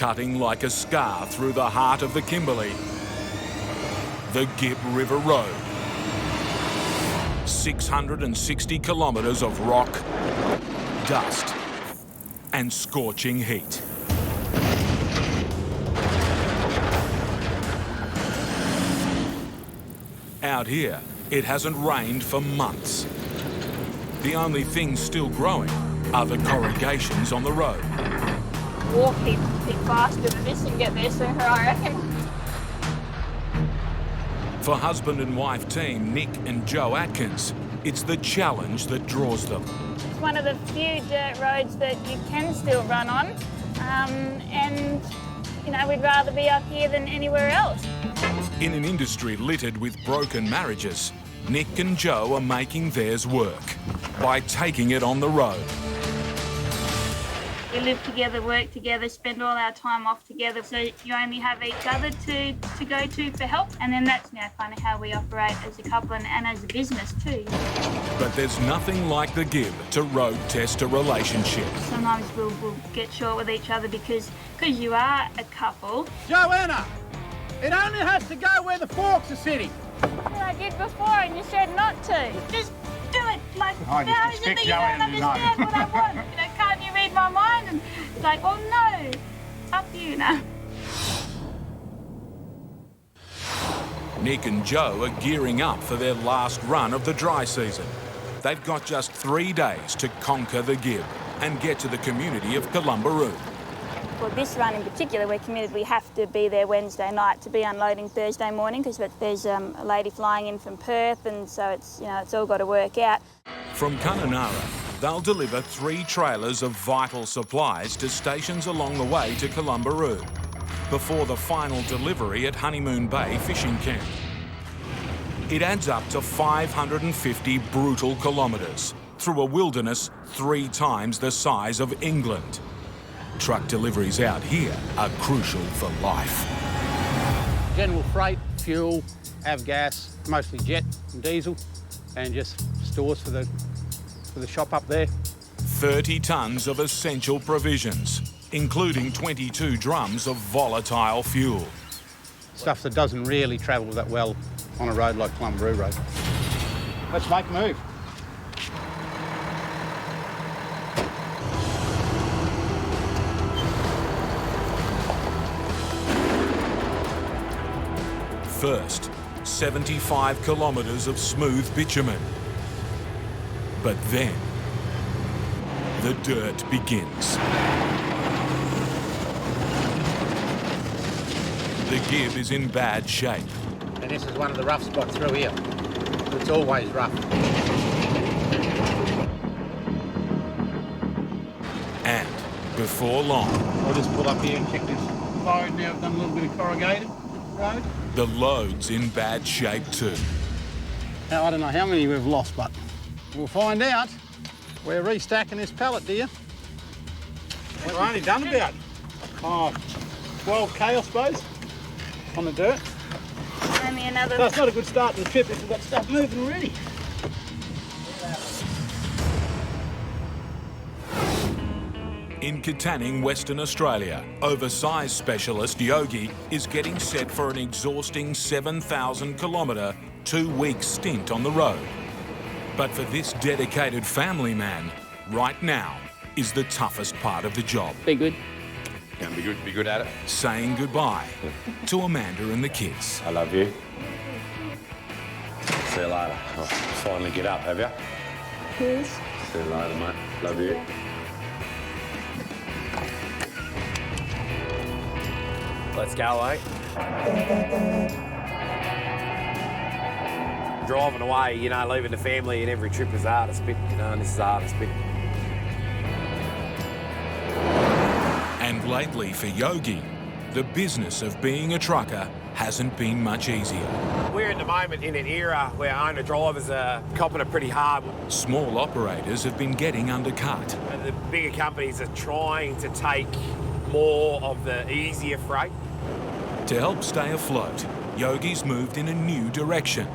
cutting like a scar through the heart of the Kimberley, the Gibb River Road. 660 kilometres of rock, dust and scorching heat. Out here, it hasn't rained for months. The only things still growing are the corrugations on the road. Walk a bit faster than this and get there sooner, I reckon. For husband and wife team Nick and Joe Atkins, it's the challenge that draws them. It's one of the few dirt roads that you can still run on, and you know, we'd rather be up here than anywhere else. In an industry littered with broken marriages, Nick and Joe are making theirs work by taking it on the road. We live together, work together, spend all our time off together, so you only have each other to go to for help, and then that's kind of how we operate as a couple and as a business too. But there's nothing like the Gibb to road test a relationship. Sometimes we'll get short with each other because you are a couple. Joanna, it only has to go where the forks are sitting. I did before and you said not to. Just do it. Like, how is it that you don't understand what I want? You know, can't you read my mind? And it's like, well, no, it's up to you now. Nick and Joe are gearing up for their last run of the dry season. They've got just 3 days to conquer the Gibb and get to the community of Columbaroo. For this run in particular, we're committed. We have to be there Wednesday night to be unloading Thursday morning because there's a lady flying in from Perth, and so it's all got to work out. From Kununurra, they'll deliver 3 trailers of vital supplies to stations along the way to Columbaroo before the final delivery at Honeymoon Bay Fishing Camp. It adds up to 550 brutal kilometres through a wilderness 3 times the size of England. Truck deliveries out here are crucial for life. General freight, fuel, avgas, mostly jet and diesel, and just stores for the shop up there. 30 tonnes of essential provisions, including 22 drums of volatile fuel. Stuff that doesn't really travel that well on a road like Columbaroo Road. Let's make a move. First, 75 kilometres of smooth bitumen. But then, the dirt begins. The Gibb is in bad shape. And this is one of the rough spots through here. It's always rough. And before long, I'll just pull up here and check this road now. I've done a little bit of corrugated road. the load's in bad shape too. Now, I don't know how many we've lost, but we'll find out. We're restacking this pallet, dear. We've only done about 12K, I suppose, on the dirt. Only another. So it's not a good start to the trip if we've got stuff moving already. In Katanning, Western Australia, oversized specialist Yogi is getting set for an exhausting 7,000 kilometre, 2-week stint on the road. But for this dedicated family man, right now is the toughest part of the job. Be good. Yeah, be good at it. Saying goodbye to Amanda and the kids. I love you. See you later. Oh, finally get up, have you? Yes. See you later, mate. Love you. Let's go, eh? Driving away, you know, leaving the family and every trip is the hardest bit, you know, and this is the hardest bit. And lately for Yogi, the business of being a trucker hasn't been much easier. We're at the moment in an era where owner-drivers are copping it pretty hard. Small operators have been getting undercut. And the bigger companies are trying to take more of the easier freight. To help stay afloat, Yogi's moved in a new direction.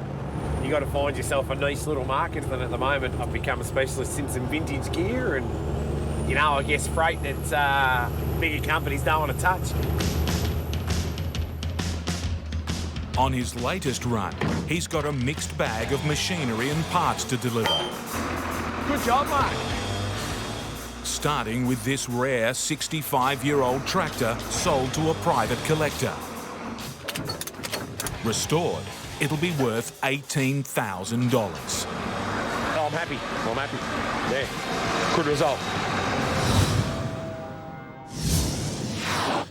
You got to find yourself a nice little market, and at the moment I've become a specialist in some vintage gear and you know, I guess freight that bigger companies don't want to touch. On his latest run, he's got a mixed bag of machinery and parts to deliver. Good job, mate. Starting with this rare 65-year-old tractor sold to a private collector. Restored, it'll be worth $18,000. Oh, I'm happy. I'm happy. Yeah, good result.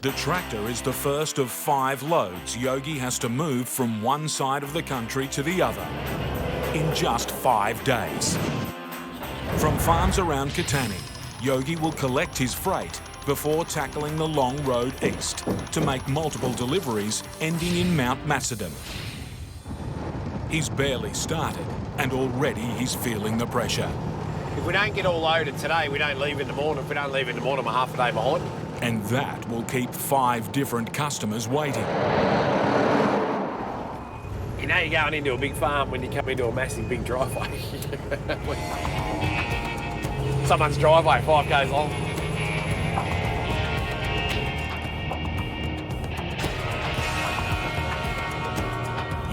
The tractor is the first of 5 loads Yogi has to move from one side of the country to the other in just 5 days. From farms around Katanning, Yogi will collect his freight before tackling the long road east to make multiple deliveries ending in Mount Macedon. He's barely started and already he's feeling the pressure. If we don't get all loaded today, we don't leave in the morning. If we don't leave in the morning, we're half a day behind. And that will keep 5 different customers waiting. You know you're going into a big farm when you come into a massive big driveway. Someone's driveway, 5 k's long.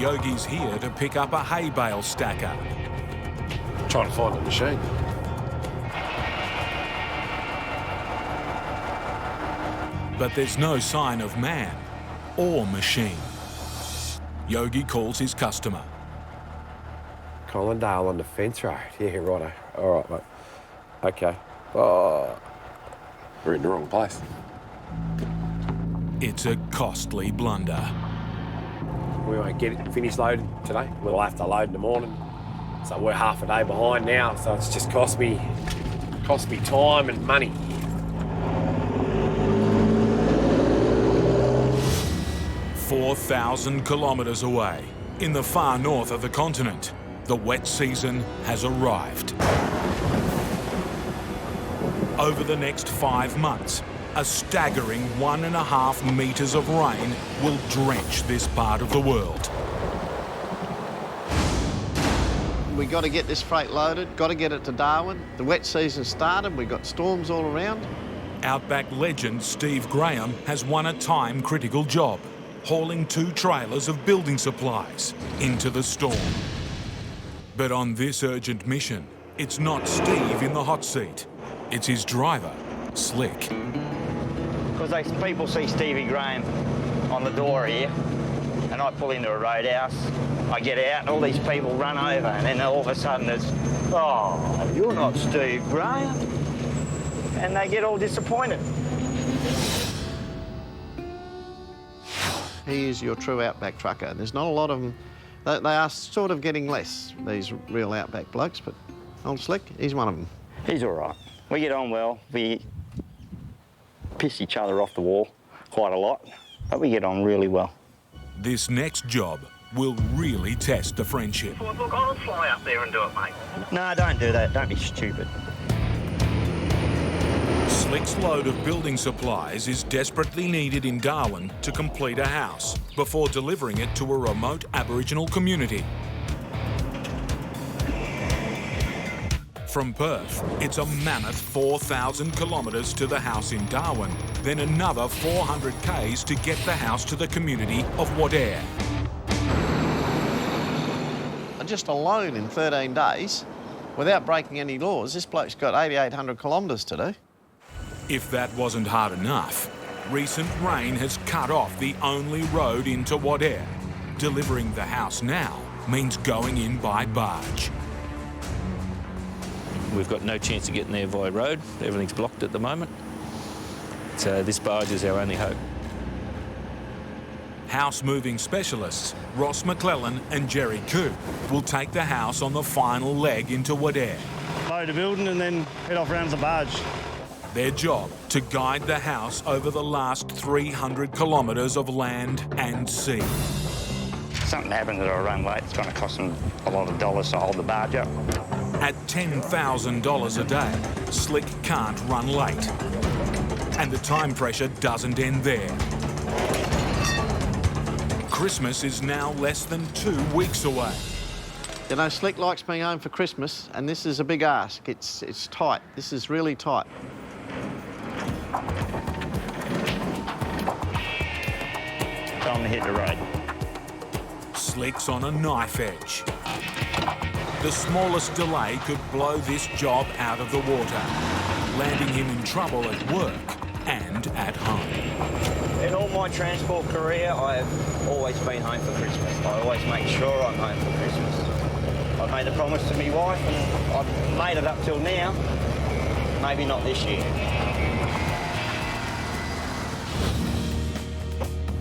Yogi's here to pick up a hay bale stacker. Trying to find the machine. But there's no sign of man or machine. Yogi calls his customer. Collindale on the fence road. Yeah, righto. All right, mate. Okay. Oh, we're in the wrong place. It's a costly blunder. We won't get it finished loaded today. We'll have to load in the morning. So we're half a day behind now. So it's just cost me time and money. "4,000 kilometres away, in the far north of the continent, the wet season has arrived. Over the next 5 months, a staggering 1.5 metres of rain will drench this part of the world. We got to get this freight loaded, got to get it to Darwin. The wet season started, we got storms all around. Outback legend Steve Graham has won a time-critical job, hauling 2 trailers of building supplies into the storm. But on this urgent mission, it's not Steve in the hot seat. It's his driver, Slick. Because people see Stevie Graham on the door here, and I pull into a roadhouse, I get out, and all these people run over, and then all of a sudden it's, oh, you're not Steve Graham. And they get all disappointed. He is your true Outback trucker. There's not a lot of them. They are sort of getting less, these real Outback blokes, but old Slick, he's one of them. He's all right. We get on well. We piss each other off the wall quite a lot, but we get on really well. This next job will really test the friendship. Well, look, I'll fly up there and do it, mate. No, don't do that. Don't be stupid. Slick's load of building supplies is desperately needed in Darwin to complete a house before delivering it to a remote Aboriginal community. From Perth, it's a mammoth 4,000 kilometres to the house in Darwin, then another 400 k's to get the house to the community of Wadair. Just alone in 13 days, without breaking any laws, this bloke's got 8,800 kilometres to do. If that wasn't hard enough, recent rain has cut off the only road into Wadair. Delivering the house now means going in by barge. We've got no chance of getting there via road. Everything's blocked at the moment. So this barge is our only hope. House moving specialists Ross McClellan and Jerry Coo will take the house on the final leg into Wadair. Load the building and then head off around the barge. Their job to guide the house over the last 300 kilometres of land and sea. If something happens at a runway, it's going to cost them a lot of dollars to hold the barge up. At $10,000 a day, Slick can't run late. And the time pressure doesn't end there. Christmas is now less than 2 weeks away. You know, Slick likes being home for Christmas, and this is a big ask. It's tight. This is really tight. to hit the road. Slicks on a knife edge. The smallest delay could blow this job out of the water, landing him in trouble at work and at home. In all my transport career, I've always been home for Christmas. I always make sure I'm home for Christmas. I've made a promise to my wife and I've made it up till now. Maybe not this year.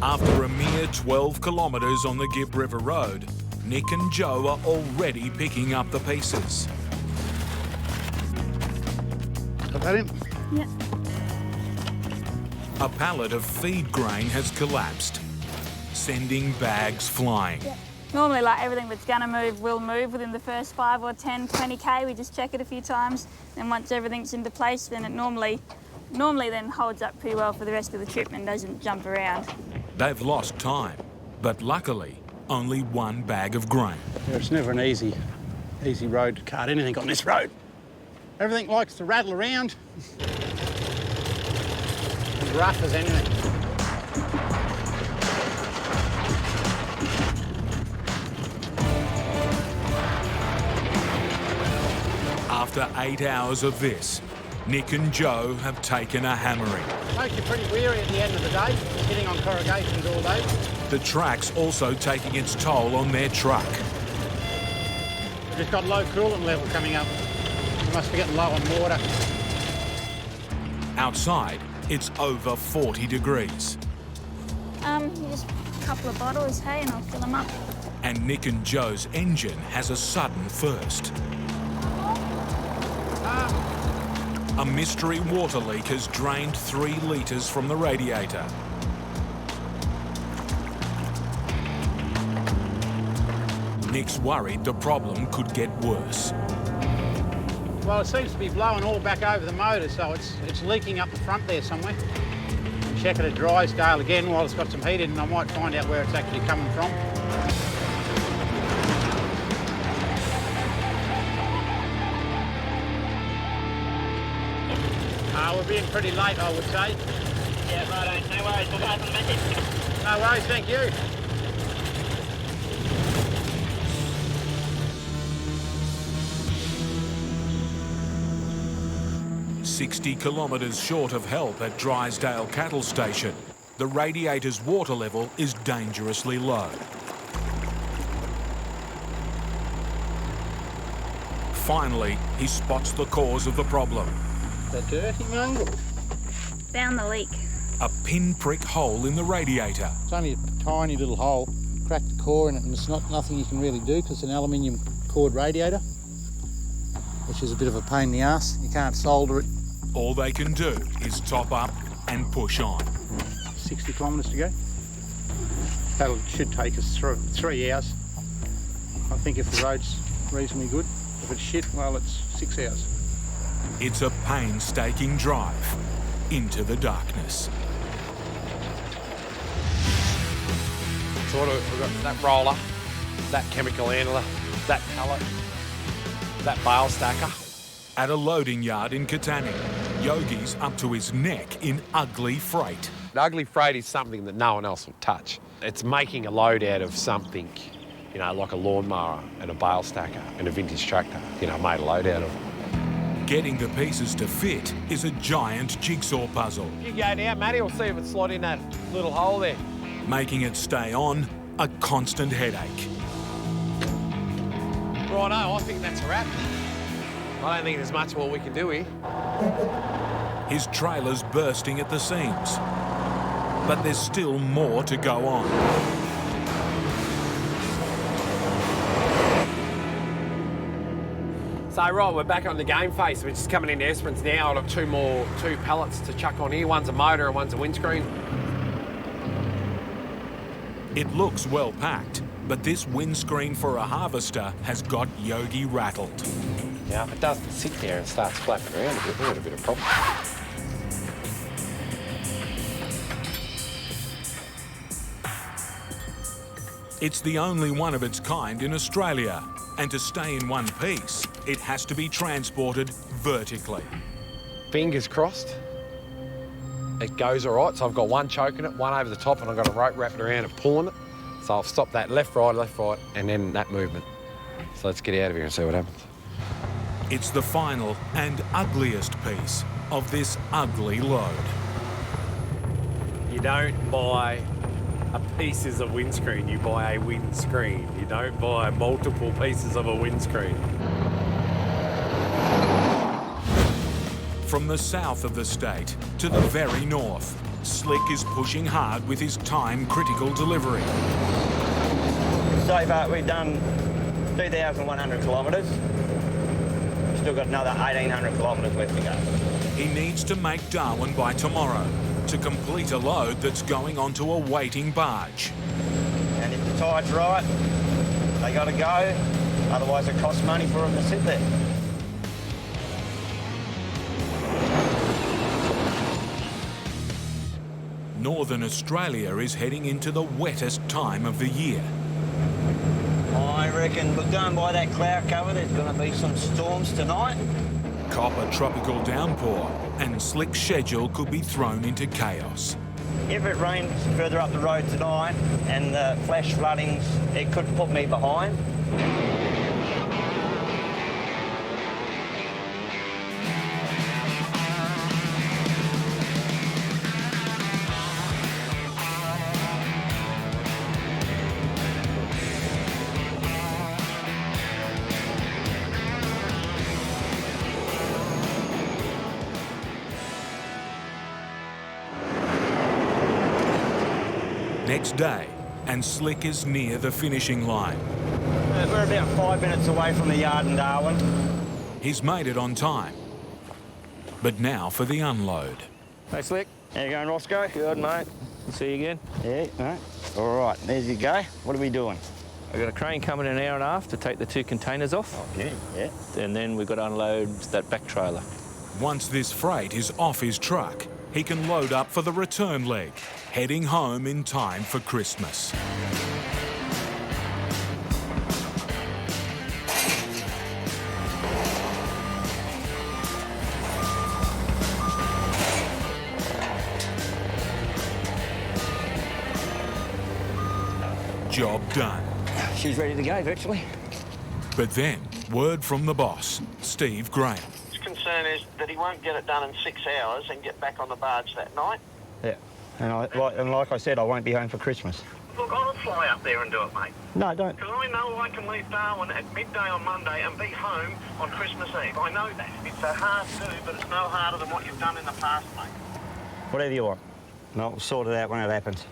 After a mere 12 kilometres on the Gibb River Road, Nick and Joe are already picking up the pieces. Got that in? Yep. A pallet of feed grain has collapsed, sending bags flying. Yep. Normally, like, everything that's going to move will move within the first 5 or 10, 20k. We just check it a few times. And once everything's into place, then it normally then holds up pretty well for the rest of the trip and doesn't jump around. They've lost time, but luckily, only one bag of grain. Yeah, it's never an easy road to cart anything on this road. Everything likes to rattle around. As rough as anything. After 8 hours of this, Nick and Joe have taken a hammering. Makes you pretty weary at the end of the day, sitting on corrugations all day. The track's also taking its toll on their truck. We've just got low coolant level coming up. We must be getting low on water. Outside, it's over 40 degrees. Just a couple of bottles, hey, and I'll fill them up. And Nick and Joe's engine has a sudden first. A mystery water leak has drained 3 litres from the radiator. Nick's worried the problem could get worse. Well, it seems to be blowing all back over the motor, so it's leaking up the front there somewhere. Check it at Drysdale again while it's got some heat in, and I might find out where it's actually coming from. We're being pretty late, I would say. Yeah, right, no worries. We'll go for the message. No worries, thank you. "60 kilometres short of help at Drysdale Cattle Station, the radiator's water level is dangerously low. Finally, he spots the cause of the problem. The dirty mongrel. Found the leak. A pinprick hole in the radiator. It's only a tiny little hole. Crack the core in it, and it's nothing you can really do because it's an aluminium cored radiator, which is a bit of a pain in the ass. You can't solder it. All they can do is top up and push on. 60 kilometres to go. That should take us through 3 hours. I think if the road's reasonably good. If it's shit, well, it's 6 hours. It's a painstaking drive into the darkness. So what we've got that roller, that chemical handler, that pallet, that bale stacker. At a loading yard in Katanning, Yogi's up to his neck in ugly freight. The ugly freight is something that no one else will touch. It's making a load out of something, you know, like a lawnmower and a bale stacker and a vintage tractor, you know, made a load out of. Getting the pieces to fit is a giant jigsaw puzzle. You go down, Matty, we'll see if it's slot in that little hole there. Making it stay on, a constant headache. Righto, I think that's a wrap. I don't think there's much more we can do here. His trailer's bursting at the seams, but there's still more to go on. So right, we're back on the game face. We're just coming into Esperance now. I've got two pallets to chuck on here. One's a motor and one's a windscreen. It looks well packed, but this windscreen for a harvester has got Yogi rattled. Now, if it doesn't sit there and starts flapping around a bit, we've got a bit of problem. It's the only one of its kind in Australia, and to stay in one piece, it has to be transported vertically. Fingers crossed, it goes all right. So I've got one choking it, one over the top, and I've got a rope wrapped around it, pulling it. So I'll stop that left, right, and then that movement. So let's get out of here and see what happens. It's the final and ugliest piece of this ugly load. You don't buy pieces of windscreen, you buy a windscreen. You don't buy multiple pieces of a windscreen. From the south of the state to the very north, Slick is pushing hard with his time-critical delivery. So far we've done 2,100 kilometres. Still got another 1,800 kilometres left to go. He needs to make Darwin by tomorrow to complete a load that's going onto a waiting barge. And if the tide's right, they got to go. Otherwise it costs money for them to sit there. Northern Australia is heading into the wettest time of the year. I reckon, but going by that cloud cover, there's going to be some storms tonight. Cop a tropical downpour, and Slick's schedule could be thrown into chaos. If it rains further up the road tonight and the flash floodings, it could put me behind. Next day, and Slick is near the finishing line. We're about 5 minutes away from the yard in Darwin. He's made it on time. But now for the unload. Hey, Slick. How you going, Roscoe? Good, mate. See you again. Yeah, all right. All right, there you go. What are we doing? I've got a crane coming in an hour and a half to take the 2 containers off. Okay, yeah. And then we've got to unload that back trailer. Once this freight is off his truck, he can load up for the return leg, heading home in time for Christmas. Job done. She's ready to go, virtually. But then, word from the boss, Steve Graham. His concern is that he won't get it done in 6 hours and get back on the barge that night. Yeah. And like I said, I won't be home for Christmas. Look, I'll fly up there and do it, mate. No, don't. Because I know I can leave Darwin at midday on Monday and be home on Christmas Eve. I know that. It's a hard to do, but it's no harder than what you've done in the past, mate. Whatever you want. No, we'll sort it out when it happens.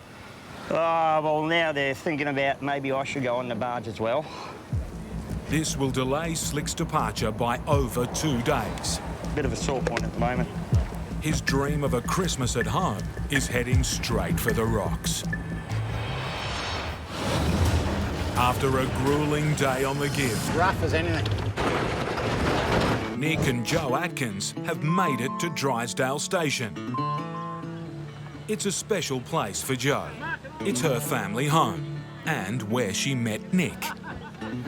Well, now they're thinking about maybe I should go on the barge as well. This will delay Slick's departure by over 2 days. Bit of a sore point at the moment. His dream of a Christmas at home is heading straight for the rocks. After a grueling day on the give, Rough as anything. Nick and Joe Atkins have made it to Drysdale Station. It's a special place for Joe. It's her family home and where she met Nick.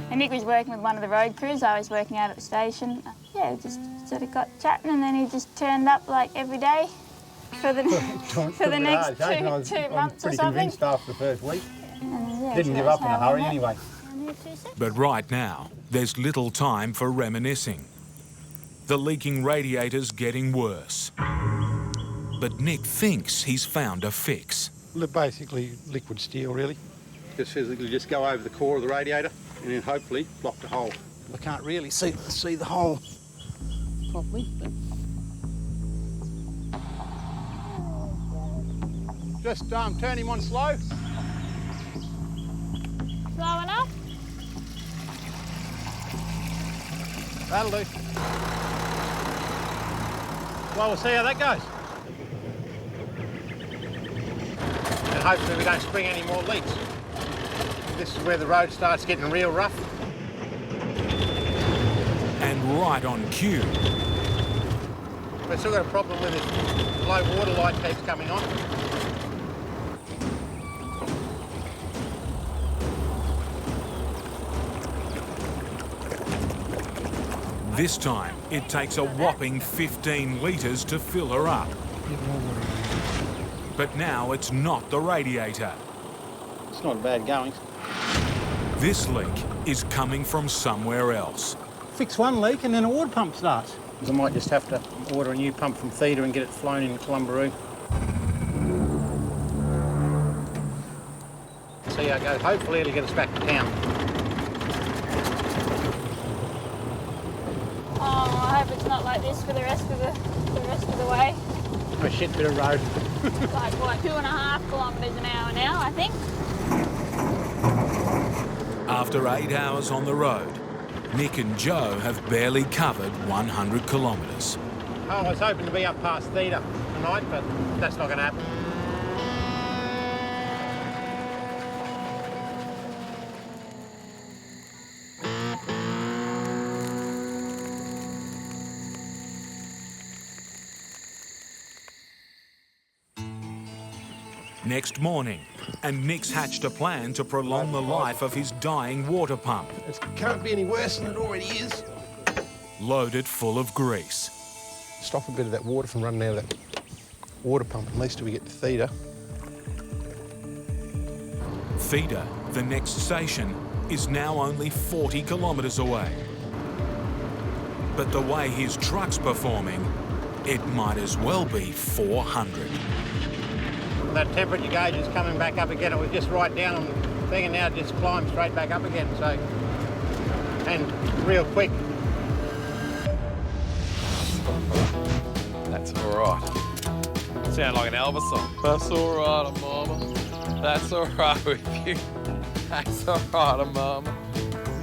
And Nick was working with one of the road crews. I was working out at the station. Yeah, we just sort of got chatting, and then he just turned up like every day for the next two months or something. Pretty convinced after the first week. Yeah, Didn't give up in a hurry anyway. But right now, there's little time for reminiscing. The leaking radiator's getting worse. But Nick thinks he's found a fix. Basically liquid steel, really. Just physically just go over the core of the radiator and then hopefully block the hole. I can't really see the hole properly. Just turn him on slow. Slow enough? That'll do. Well, we'll see how that goes. And hopefully we don't spring any more leaks. This is where the road starts getting real rough. And right on cue. We've still got a problem with this low water light keeps coming on. This time, it takes a whopping 15 litres to fill her up. But now it's not the radiator. It's not bad going. This leak is coming from somewhere else. Fix one leak and then a water pump starts. I might just have to order a new pump from Theta and get it flown in Columbaroo. See how it goes. Hopefully it'll get us back to town. Oh, I hope it's not like this for the rest of the way. A shit bit of road. Like what, 2.5 kilometres an hour now, I think. After 8 hours on the road, Nick and Joe have barely covered 100 kilometres. Oh, I was hoping to be up past Theta tonight, but that's not going to happen. Next morning, and Nick's hatched a plan to prolong the life of his dying water pump. It can't be any worse than it already is. Load it full of grease. Stop a bit of that water from running out of that water pump, at least till we get to Theta. Theta, the next station, is now only 40 kilometres away. But the way his truck's performing, it might as well be 400. That temperature gauge is coming back up again. It was just right down on the thing and now it just climbs straight back up again. So, and real quick. That's all right. Sound like an Elvis song. That's all right, mama. That's all right with you. That's all right, mama.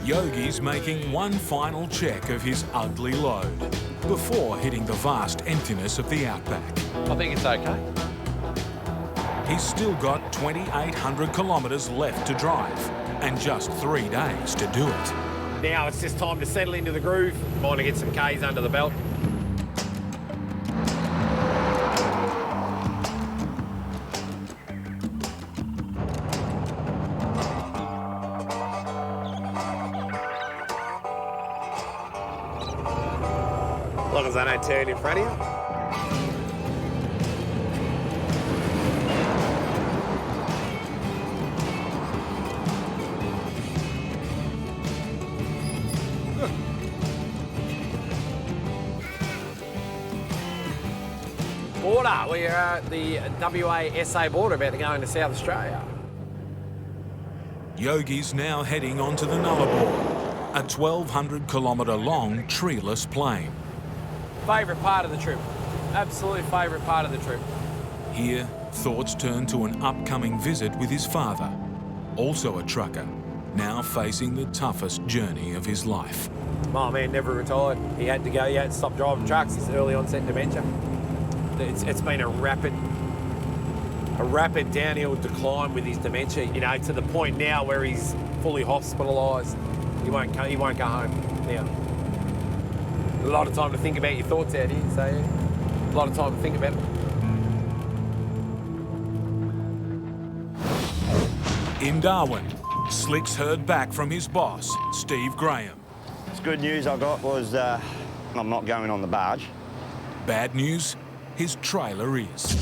Yogi's making one final check of his ugly load before hitting the vast emptiness of the Outback. I think it's okay. He's still got 2,800 kilometres left to drive and just 3 days to do it. Now it's just time to settle into the groove. Trying to get some Ks under the belt. As long as I don't turn in front of you. Border. We are at the WA-SA border, about to go into South Australia. Yogi's now heading onto the Nullarbor, a 1,200 kilometre long treeless plain. Favourite part of the trip. Absolute favourite part of the trip. Here, thoughts turn to an upcoming visit with his father, also a trucker, now facing the toughest journey of his life. My man never retired. He had to go, he had to stop driving trucks. It's early onset dementia. It's been a rapid downhill decline with his dementia, you know, to the point now where he's fully hospitalised. He won't go home now. A lot of time to think about your thoughts out here, so yeah, a lot of time to think about it. In Darwin, Slick's heard back from his boss, Steve Graham. The good news I got was I'm not going on the barge. Bad news, his trailer is.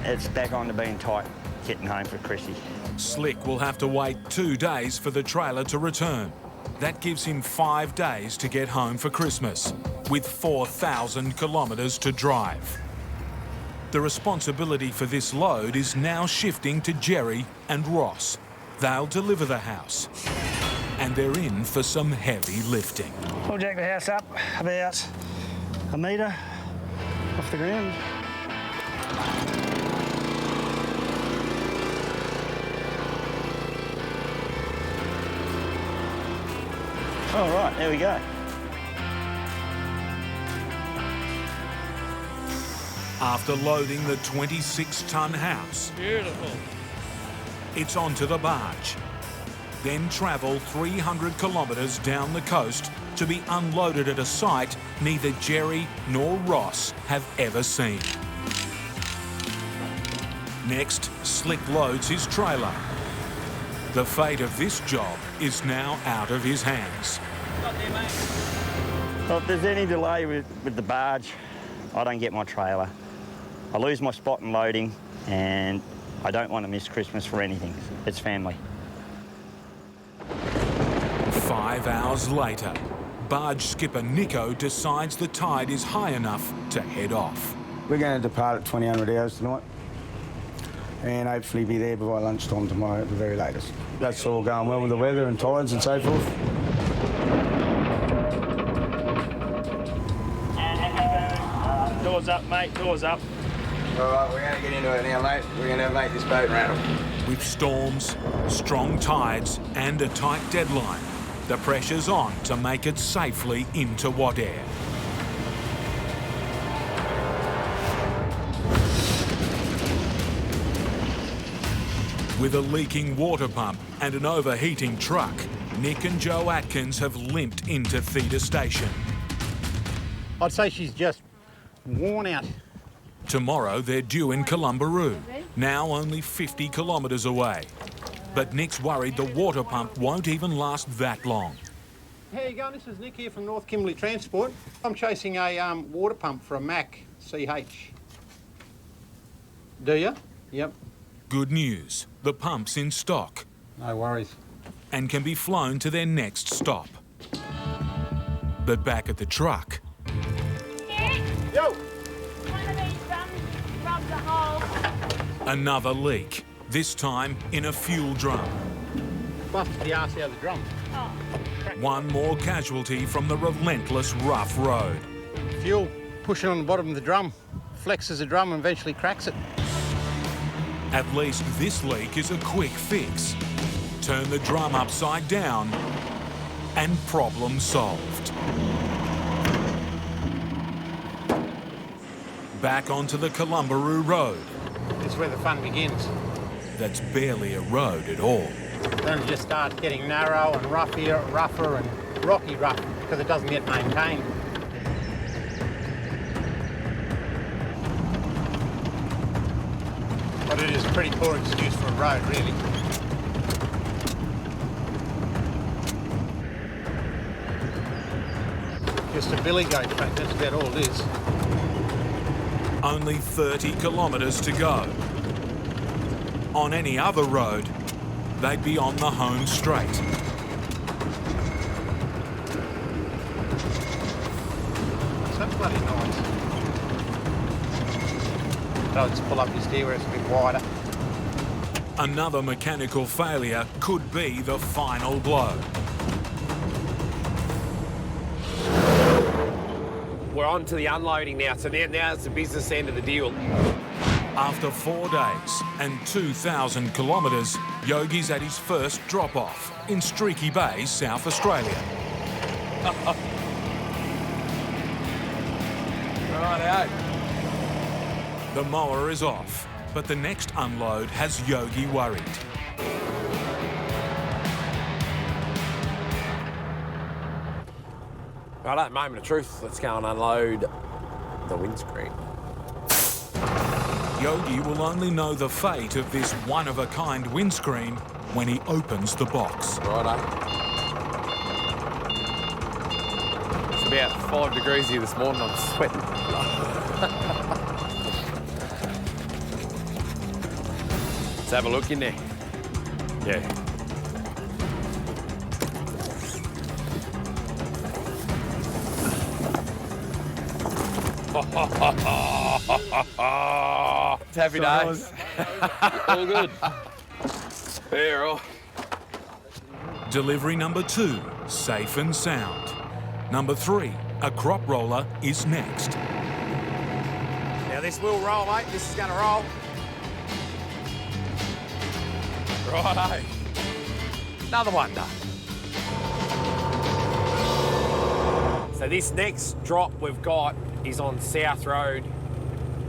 It's back on to being tight, getting home for Chrissy. Slick will have to wait 2 days for the trailer to return. That gives him 5 days to get home for Christmas, with 4,000 kilometres to drive. The responsibility for this load is now shifting to Jerry and Ross. They'll deliver the house, and they're in for some heavy lifting. We'll jack the house up about a metre off the ground. All right, there we go. After loading the 26-tonne house, Beautiful. it's onto the barge. Then travel 300 kilometres down the coast to be unloaded at a site neither Jerry nor Ross have ever seen. Next, Slick loads his trailer. The fate of this job is now out of his hands. Well, if there's any delay with the barge, I don't get my trailer. I lose my spot in loading, and I don't want to miss Christmas for anything. It's family. 5 hours later, barge skipper Nico decides the tide is high enough to head off. We're going to depart at 2000 hours tonight and hopefully be there by lunchtime tomorrow at the very latest. That's all going well with the weather and tides and so forth. Doors up, mate, doors up. All right, we're going to get into it now, mate. We're going to make this boat rattle. With storms, strong tides and a tight deadline, the pressure's on to make it safely into Wadair. With a leaking water pump and an overheating truck, Nick and Joe Atkins have limped into Theta Station. I'd say she's just worn out. Tomorrow they're due in Columbaroo, now only 50 kilometres away. But Nick's worried the water pump won't even last that long. How you going? This is Nick here from North Kimberley Transport. I'm chasing a water pump for a Mack CH. Do you? Yep. Good news, the pump's in stock No worries. and can be flown to their next stop. But back at the truck, Yo! One of these drums rubs a hole. another leak, this time in a fuel drum. Busted the arse out of the drum. One more casualty from the relentless rough road. Fuel pushing on the bottom of the drum, flexes the drum and eventually cracks it. At least this leak is a quick fix. Turn the drum upside down and problem solved. Back onto the Columbaroo Road. This is where the fun begins. That's barely a road at all. Then it just starts getting narrow and rougher and rocky rough because it doesn't get maintained. But it is a pretty poor excuse for a road, really. Just a billy goat track, that's about all it is. Only 30 kilometres to go. On any other road, they'd be on the home straight. So bloody nice. I'll just pull up your steer where it's a bit wider. Another mechanical failure could be the final blow. We're on to the unloading now, so now it's the business end of the deal. After 4 days and 2,000 kilometres, Yogi's at his first drop-off in Streaky Bay, South Australia. Right out. The mower is off, but the next unload has Yogi worried. Right at the moment of truth, let's go and unload the windscreen. Yogi will only know the fate of this one-of-a-kind windscreen when he opens the box. Righto. It's about 5 degrees here this morning, I'm sweating. Let's have a look in there. Yeah. It's happy days. All good. There, all. Delivery number 2, safe and sound. Number 3, a crop roller is next. Now this will roll, mate. This is gonna roll. Righto. Another one done. So this next drop we've got is on South Road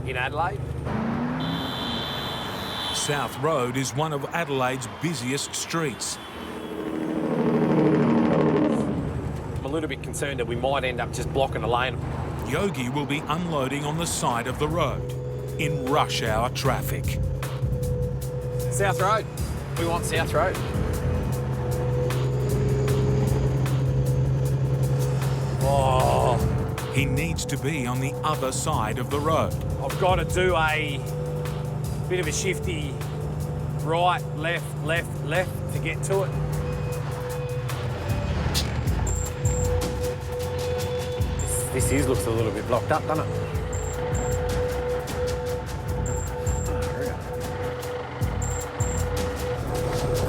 in Adelaide. South Road is one of Adelaide's busiest streets. I'm a little bit concerned that we might end up just blocking a lane. Yogi will be unloading on the side of the road in rush hour traffic. South Road. We want South Road. Oh. He needs to be on the other side of the road. I've got to do a bit of a shifty right, left, left, left to get to it. This looks a little bit blocked up, doesn't it?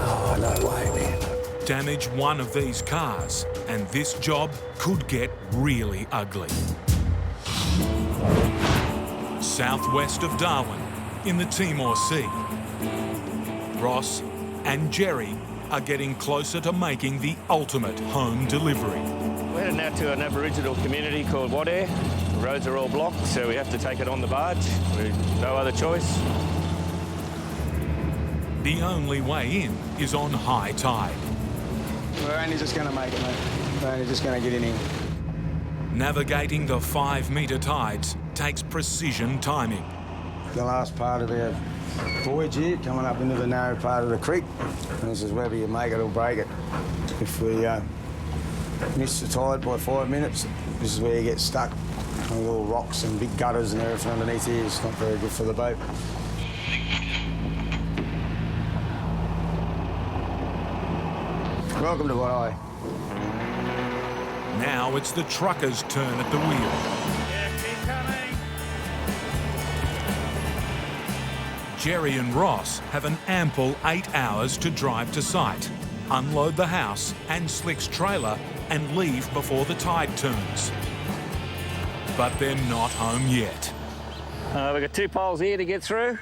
Oh, no way, man. Damage one of these cars, and this job could get really ugly. Southwest of Darwin, in the Timor Sea, Ross and Jerry are getting closer to making the ultimate home delivery. We're heading out to an Aboriginal community called Wadair. The roads are all blocked, so we have to take it on the barge. No other choice. The only way in is on high tide. We're only just going to make it, mate. We're only just going to get in here. Navigating the 5-metre tides takes precision timing. The last part of our voyage here, coming up into the narrow part of the creek. And this is whether you make it or break it. If we miss the tide by 5 minutes, this is where you get stuck. With all rocks and big gutters and everything underneath here. It's not very good for the boat. Welcome to Wadair. Now it's the truckers' turn at the wheel. Jerry and Ross have an ample 8 hours to drive to site, unload the house and Slick's trailer and leave before the tide turns. But they're not home yet. We've got 2 poles here to get through,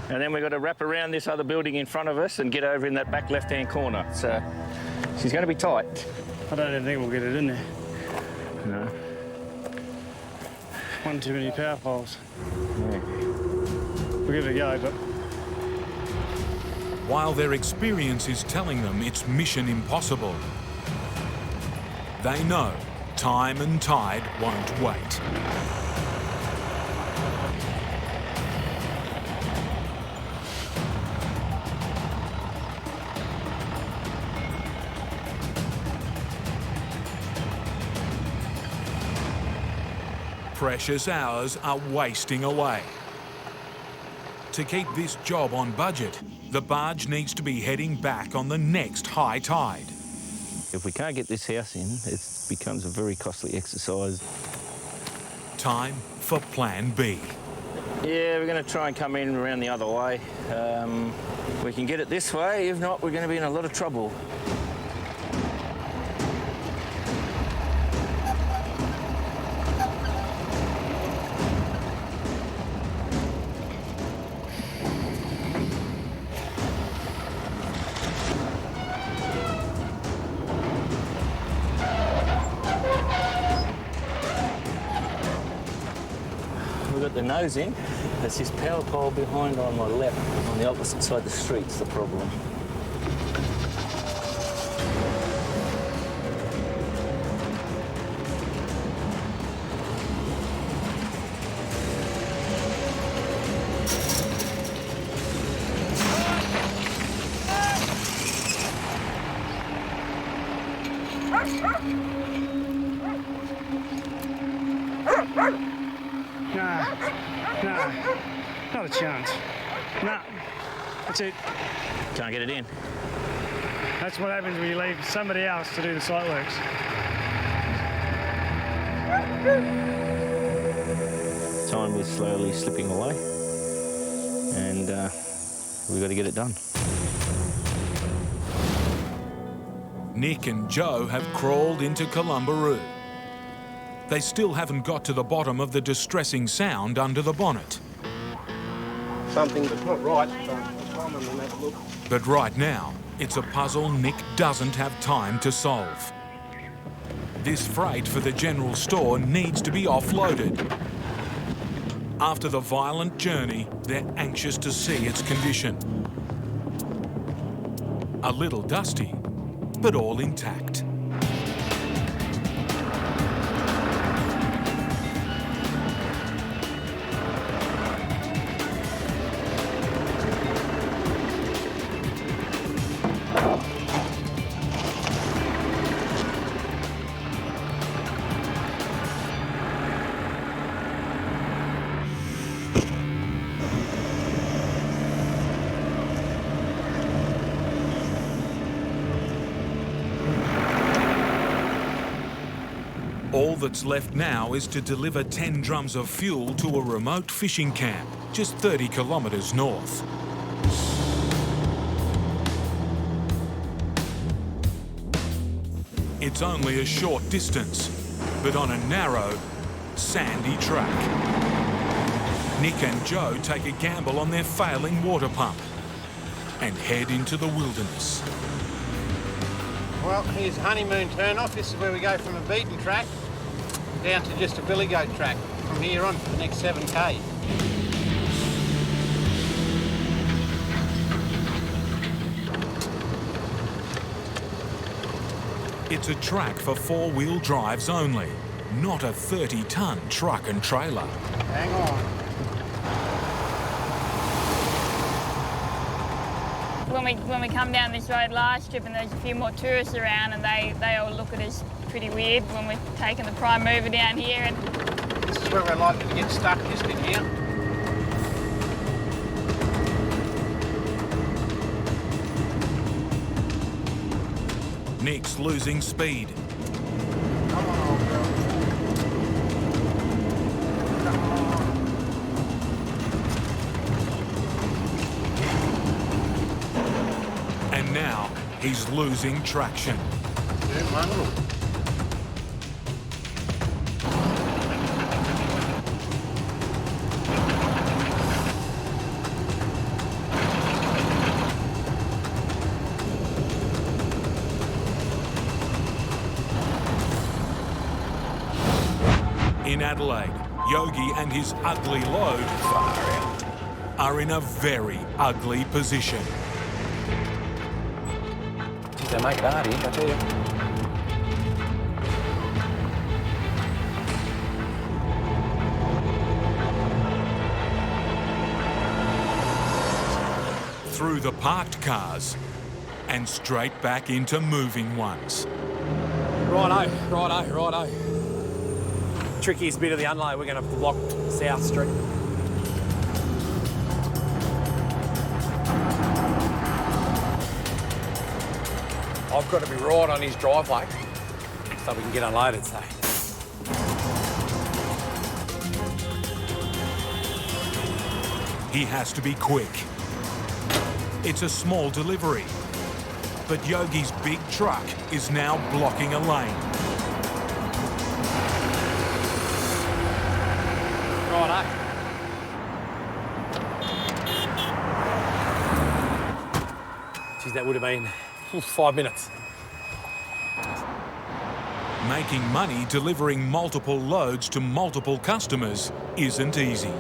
and then we've got to wrap around this other building in front of us and get over in that back left-hand corner. So she's going to be tight. I don't even think we'll get it in there. No. One too many power poles. Yeah. We'll give it a go, but... While their experience is telling them it's mission impossible, they know time and tide won't wait. Precious hours are wasting away. To keep this job on budget, the barge needs to be heading back on the next high tide. If we can't get this house in, it becomes a very costly exercise. Time for Plan B. Yeah, we're going to try and come in around the other way. We can get it this way. If not, we're going to be in a lot of trouble. The nose in. There's this power pole behind on my left, on the opposite side of the street's the problem. No, not a chance. No, that's it. Can't get it in. That's what happens when you leave somebody else to do the site works. Time is slowly slipping away, and we've got to get it done. Nick and Joe have crawled into Columbaroo. They still haven't got to the bottom of the distressing sound under the bonnet. Something that's not right, so I'll come and have a look. But right now, it's a puzzle Nick doesn't have time to solve. This freight for the general store needs to be offloaded. After the violent journey, they're anxious to see its condition. A little dusty, but all intact. All that's left now is to deliver 10 drums of fuel to a remote fishing camp just 30 kilometres north. It's only a short distance, but on a narrow, sandy track. Nick and Joe take a gamble on their failing water pump and head into the wilderness. Well, here's honeymoon turn-off. This is where we go from a beaten track down to just a billy goat track from here on for the next 7K. It's a track for four-wheel drives only, not a 30-ton truck and trailer. Hang on. When we come down this road last trip and there's a few more tourists around and they all look at us pretty weird when we're taking the prime mover down here. And this is where we're likely to get stuck, just in here. Nick's losing speed. Come on, old girl. Come on. And now he's losing traction. In Adelaide, Yogi and his ugly load are in a very ugly position. They make it hard here, I tell you. Through the parked cars and straight back into moving ones. Righto. Trickiest bit of the unload, we're going to block South Street. I've got to be right on his driveway so we can get unloaded, so. He has to be quick. It's a small delivery, but Yogi's big truck is now blocking a lane. Righto. Geez, that would have been 5 minutes. Making money delivering multiple loads to multiple customers isn't easy.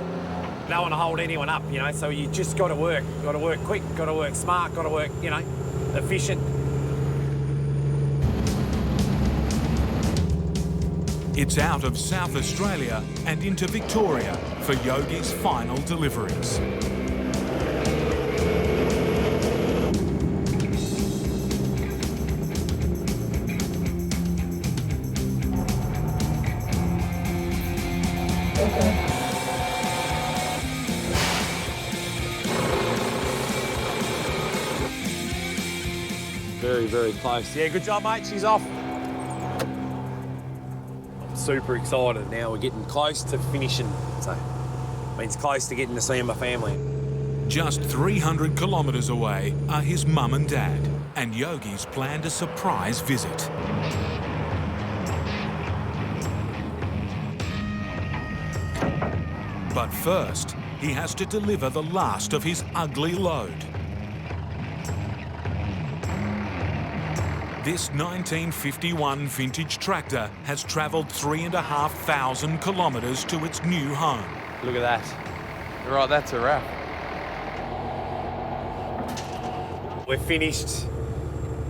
Don't want to hold anyone up, you know, so you just got to work quick, got to work smart, got to work, you know, efficient. It's out of South Australia and into Victoria for Yogi's final deliveries. Very, very close. Yeah, good job, mate. She's off. Super excited now. We're getting close to finishing, so means close to getting to see my family. Just 300 kilometres away are his mum and dad, and Yogi's planned a surprise visit. But first, he has to deliver the last of his ugly load. This 1951 vintage tractor has travelled 3,500 kilometres to its new home. Look at that. Right, that's a wrap. We're finished.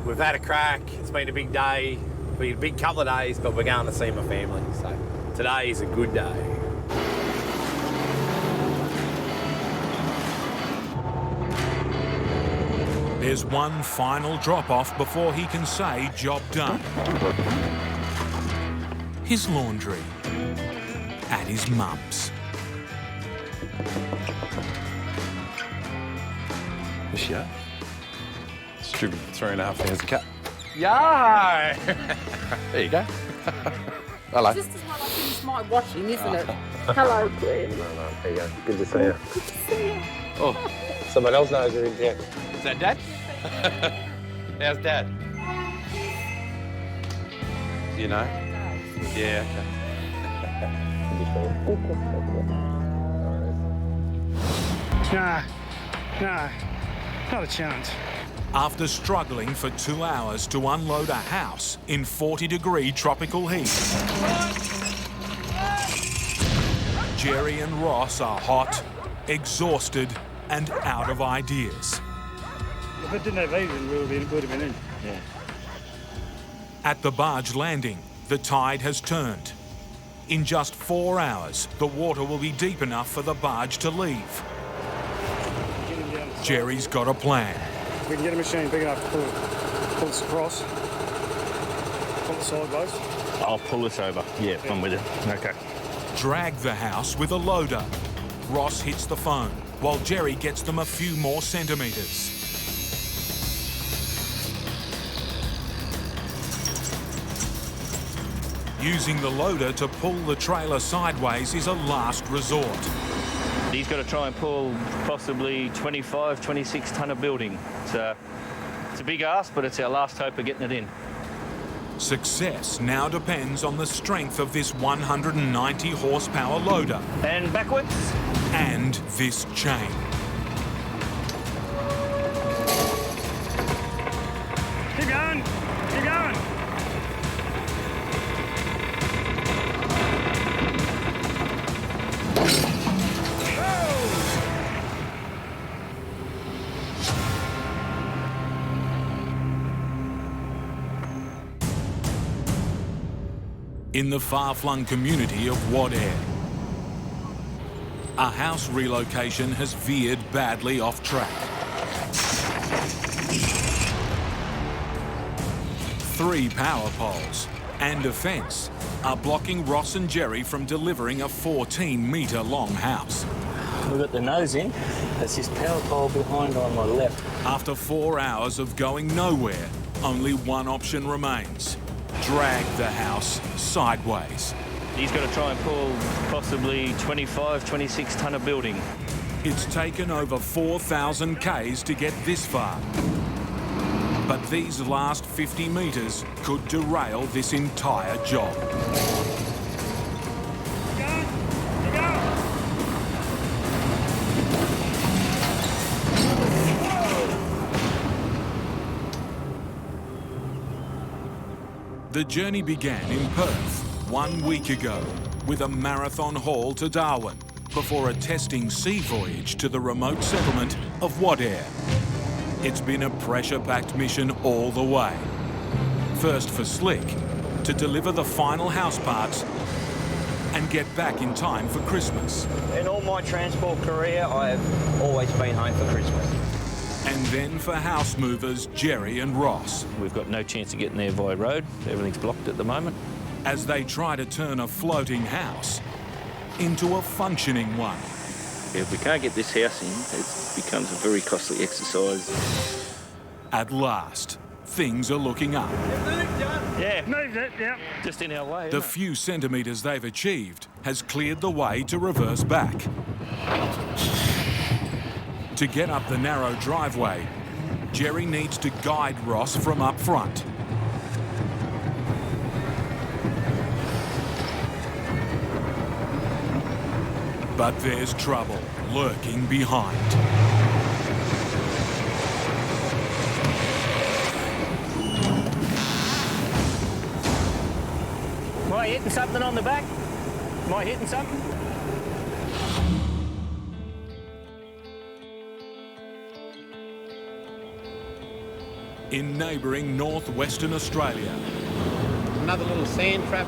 We've had a crack. It's been a big day. Been a big couple of days, but we're going to see my family. So today is a good day. There's one final drop-off before he can say job done. His laundry at his mum's. Is she up? Distributed 3,500 cat. Yay! There you go. Hello. Just as well I finish my washing, isn't it? Hello, Glenn. No, there you go. Good to see you. Good to see you. Oh, someone else knows you're in town. Is that Dad? How's Dad? Do you know? Yeah, Nah, not a chance. After struggling for 2 hours to unload a house in 40-degree tropical heat, Jerry and Ross are hot, exhausted, and out of ideas. If it didn't have heating, we would have been in. Yeah. At the barge landing, the tide has turned. In just 4 hours, the water will be deep enough for the barge to leave. Jerry's got a plan. We can get a machine big enough to pull us across, pull it sideways. I'll pull this over. Yeah, I'm with it. Okay. Drag the house with a loader. Ross hits the phone, while Jerry gets them a few more centimetres. Using the loader to pull the trailer sideways is a last resort. He's got to try and pull possibly 25, 26 tonne of building. It's a big ask, but it's our last hope of getting it in. Success now depends on the strength of this 190 horsepower loader. And backwards. And this chain. Keep going, keep going. In the far-flung community of Wadare, a house relocation has veered badly off track. 3 power poles and a fence are blocking Ross and Jerry from delivering a 14-metre-long house. We've got the nose in. There's this power pole behind on my left. After 4 hours of going nowhere, only one option remains. Drag the house sideways. He's got to try and pull possibly 25, 26 tonne of building. It's taken over 4,000 Ks to get this far. But these last 50 metres could derail this entire job. The journey began in Perth 1 week ago with a marathon haul to Darwin before a testing sea voyage to the remote settlement of Wadare. It's been a pressure-packed mission all the way. First for Slick, to deliver the final house parts and get back in time for Christmas. In all my transport career, I have always been home for Christmas. And then for house movers Jerry and Ross. We've got no chance of getting there via road. Everything's blocked at the moment. As they try to turn a floating house into a functioning one. If we can't get this house in, it becomes a very costly exercise. At last, things are looking up. Yeah. Moved it, yeah. Just in our way. The few centimetres they've achieved has cleared the way to reverse back. To get up the narrow driveway, Jerry needs to guide Ross from up front. But there's trouble lurking behind. Am I hitting something on the back? Am I hitting something? In neighbouring northwestern Australia. Another little sand trap.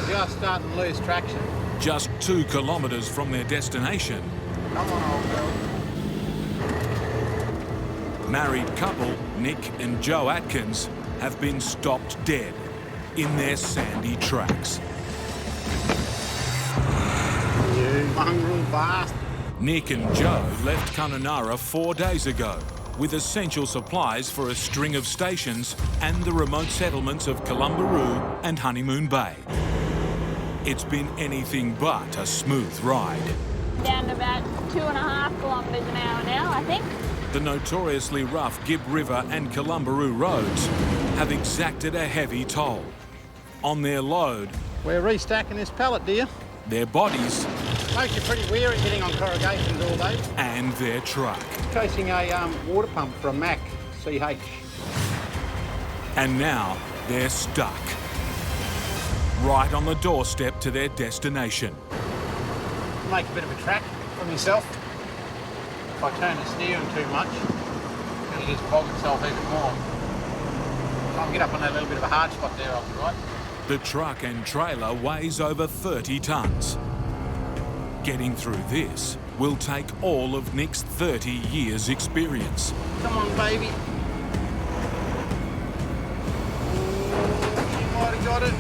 Just starting to lose traction. Just 2 kilometres from their destination. Come on, old girl. Married couple Nick and Joe Atkins have been stopped dead in their sandy tracks. You mongrel bastard. Nick and Joe left Kununurra 4 days ago with essential supplies for a string of stations and the remote settlements of Columbaroo and Honeymoon Bay. It's been anything but a smooth ride. Down to about 2.5 kilometres an hour now, I think. The notoriously rough Gibb River and Columbaroo roads have exacted a heavy toll. On their load, We're restacking this pallet, dear. their bodies Makes you pretty weary getting on corrugations all day. and their truck. Chasing a water pump for a Mack CH. And now they're stuck. Right on the doorstep to their destination. Make a bit of a track from yourself. If I turn the steering too much, it'll just bog itself even more. If I can get up on that little bit of a hard spot there, I'll be right. The truck and trailer weighs over 30 tonnes. Getting through this will take all of Nick's 30 years' experience. Come on, baby. You might have got it.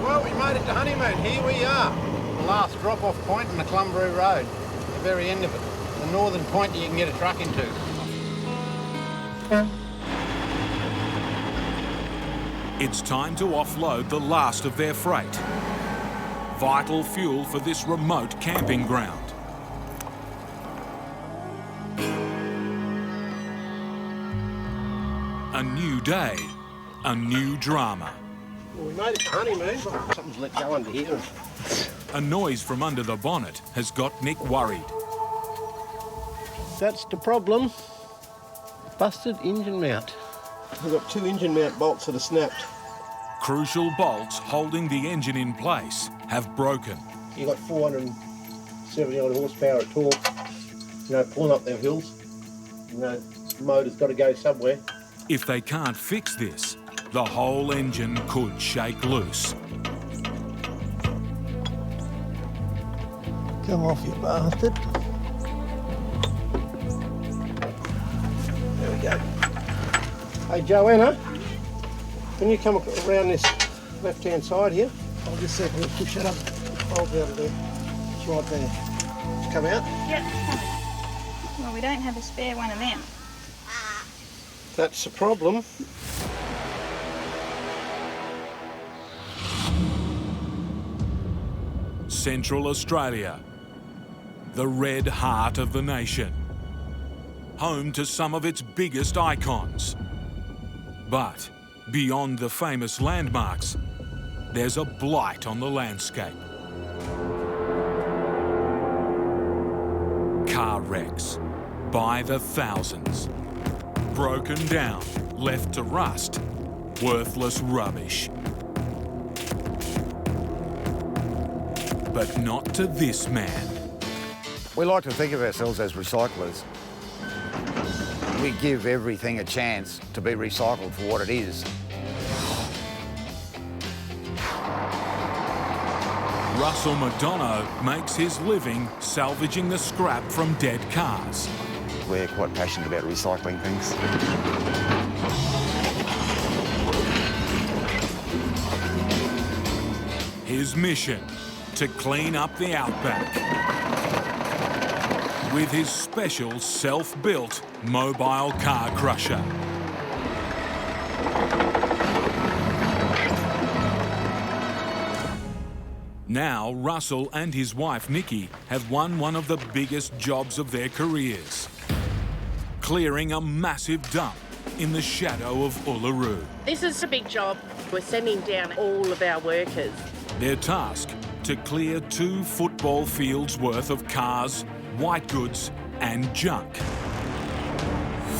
Well, we made it to Honeymoon. Here we are. The last drop-off point on the Columbaroo Road. The very end of it. The northern point that you can get a truck into. It's time to offload the last of their freight. Vital fuel for this remote camping ground. A new day, a new drama. Well, we made it to Honeymoon, but something's let go under here. A noise from under the bonnet has got Nick worried. That's the problem. Busted engine mount. We've got 2 engine mount bolts that are snapped. Crucial bolts holding the engine in place have broken. You've got 470 odd horsepower at torque, pulling up them hills. The motor's got to go somewhere. If they can't fix this, the whole engine could shake loose. Come off, you bastard. There we go. Hey, Joanna, can you come around this left-hand side here? I'll just see if I can push that up. Hold out of there. It's right there. Just come out. Yep. Well, we don't have a spare one of them. That's the problem. Central Australia, the red heart of the nation, home to some of its biggest icons. But beyond the famous landmarks, there's a blight on the landscape. Car wrecks by the thousands. Broken down, left to rust, worthless rubbish. But not to this man. We like to think of ourselves as recyclers. We give everything a chance to be recycled for what it is. Russell McDonough makes his living salvaging the scrap from dead cars. We're quite passionate about recycling things. His mission, to clean up the Outback with his special self-built mobile car crusher. Now, Russell and his wife Nikki have won one of the biggest jobs of their careers, clearing a massive dump in the shadow of Uluru. This is a big job. We're sending down all of our workers. Their task, to clear 2 football fields worth of cars, white goods and junk.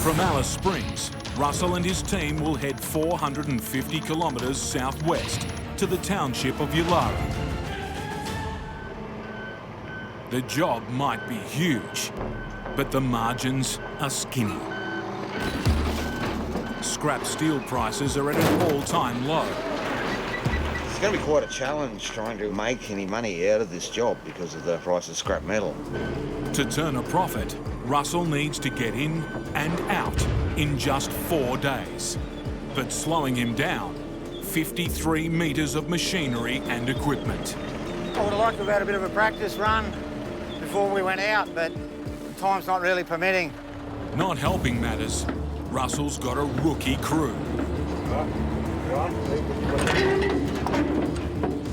From Alice Springs, Russell and his team will head 450 kilometres southwest to the township of Yulara. The job might be huge, but the margins are skinny. Scrap steel prices are at an all-time low. It's going to be quite a challenge trying to make any money out of this job because of the price of scrap metal. To turn a profit, Russell needs to get in and out in just 4 days. But slowing him down, 53 metres of machinery and equipment. I would have liked to have had a bit of a practice run before we went out, but time's not really permitting. Not helping matters, Russell's got a rookie crew.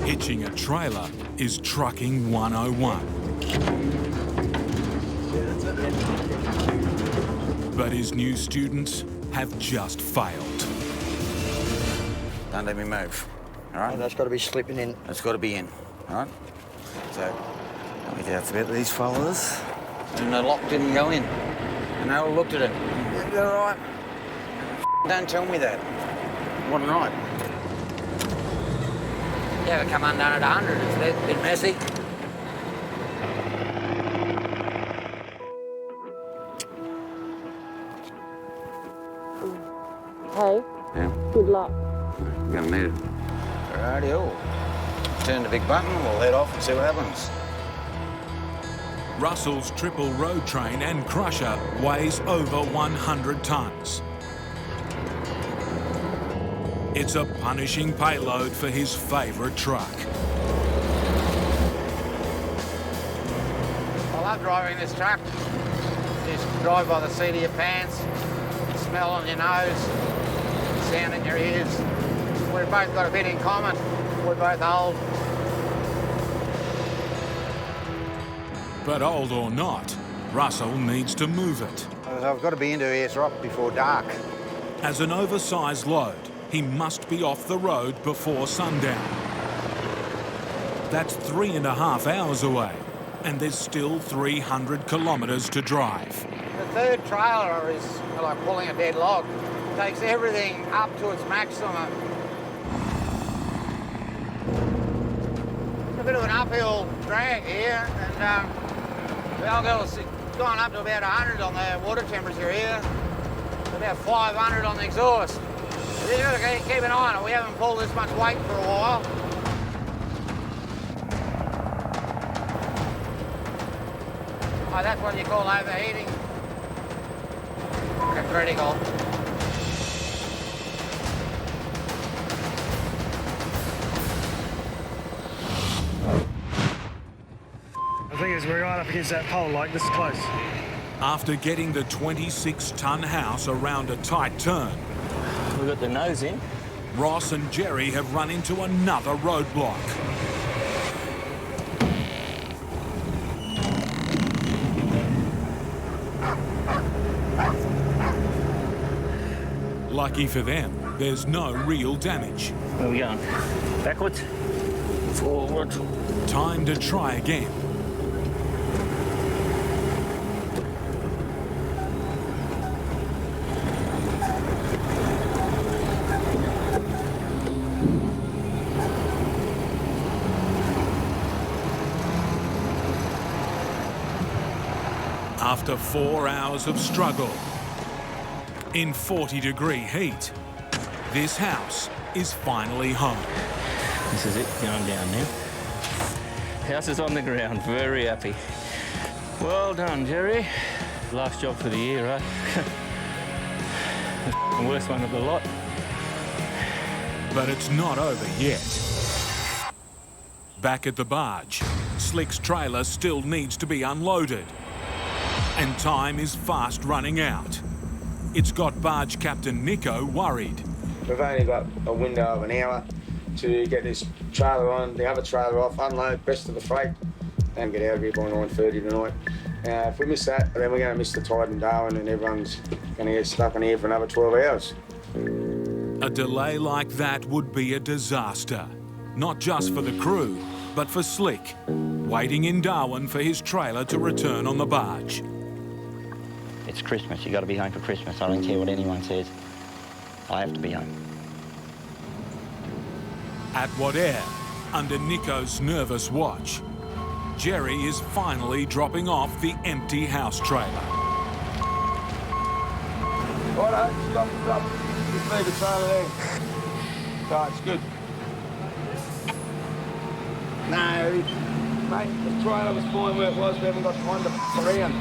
Hitching a trailer is trucking 101. But his new students have just failed. Don't let me move, all right? That's got to be slipping in. It's got to be in, all right? So, let me doubt about these fellas. And the lock didn't go in. And they all looked at it. Is that all right? Don't tell me that. Wasn't right. Yeah, we come undone at 100. It's a bit messy. Hey, Yeah, good luck. you're gonna need it. Rightio. Turn the big button, we'll head off and see what happens. Russell's triple road train and crusher weighs over 100 tonnes. It's a punishing payload for his favourite truck. I love driving this truck. Just drive by the seat of your pants, smell on your nose, sound in your ears. We've both got a bit in common. We're both old. But old or not, Russell needs to move it. I've got to be into Ayers Rock before dark. As an oversized load, he must be off the road before sundown. That's 3.5 hours away, and there's still 300 kilometres to drive. The third trailer is like pulling a dead log. It takes everything up to its maximum. It's a bit of an uphill drag here, and the old girl's gone up to about 100 on the water temperature here, about 500 on the exhaust. You've got to keep an eye on it. We haven't pulled this much weight for a while. Oh, that's what you call overheating. It's critical. The thing is, we're right up against that pole, like, this is close. After getting the 26-tonne house around a tight turn, We've got the nose in. Ross and Jerry have run into another roadblock. Lucky for them, there's no real damage. Where are we going? Backwards? Forward. Time to try again. After 4 hours of struggle, in 40-degree heat, this house is finally home. This is it, going down now. House is on the ground, very happy. Well done, Jerry. Last job for the year, right? The worst one of the lot. But it's not over yet. Back at the barge, Slick's trailer still needs to be unloaded. And time is fast running out. It's got barge captain Nico worried. We've only got a window of an hour to get this trailer on, the other trailer off, unload the rest of the freight, and get out of here by 9:30 tonight. If we miss that, then we're going to miss the tide in Darwin, and everyone's going to get stuck in here for another 12 hours. A delay like that would be a disaster. Not just for the crew, but for Slick, waiting in Darwin for his trailer to return on the barge. It's Christmas. You got to be home for Christmas. I don't care what anyone says. I have to be home. At Wadair, under Nico's nervous watch, Jerry is finally dropping off the empty house trailer. Righto, stop. Just leave the trailer there. So it's good. No, mate, the trailer was fine where it was. We haven't got time to f around.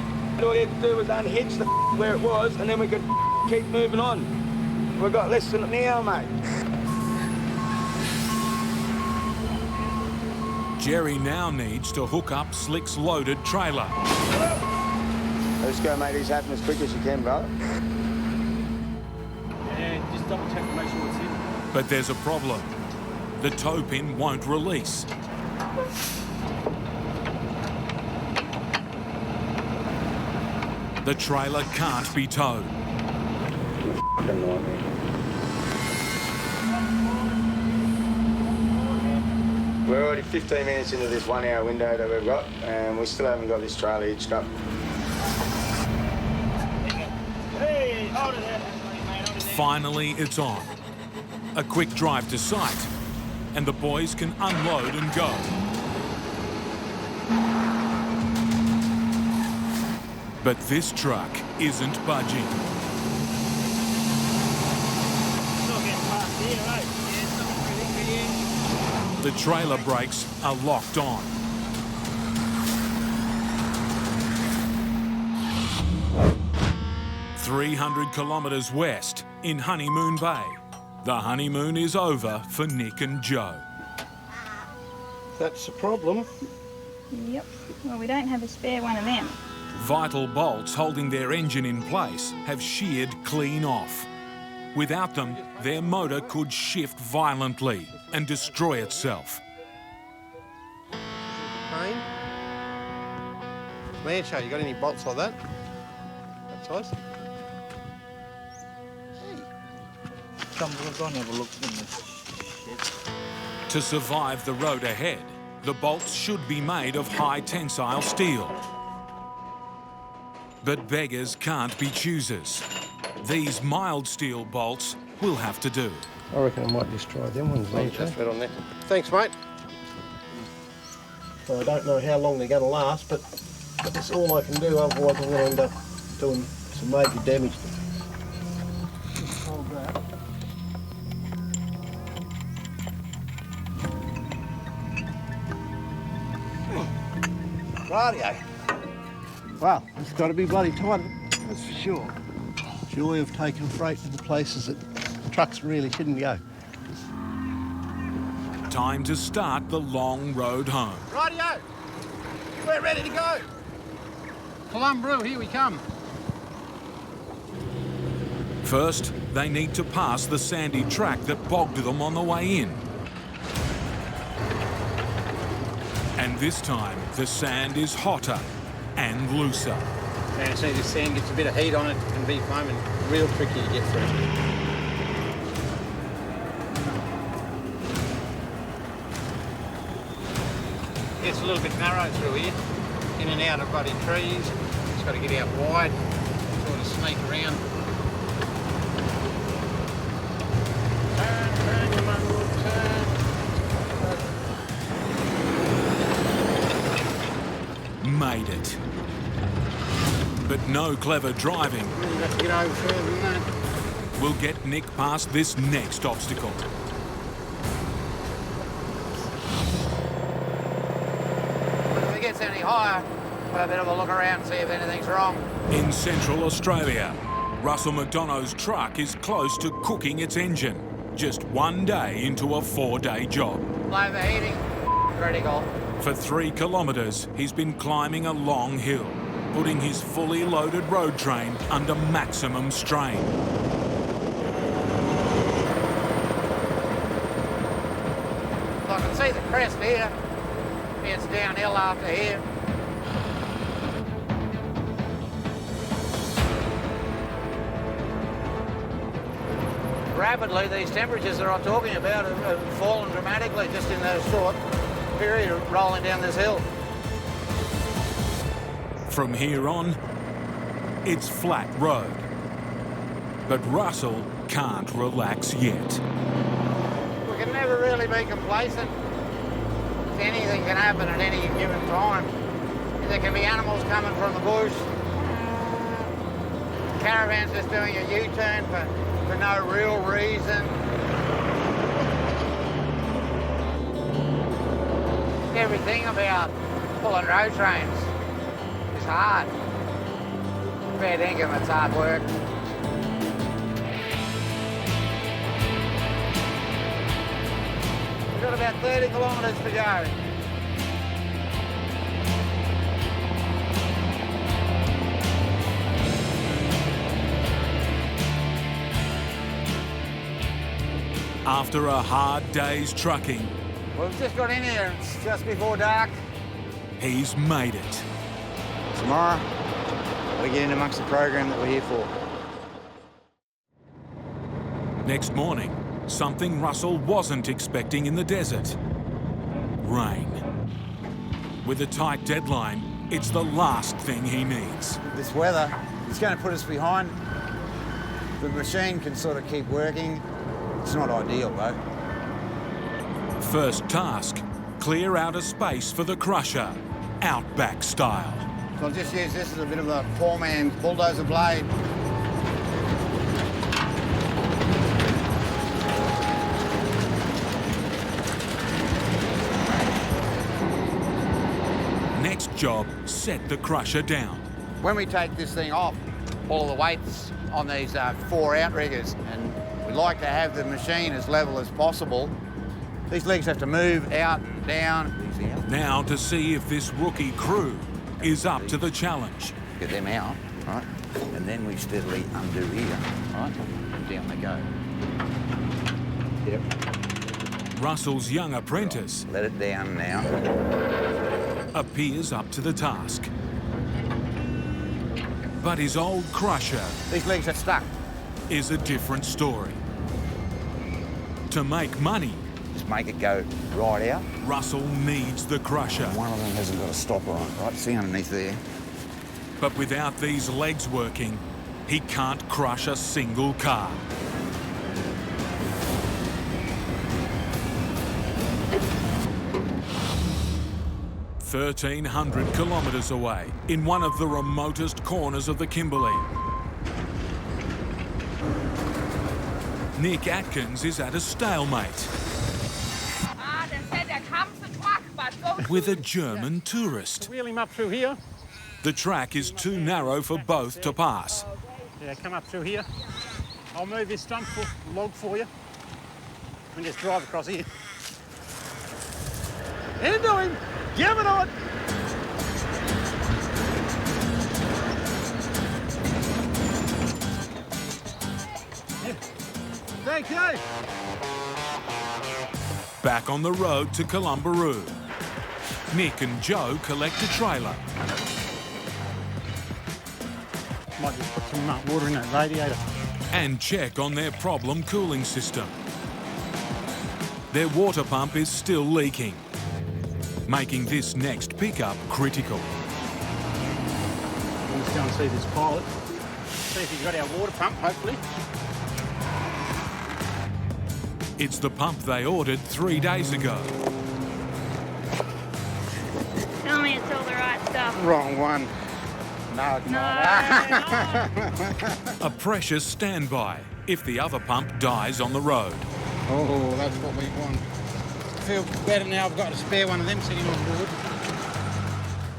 All we had to do was unhitch the where it was, and then we could keep moving on. We've got less than an hour, mate. Jerry now needs to hook up Slick's loaded trailer. Let's go make this happen as quick as you can, brother. Yeah, just double check to make sure it's in. But there's a problem. The tow pin won't release. The trailer can't be towed. We're already 15 minutes into this 1 hour window that we've got, and we still haven't got this trailer hitched up. Finally, it's on. A quick drive to site, and the boys can unload and go. But this truck isn't budging. The trailer brakes are locked on. "300 kilometres west in Honeymoon Bay. The honeymoon is over for Nick and Joe. That's the problem. Yep. Well, we don't have a spare one of them. Vital bolts holding their engine in place have sheared clean off. Without them, their motor could shift violently and destroy itself. Pain? Lancho, you got any bolts like that? That size? Come on, have a look in this shit. To survive the road ahead, the bolts should be made of high tensile steel. But beggars can't be choosers. These mild steel bolts will have to do. I reckon I might just try them ones, Lancho. Just right on there. Thanks, mate. Well, I don't know how long they're going to last, but that's all I can do, otherwise I'm going to end up doing some major damage. Radio. Well, it's got to be bloody tight, that's for sure. Joy of taking freight to the places that trucks really shouldn't go. Time to start the long road home. Radio! We're ready to go. Columbo, here we come. First, they need to pass the sandy track that bogged them on the way in. And this time, the sand is hotter and looser. Yeah, see, this sand gets a bit of heat on it and be foaming. Real tricky to get through. It's a little bit narrow through here, in and out of bloody trees. Just got to get out wide, sort of sneak around. Turn, you might little turn. Made it. But no clever driving will get Nick past this next obstacle. If it gets any higher, we'll have a bit of a look around, see if anything's wrong. In Central Australia, Russell McDonough's truck is close to cooking its engine, just 1 day into a 4-day job. Overheating, critical. For 3 kilometres, he's been climbing a long hill, putting his fully loaded road train under maximum strain. I can see the crest here. It's downhill after here. Rapidly, these temperatures that I'm talking about have fallen dramatically just in those short period of rolling down this hill. From here on, it's flat road. But Russell can't relax yet. We can never really be complacent. Anything can happen at any given time. There can be animals coming from the bush. Caravans just doing a U-turn for no real reason. Everything about pulling road trains is hard. Fair dinkum, it's hard work. We've got about 30 kilometres to go. After a hard day's trucking, Well, we've just got in here. It's just before dark. he's made it. Tomorrow, we get in amongst the program that we're here for. Next morning, something Russell wasn't expecting in the desert. Rain. With a tight deadline, it's the last thing he needs. This weather is going to put us behind. The machine can sort of keep working. It's not ideal, though. First task, clear out a space for the crusher, Outback style. So I'll just use this as a bit of a poor man's bulldozer blade. Next job, set the crusher down. When we take this thing off, all of the weight's on these 4 outriggers, and we like to have the machine as level as possible. These legs have to move out and down. Now to see if this rookie crew is up to the challenge. Get them out, right? And then we steadily undo here, right? And down they go. Yep. Russell's young apprentice Let it down now. appears up to the task. But his old crusher These legs are stuck. is a different story. To make money, Just make it go right out. Russell needs the crusher. One of them hasn't got a stopper on it, right? See underneath there? But without these legs working, he can't crush a single car. "1,300 kilometres away, in one of the remotest corners of the Kimberley, Nick Atkins is at a stalemate with a German tourist. Wheel him up through here. The track is too narrow for both to pass. Yeah, come up through here. I'll move this log for you. And just drive across here. Into him! Give it on! Yeah. Thank you! Back on the road to Columbaroo, Nick and Joe collect a trailer Might just put some water in that radiator. and check on their problem cooling system. Their water pump is still leaking, making this next pickup critical. Let's go and see this pilot. See if he's got our water pump, hopefully. It's the pump they ordered 3 days ago. Tell me it's all the right stuff. Wrong one. No, it's not. A precious standby if the other pump dies on the road. Oh, that's what we want. I feel better now I've got a spare one of them sitting on board.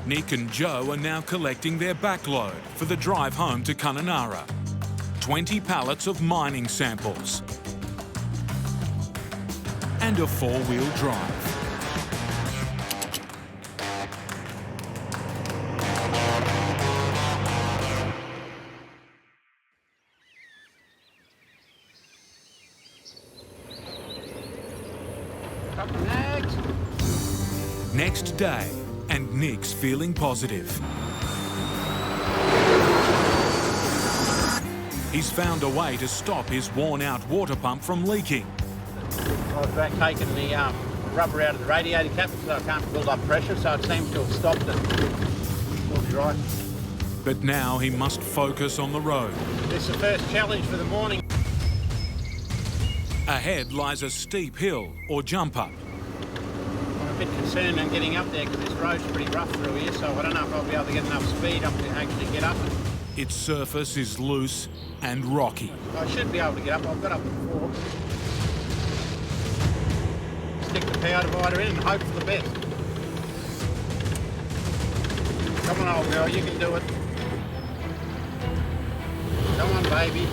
Nick and Joe are now collecting their backload for the drive home to Kununurra. 20 pallets of mining samples and a four-wheel drive. Next day, and Nick's feeling positive. He's found a way to stop his worn-out water pump from leaking. I've taken the rubber out of the radiator cap so I can't build up pressure, so it seems to have stopped it. Will be right. But now he must focus on the road. This is the first challenge for the morning. Ahead lies a steep hill or jump up. I'm a bit concerned on getting up there because this road's pretty rough through here, so I don't know if I'll be able to get enough speed up to actually get up it. Its surface is loose and rocky. I should be able to get up. I've got up before. Stick the power divider in and hope for the best. Come on, old girl, you can do it. Come on, baby.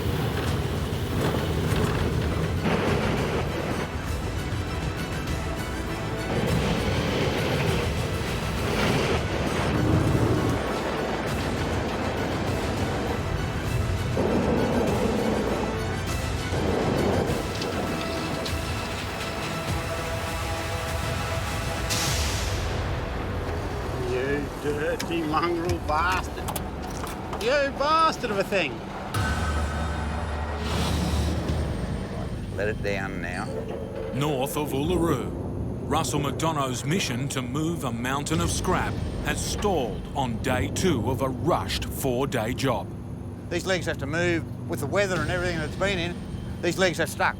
Dirty mongrel bastard. You bastard of a thing. Let it down now. North of Uluru, Russell McDonough's mission to move a mountain of scrap has stalled on day 2 of a rushed 4-day job. These legs have to move with the weather and everything that's been in. These legs are stuck.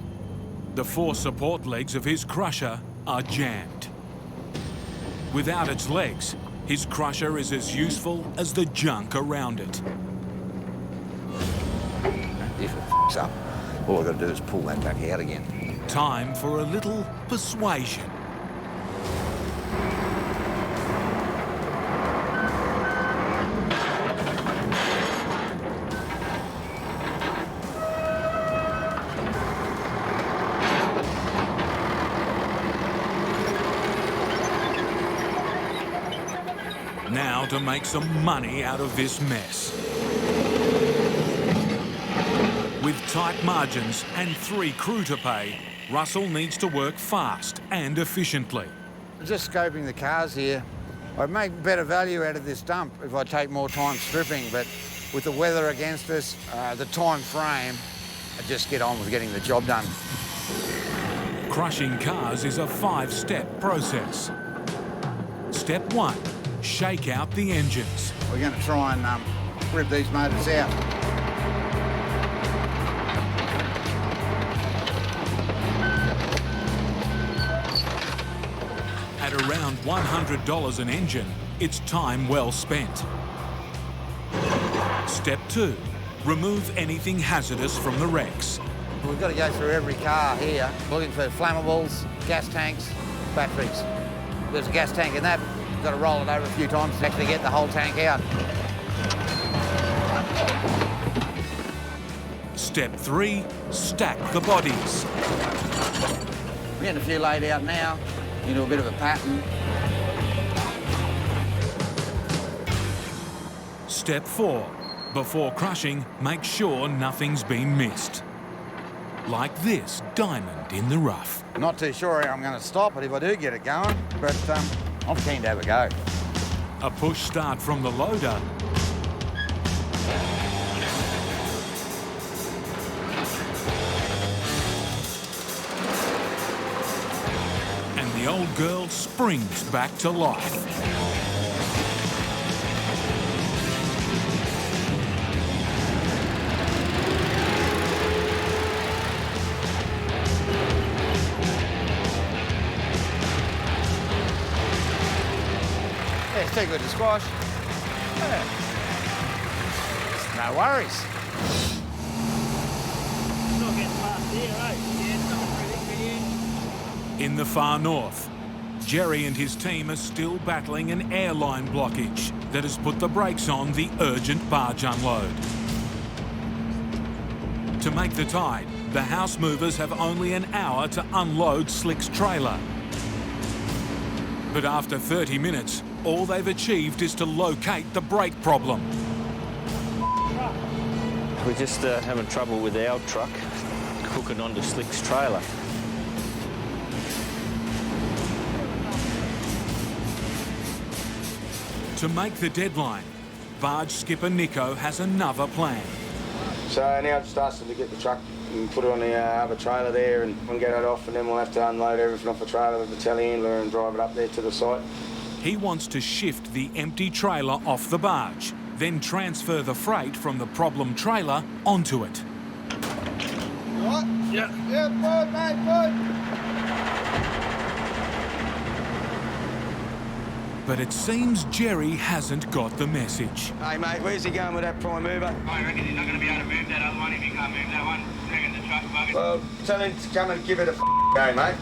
The 4 support legs of his crusher are jammed. Without its legs, his crusher is as useful as the junk around it. If it f***s up, all I've got to do is pull that back out again. Time for a little persuasion. Now to make some money out of this mess. With tight margins and 3 crew to pay, Russell needs to work fast and efficiently. Just scoping the cars here, I'd make better value out of this dump if I take more time stripping, but with the weather against us, the time frame, I just get on with getting the job done. Crushing cars is a 5-step process. Step 1, shake out the engines. We're going to try and rip these motors out. At around $100 an engine, it's time well spent. Step 2, remove anything hazardous from the wrecks. We've got to go through every car here, looking for flammables, gas tanks, batteries. There's a gas tank in that. We've got to roll it over a few times to actually get the whole tank out. Step 3, stack the bodies. We're getting a few laid out now into a bit of a pattern. Step 4, before crushing, make sure nothing's been missed. Like this diamond in the rough. Not too sure how I'm going to stop it if I do get it going, but I'm keen to have a go. A push start from the loader. And the old girl springs back to life. Yeah, it's too good to squash. Yeah. No worries. Still getting past here, eh? Yeah, it's not pretty good. In the far north, Jerry and his team are still battling an airline blockage that has put the brakes on the urgent barge unload. To make the tide, the house movers have only an hour to unload Slick's trailer. But after 30 minutes, all they've achieved is to locate the brake problem. We're just having trouble with our truck hooking onto Slick's trailer. To make the deadline, barge skipper Nico has another plan. So now it just asks them to get the truck and put it on the other trailer there and we'll get it off, and then we'll have to unload everything off the trailer with the telehandler and drive it up there to the site. He wants to shift the empty trailer off the barge, then transfer the freight from the problem trailer onto it. You all right? Yeah. Yeah, good, mate, good. But it seems Jerry hasn't got the message. Hey mate, where's he going with that prime mover? I reckon he's not going to be able to move that other one if he can't move that one. I reckon the truck's bugging. Well, tell him to come and give it a go, mate.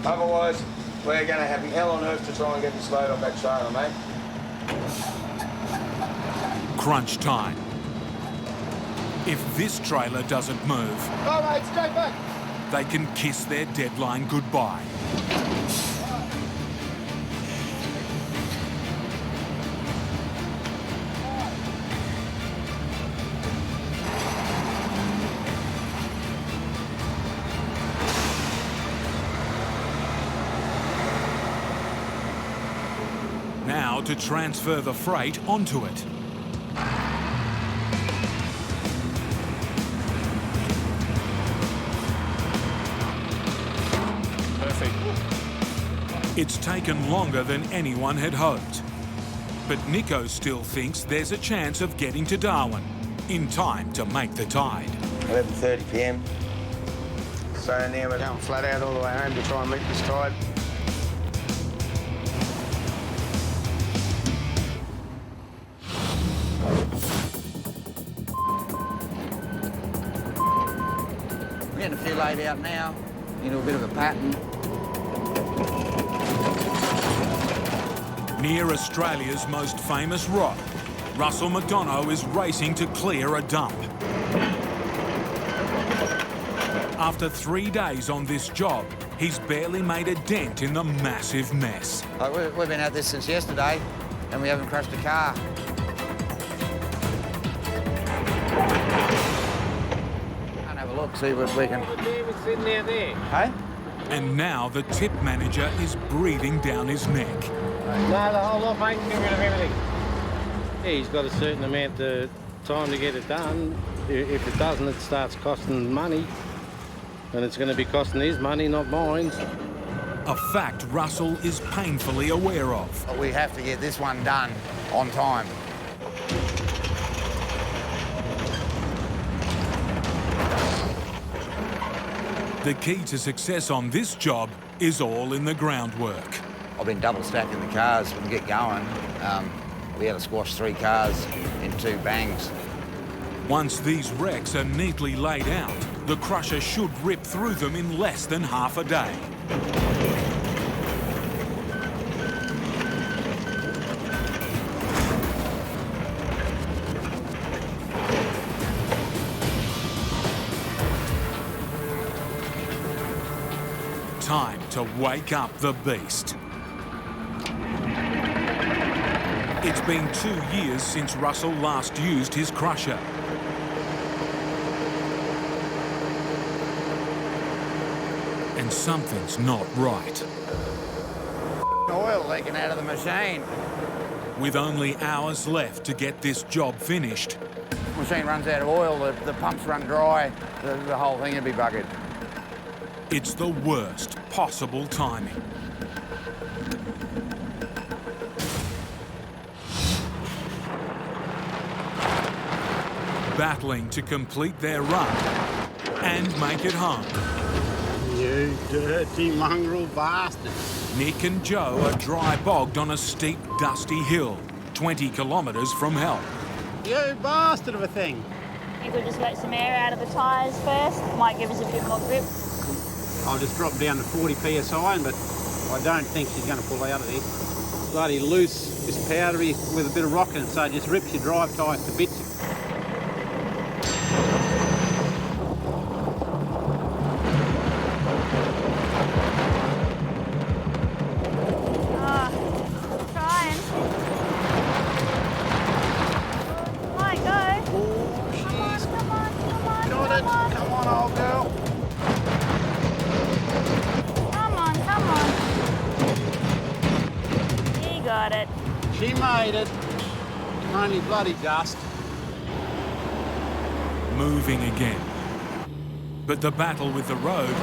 Otherwise, we're going to have hell on earth to try and get this load off that trailer, mate. Crunch time. If this trailer doesn't move, Go, mate, straight back. they can kiss their deadline goodbye. Now to transfer the freight onto it. Perfect. It's taken longer than anyone had hoped. But Nico still thinks there's a chance of getting to Darwin in time to make the tide. 11:30 p.m. So now we're going flat out all the way home to try and meet this tide. We're getting a few laid out now, into a bit of a pattern. Near Australia's most famous rock, Russell McDonough is racing to clear a dump. After 3 days on this job, he's barely made a dent in the massive mess. We've been at this since yesterday, and we haven't crashed a car. I'll have a look, see what we can... David's sitting out there. Hey? And now the tip manager is breathing down his neck. No, the whole lot, mate, get rid of everything. Yeah, he's got a certain amount of time to get it done. If it doesn't, it starts costing money. And it's going to be costing his money, not mine. A fact Russell is painfully aware of. We have to get this one done on time. The key to success on this job is all in the groundwork. I've been double stacking the cars when we get going. We had to squash 3 cars in 2 bangs. Once these wrecks are neatly laid out, the crusher should rip through them in less than half a day. Time to wake up the beast. It's been 2 years since Russell last used his crusher. And something's not right. Oil leaking out of the machine. With only hours left to get this job finished, The machine runs out of oil, the pumps run dry, the whole thing would be buggered. it's the worst possible timing. Battling to complete their run and make it home. You dirty mongrel bastard. Nick and Joe are dry bogged on a steep, dusty hill, 20 kilometres from help. You bastard of a thing. I think we'll just let some air out of the tyres first. Might give us a bit more grip. I'll just drop down to 40 psi, but I don't think she's going to pull out of there. Bloody loose, it's powdery with a bit of rock in it, so it just rips your drive tyres to bits. She made it. Only bloody dust. Moving again. But the battle with the road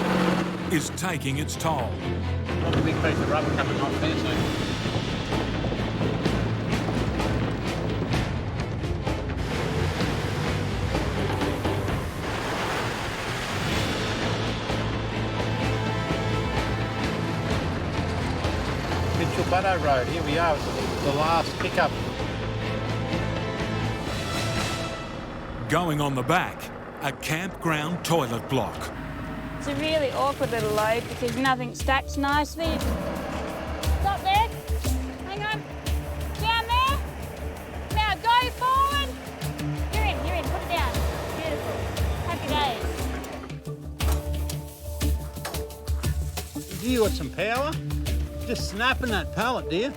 is taking its toll. Got a big piece of rubber coming off there soon. Butto Road, here we are, the last pickup. Going on the back, a campground toilet block. It's a really awkward little load because nothing stacks nicely. Stop there. Hang on. Down there. Now go forward. You're in. Put it down. Beautiful. Happy days. You got some power? Just snapping that pallet, dear.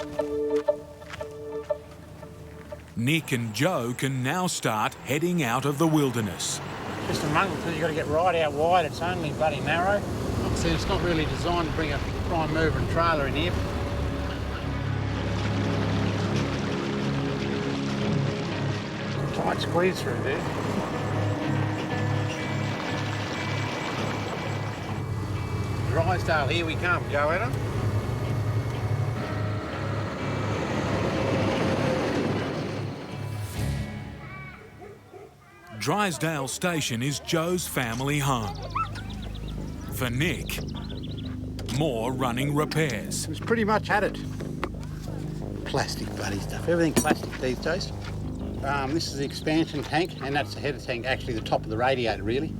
Nick and Joe can now start heading out of the wilderness. Just a mongrel because you've got to get right out wide. It's only bloody narrow. See, it's not really designed to bring a prime mover and trailer in here. Tight squeeze through there. Drysdale, here we come, Joanna. Drysdale Station is Joe's family home. For Nick, more running repairs. It's pretty much at it. Plastic buddy stuff, everything plastic these days. This is the expansion tank, and that's the header tank, actually the top of the radiator, really.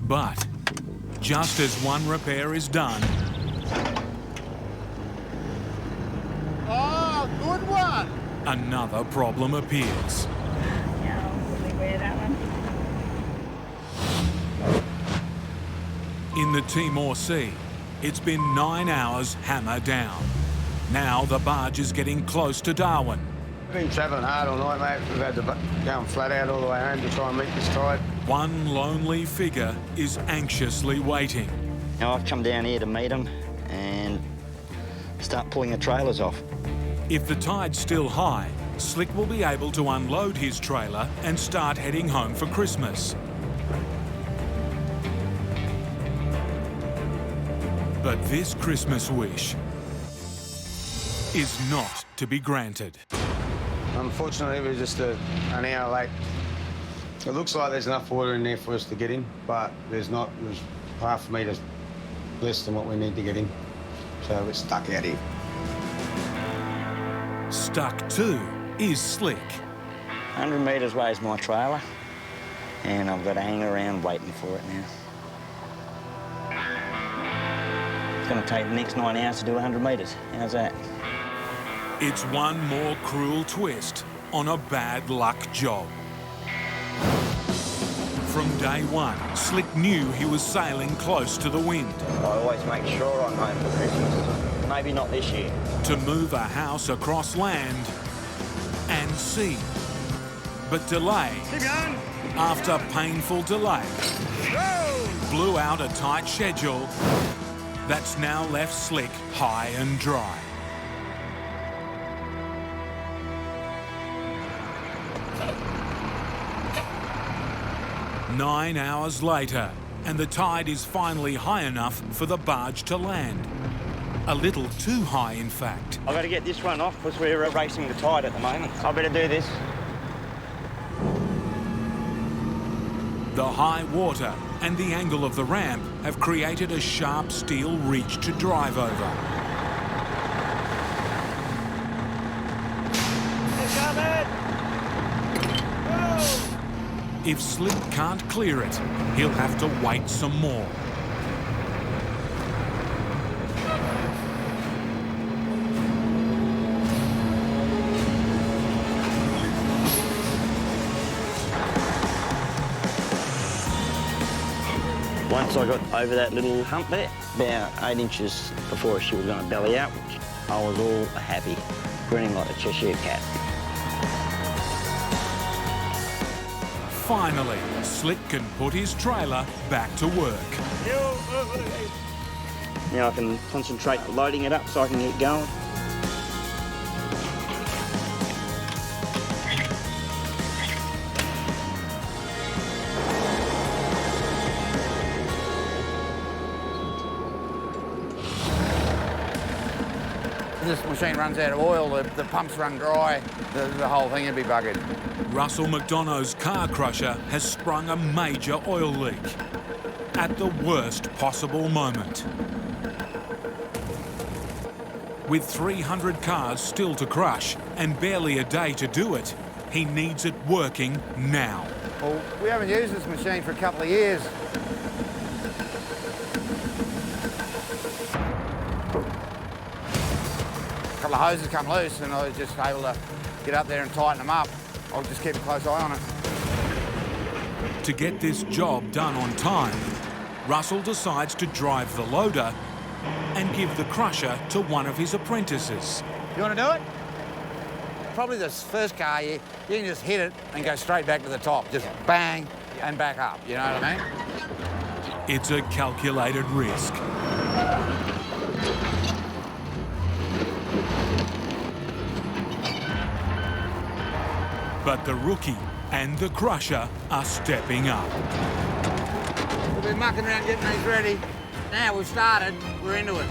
But just as one repair is done, oh, good one! Another problem appears. Yeah, I'll probably wear that one. In the Timor Sea, it's been 9 hours hammer down. Now the barge is getting close to Darwin. We've been travelling hard all night, mate. We've had to go flat out all the way home to try and meet this tide. One lonely figure is anxiously waiting. Now I've come down here to meet them and start pulling the trailers off. If the tide's still high, Slick will be able to unload his trailer and start heading home for Christmas. But this Christmas wish is not to be granted. Unfortunately, we're just an hour late. It looks like there's enough water in there for us to get in, but there's not. There's half a metre less than what we need to get in. So we're stuck out here. Stuck too is Slick. 100 metres away is my trailer, and I've got to hang around waiting for it now. It's going to take the next 9 hours to do 100 metres. How's that? It's one more cruel twist on a bad luck job. From day one, Slick knew he was sailing close to the wind. I always make sure I'm home for Christmas. Maybe not this year. To move a house across land and sea. But delay, after painful delay, blew out a tight schedule that's now left Slick high and dry. Nine hours later, and the tide is finally high enough for the barge to land. A little too high, in fact. I've got to get this one off because we're racing the tide at the moment. I better do this. The high water and the angle of the ramp have created a sharp steel reach to drive over. If Slick can't clear it, he'll have to wait some more. Once I got over that little hump there, about 8 inches before she was going to belly out, I was all happy, grinning like a Cheshire cat. Finally, Slick can put his trailer back to work. Now I can concentrate on loading it up so I can get going. This machine runs out of oil, the pumps run dry, the whole thing would be buggered. Russell McDonough's car crusher has sprung a major oil leak at the worst possible moment. With 300 cars still to crush and barely a day to do it, he needs it working now. Well, we haven't used this machine for a couple of years. A couple of hoses come loose and I was just able to get up there and tighten them up. I'll just keep a close eye on it. To get this job done on time, Russell decides to drive the loader and give the crusher to one of his apprentices. You want to do it? Probably this first car, you can just hit it and go straight back to the top. Just bang and back up, you know what I mean? It's a calculated risk. But the rookie and the crusher are stepping up. We've been mucking around getting these ready. Now we've started, we're into it.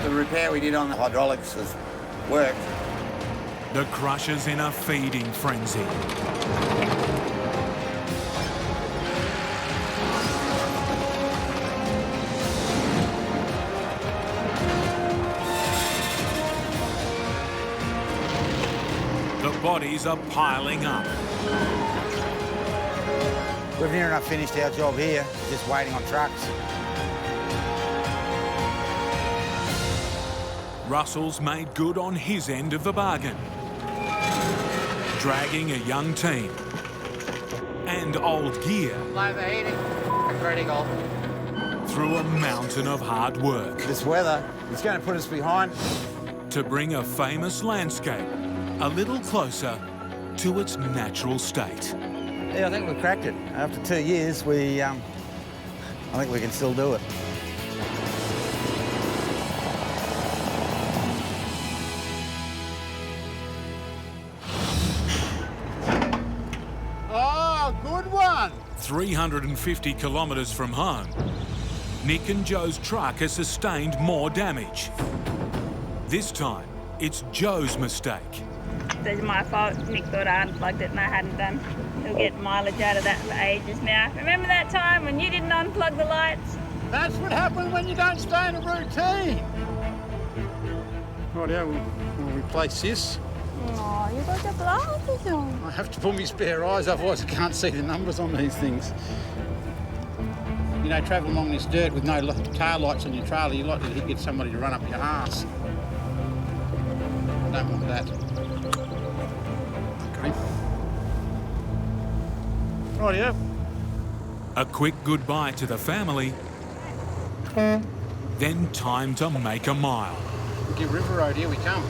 The repair we did on the hydraulics has worked. The crusher's in a feeding frenzy. The bodies are piling up. We've near enough finished our job here, just waiting on trucks. Russell's made good on his end of the bargain, dragging a young team and old gear Low the heating, critical. through a mountain of hard work This weather, it's going to put us behind. to bring a famous landscape a little closer to its natural state. Yeah, I think we've cracked it. After 2 years, I think we can still do it. Oh, good one. 350 kilometres from home, Nick and Joe's truck has sustained more damage. This time, it's Joe's mistake. It's my fault. Nick thought I unplugged it and I hadn't done. He'll get mileage out of that for ages now. Remember that time when you didn't unplug the lights? That's what happens when you don't stay in a routine. Rightio, we'll replace this. Oh, you got your glasses on. I have to put my spare eyes, otherwise I can't see the numbers on these things. You know, travel along this dirt with no tail lights on your trailer, you're likely to get somebody to run up your arse. I don't want that. Okay. Rightio. A quick goodbye to the family, then time to make a mile. Give River Road, here we come.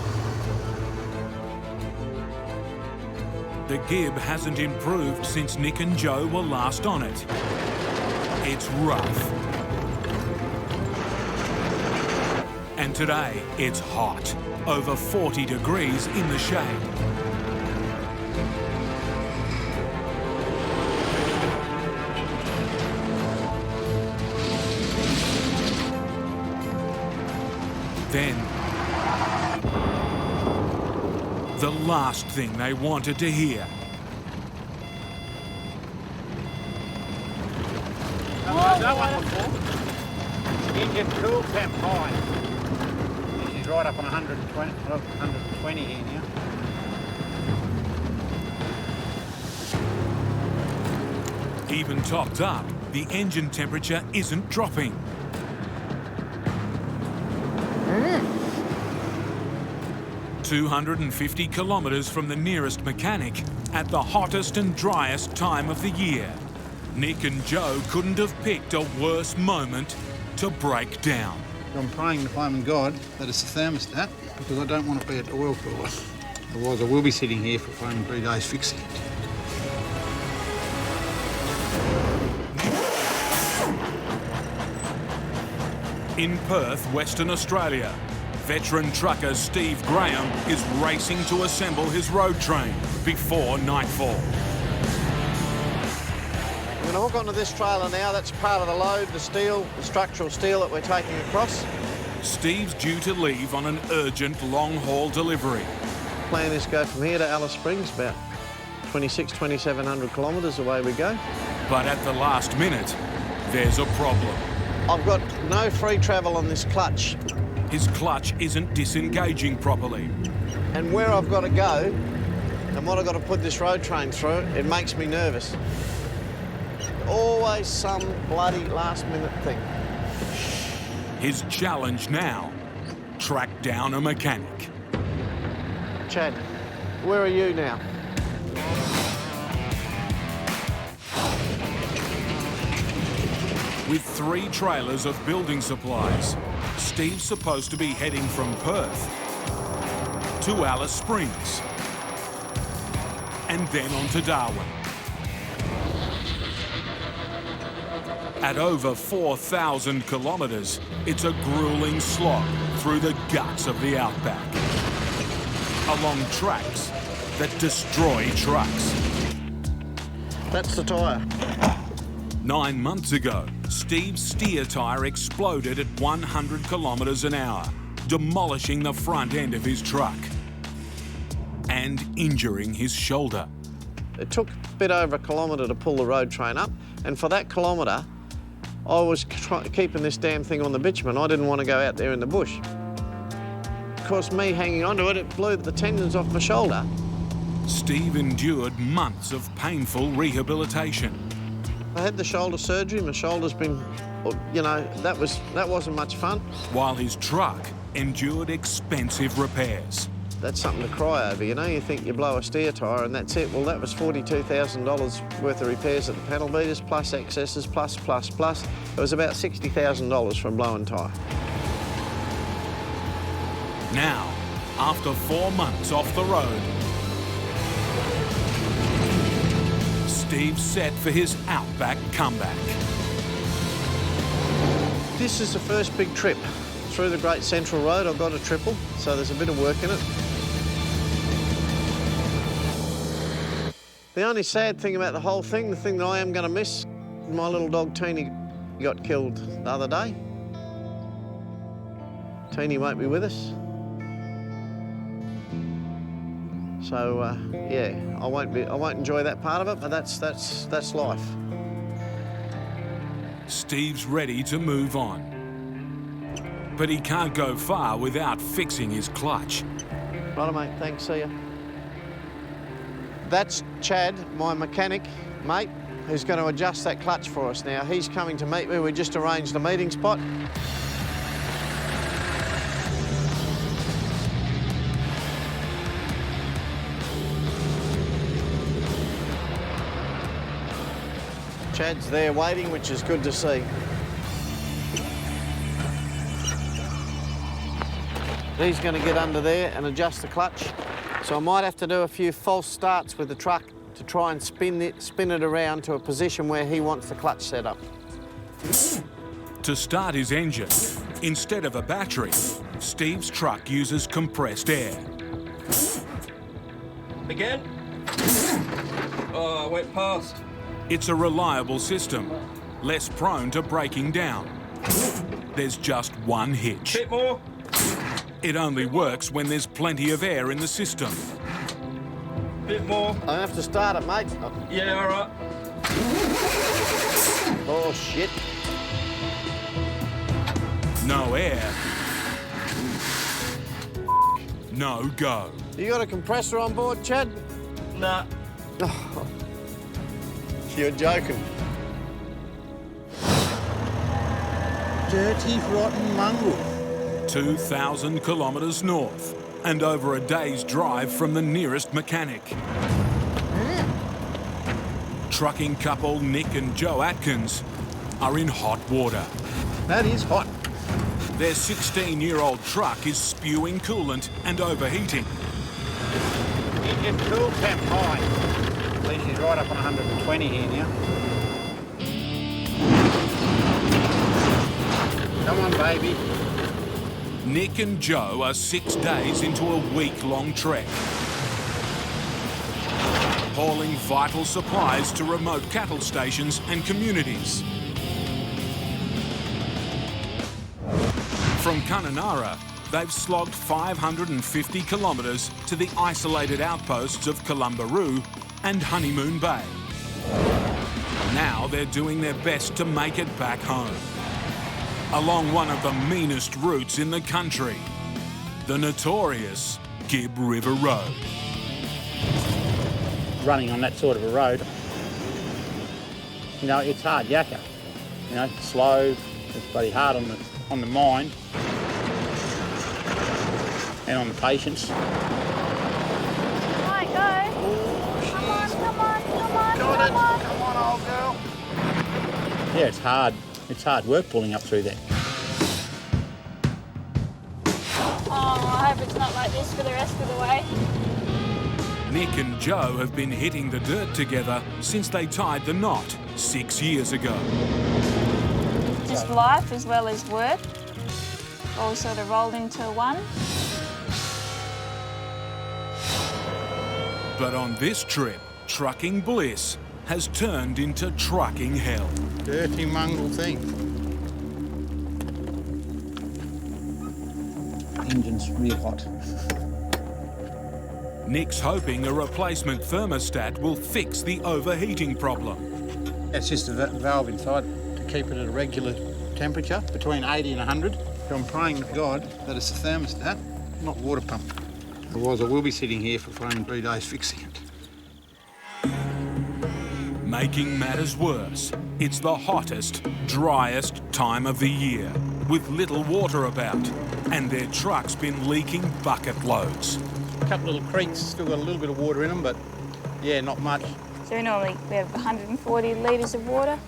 The Gib hasn't improved since Nick and Joe were last on it. It's rough. And today, it's hot, over 40 degrees in the shade. Then, the last thing they wanted to hear. That one before. Engine cool temp high. She's right up on 120 here now. Even topped up, the engine temperature isn't dropping. 250 kilometres from the nearest mechanic at the hottest and driest time of the year. Nick and Joe couldn't have picked a worse moment to break down. I'm praying to Flaming God that it's the thermostat, because I don't want to be at the oil cooler. Otherwise I will be sitting here for 3 days fixing it. In Perth, Western Australia, veteran trucker Steve Graham is racing to assemble his road train before nightfall. We're going to hook onto this trailer now. That's part of the load, the steel, the structural steel that we're taking across. Steve's due to leave on an urgent long-haul delivery. Plan is to go from here to Alice Springs, about 2,700 kilometres away we go. But at the last minute, there's a problem. I've got no free travel on this clutch. His clutch isn't disengaging properly. And where I've got to go and what I've got to put this road train through, it makes me nervous. Always some bloody last-minute thing. His challenge now, track down a mechanic. Chad, where are you now? With 3 trailers of building supplies, Steve's supposed to be heading from Perth to Alice Springs. and then on to Darwin. At over 4,000 kilometres, it's a gruelling slog through the guts of the outback, along tracks that destroy trucks. That's the tyre. 9 months ago, Steve's steer tyre exploded at 100 kilometres an hour, demolishing the front end of his truck and injuring his shoulder. It took a bit over a kilometre to pull the road train up, and for that kilometre, I was keeping this damn thing on the bitumen. I didn't want to go out there in the bush. Of course, me hanging onto it, it blew the tendons off my shoulder. Steve endured months of painful rehabilitation. I had the shoulder surgery. My shoulder's been, you know, that wasn't much fun. While his truck endured expensive repairs. That's something to cry over, you know. You think you blow a steer tyre and that's it. Well, that was $42,000 worth of repairs at the panel beaters, plus excesses, plus. It was about $60,000 from blowing tyre. Now, after 4 months off the road, Steve's set for his Outback comeback. This is the first big trip through the Great Central Road. I've got a triple, so there's a bit of work in it. The only sad thing about the whole thing, the thing that I am going to miss, my little dog Teeny got killed the other day. Teeny won't be with us. So yeah, I won't enjoy that part of it, but that's life. Steve's ready to move on, but he can't go far without fixing his clutch. Righto, mate. Thanks. See ya. That's Chad, my mechanic, mate, who's going to adjust that clutch for us now. He's coming to meet me. We just arranged a meeting spot. Chad's there waiting, which is good to see. He's going to get under there and adjust the clutch. So I might have to do a few false starts with the truck to try and spin it around to a position where he wants the clutch set up. To start his engine, instead of a battery, Steve's truck uses compressed air. Again? Oh, I went past. It's a reliable system, less prone to breaking down. There's just one hitch. Bit more. It only works when there's plenty of air in the system. Bit more. I have to start it, mate. Yeah, all right. Oh, shit. No air. No go. You got a compressor on board, Chad? Nah. Oh, you're joking. Dirty, rotten mongrel. 2,000 kilometres north and over a day's drive from the nearest mechanic. Trucking couple Nick and Joe Atkins are in hot water. That is hot. Their 16-year-old truck is spewing coolant and overheating. Engine cool temp high. At least he's right up on 120 here now. Come on, baby. Nick and Joe are 6 days into a week-long trek, hauling vital supplies to remote cattle stations and communities. From Kununurra, they've slogged 550 kilometres to the isolated outposts of Columbaroo and Honeymoon Bay. Now they're doing their best to make it back home, along one of the meanest routes in the country, the notorious Gibb River Road. Running on that sort of a road, you know, it's hard yakka. You know, slow, it's bloody hard on the mind and on the patience. Right, go. Come on, come on, come on, come on. Come on, old girl. Yeah, it's hard. It's hard work pulling up through there. Oh, I hope it's not like this for the rest of the way. Nick and Joe have been hitting the dirt together since they tied the knot 6 years ago. Just life as well as work, all sort of rolled into one. But on this trip, trucking bliss has turned into trucking hell. Dirty mongrel thing. Engine's real hot. Nick's hoping a replacement thermostat will fix the overheating problem. It's just a valve inside to keep it at a regular temperature, between 80 and 100. So I'm praying to God that it's a thermostat, not water pump. Otherwise I will be sitting here for 3 days fixing it. Making matters worse, it's the hottest, driest time of the year, with little water about, and their truck's been leaking bucket loads. A couple little creeks, still got a little bit of water in them, but yeah, not much. So we have 140 litres of water.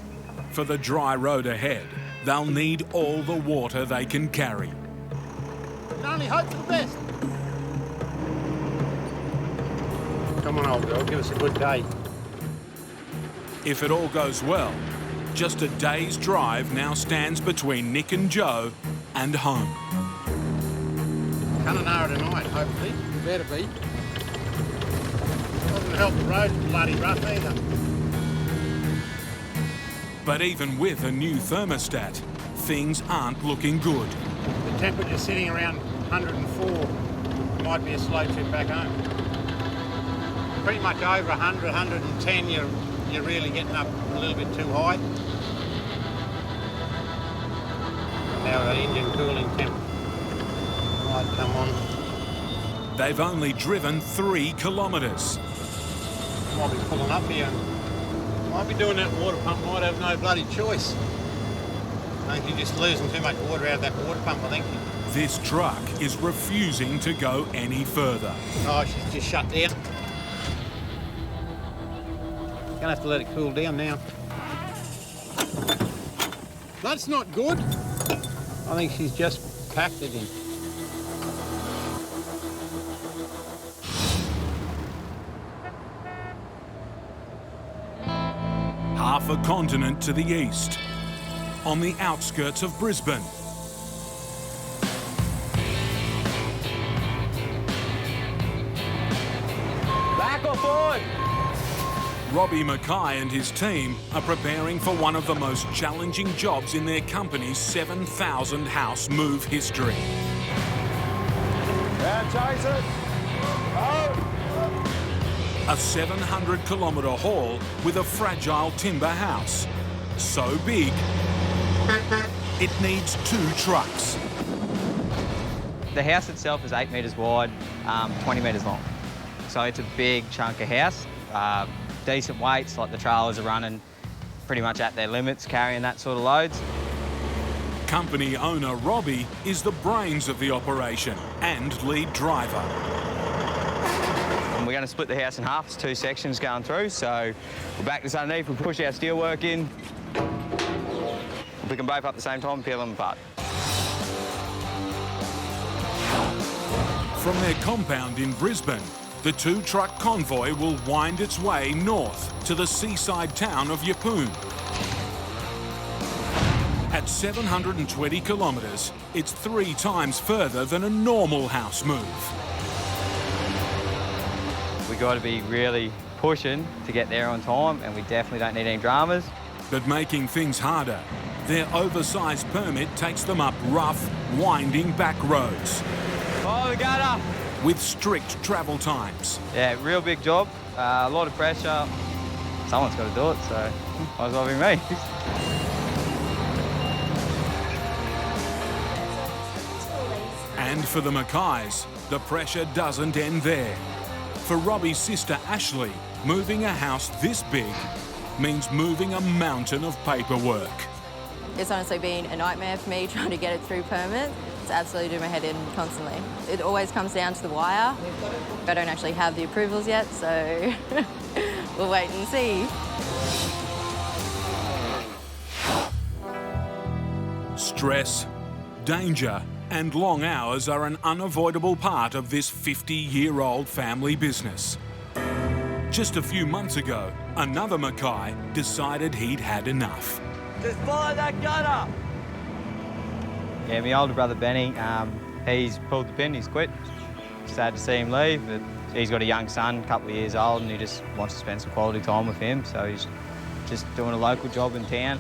For the dry road ahead, they'll need all the water they can carry. You can only hope for the best. Come on, old girl, give us a good day. If it all goes well, just a day's drive now stands between Nick and Joe and home. Kununurra tonight, hopefully. Better be. Doesn't help the road's bloody rough either. But even with a new thermostat, things aren't looking good. The temperature's sitting around 104. Might be a slow trip back home. Pretty much over 100, 110, you're really getting up a little bit too high. Now the engine cooling temp might come on. They've only driven 3 kilometres. Might be pulling up here. Might be doing that water pump, might have no bloody choice. I think you're just losing too much water out of that water pump, I think. This truck is refusing to go any further. Oh, she's just shut down. Gonna have to let it cool down now. That's not good. I think she's just packed it in. Half a continent to the east, on the outskirts of Brisbane. Back or forward? Robbie Mackay and his team are preparing for one of the most challenging jobs in their company's 7,000 house move history. Yeah, chase it. Oh. A 700-kilometre haul with a fragile timber house. So big, it needs 2 trucks. The house itself is 8 metres wide, 20 metres long. So it's a big chunk of house. Decent weights, like the trailers are running pretty much at their limits, carrying that sort of loads. Company owner Robbie is the brains of the operation and lead driver. And we're going to split the house in half. It's 2 sections going through, so we'll back this underneath, we'll push our steelwork in. We can both up at the same time, peel them apart. From their compound in Brisbane, the 2-truck convoy will wind its way north to the seaside town of Yeppoon. At 720 kilometres, it's 3 times further than a normal house move. We've got to be really pushing to get there on time, and we definitely don't need any dramas. But making things harder, their oversized permit takes them up rough, winding back roads. Oh, the gutter! With strict travel times. Yeah, real big job, a lot of pressure. Someone's got to do it, so might as well be me. And for the Mackays, the pressure doesn't end there. For Robbie's sister Ashley, moving a house this big means moving a mountain of paperwork. It's honestly been a nightmare for me trying to get it through permit. It's absolutely doing my head in constantly. It always comes down to the wire. I don't actually have the approvals yet, so we'll wait and see. Stress, danger, and long hours are an unavoidable part of this 50-year-old family business. Just a few months ago, another Mackay decided he'd had enough. Just follow that gutter. Yeah, my older brother Benny, he's pulled the pin, he's quit. Sad to see him leave, but he's got a young son, a couple of years old, and he just wants to spend some quality time with him, so he's just doing a local job in town.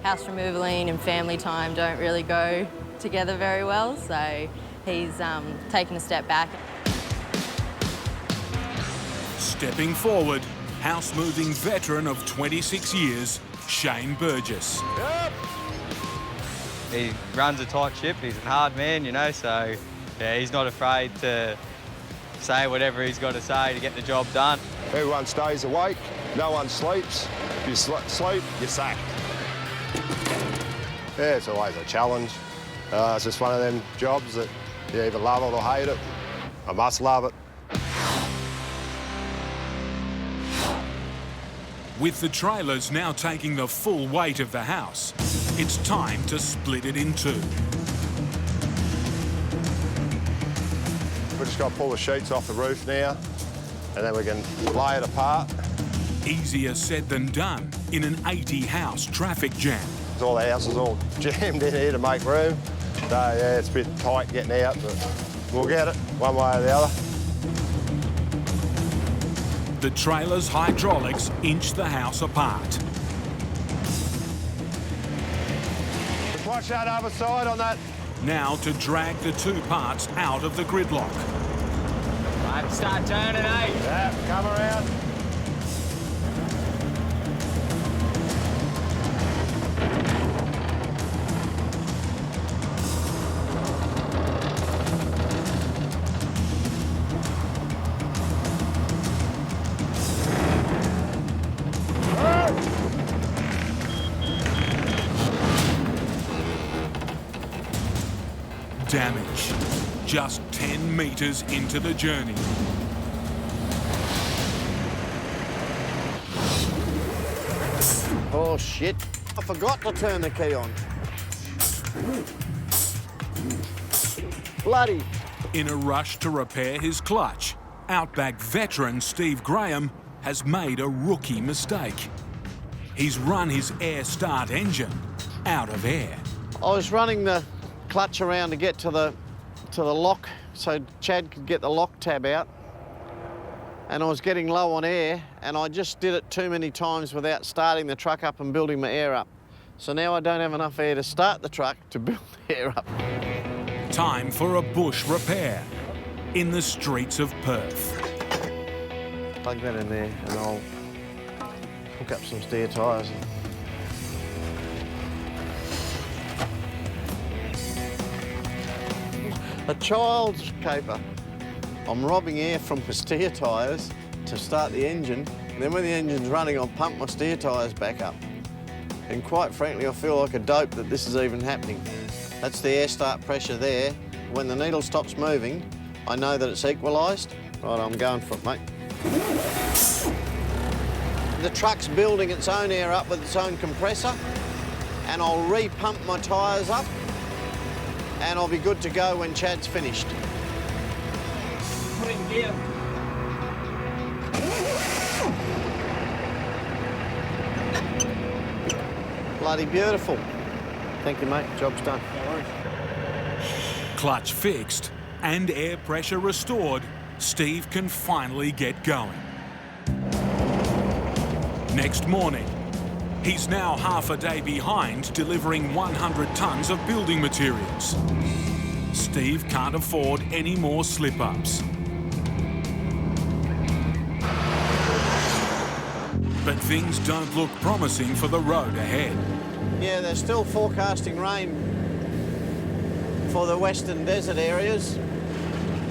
House removaling and family time don't really go together very well, so he's taken a step back. Stepping forward, house moving veteran of 26 years, Shane Burgess. Yep. He runs a tight ship, he's a hard man, you know, so yeah, he's not afraid to say whatever he's got to say to get the job done. Everyone stays awake, no one sleeps. If you sleep, you're sacked. Yeah, it's always a challenge. It's just one of them jobs that you either love it or hate it. I must love it. With the trailers now taking the full weight of the house, it's time to split it in two. We've just got to pull the sheets off the roof now, and then we can lay it apart. Easier said than done in an 80-house traffic jam. All the houses all jammed in here to make room. So yeah, it's a bit tight getting out, but we'll get it one way or the other. The trailer's hydraulics inch the house apart. Watch that other side on that. Now to drag the two parts out of the gridlock. Right, start turning, eh? Yeah, come around. Damage. Just 10 metres into the journey. Oh shit, I forgot to turn the key on. Bloody. In a rush to repair his clutch, Outback veteran Steve Graham has made a rookie mistake. He's run his air start engine out of air. I was running the clutch around to get to the lock so Chad could get the lock tab out, and I was getting low on air, and I just did it too many times without starting the truck up and building my air up. So now I don't have enough air to start the truck to build the air up. Time for a bush repair in the streets of Perth. Plug that in there and I'll hook up some steer tyres. A child's caper. I'm robbing air from my steer tyres to start the engine. And then when the engine's running, I'll pump my steer tyres back up. And quite frankly, I feel like a dope that this is even happening. That's the air start pressure there. When the needle stops moving, I know that it's equalised. Right, I'm going for it, mate. The truck's building its own air up with its own compressor, and I'll re-pump my tyres up, and I'll be good to go when Chad's finished. Put it in gear. Bloody beautiful. Thank you, mate. Job's done. No worries. Clutch fixed and air pressure restored, Steve can finally get going. Next morning, he's now half a day behind delivering 100 tonnes of building materials. Steve can't afford any more slip-ups. But things don't look promising for the road ahead. Yeah, they're still forecasting rain for the western desert areas,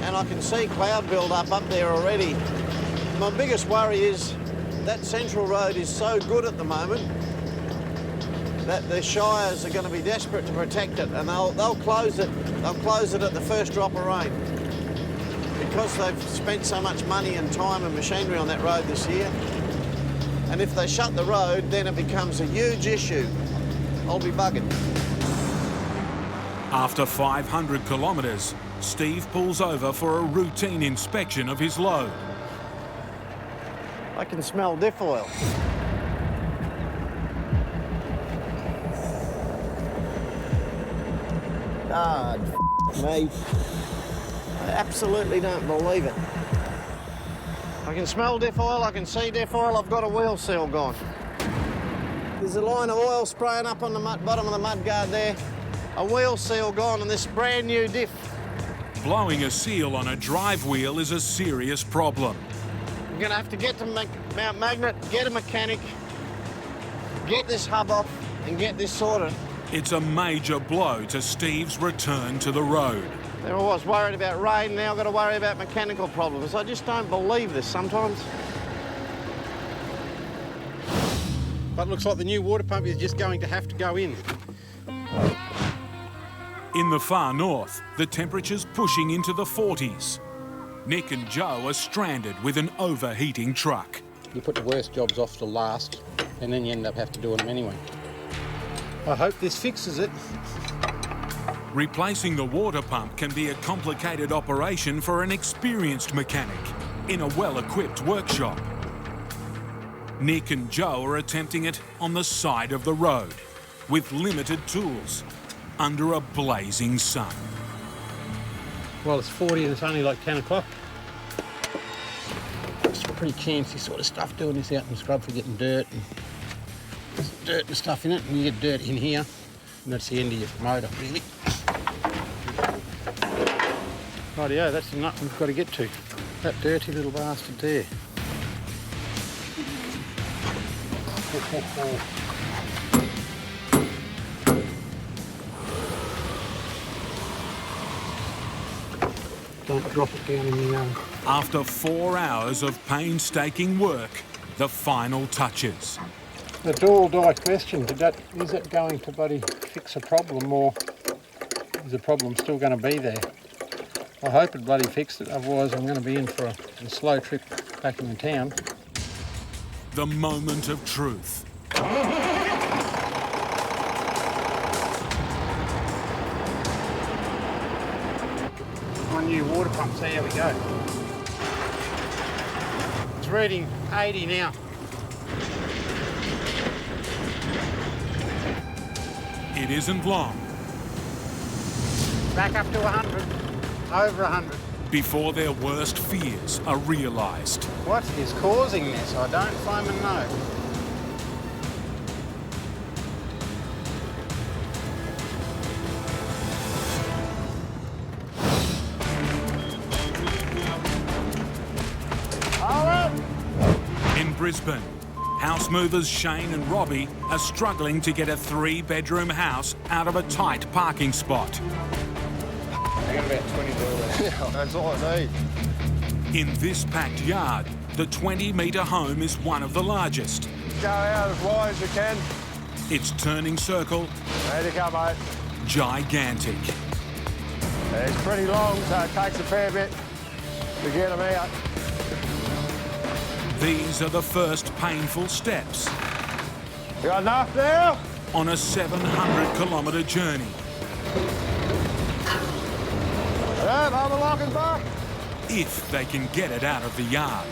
and I can see cloud build-up up there already. My biggest worry is that central road is so good at the moment that the shires are going to be desperate to protect it, and they'll close it. They'll close it at the first drop of rain because they've spent so much money and time and machinery on that road this year. And if they shut the road, then it becomes a huge issue. I'll be buggered. After 500 kilometres, Steve pulls over for a routine inspection of his load. I can smell diff oil. Ah, me. I absolutely don't believe it. I can smell diff oil, I can see diff oil, I've got a wheel seal gone. There's a line of oil spraying up on the bottom of the mudguard there. A wheel seal gone and this brand new diff. Blowing a seal on a drive wheel is a serious problem. We're going to have to get to Mount Magnet, get a mechanic, get this hub off and get this sorted. It's a major blow to Steve's return to the road. There I was worried about rain, now I've got to worry about mechanical problems. I just don't believe this sometimes. But it looks like the new water pump is just going to have to go in. In the far north, the temperature's pushing into the 40s. Nick and Joe are stranded with an overheating truck. You put the worst jobs off to last, and then you end up having to do them anyway. I hope this fixes it. Replacing the water pump can be a complicated operation for an experienced mechanic in a well-equipped workshop. Nick and Joe are attempting it on the side of the road with limited tools under a blazing sun. Well, it's 40 and it's only like 10 o'clock. It's pretty chancy sort of stuff doing this out in the scrub for getting dirt and there's dirt and stuff in it, and you get dirt in here, and that's the end of your motor, really. Rightio, that's the nut we've got to get to. That dirty little bastard there. Don't drop it down in the yard. After 4 hours of painstaking work, the final touches. The do-or-die question, is that going to bloody fix a problem, or is the problem still going to be there? I hope it bloody fixed it, otherwise I'm going to be in for a slow trip back into town. The moment of truth. My new water pump, so here we go. It's reading 80 now. It isn't long. Back up to 100, over 100. Before their worst fears are realised. What is causing this? I don't find know. In Brisbane, house movers Shane and Robbie are struggling to get a 3-bedroom house out of a tight parking spot. I got about 20 dollars. Yeah, that's all I need. In this packed yard, the 20-metre home is one of the largest. Go out as wide as you can. Its turning circle, Ready to go, mate. gigantic. It's pretty long, so it takes a fair bit to get them out. These are the first painful steps. You got enough now? On a 700-kilometre journey. Yeah, I'm locking back. If they can get it out of the yard.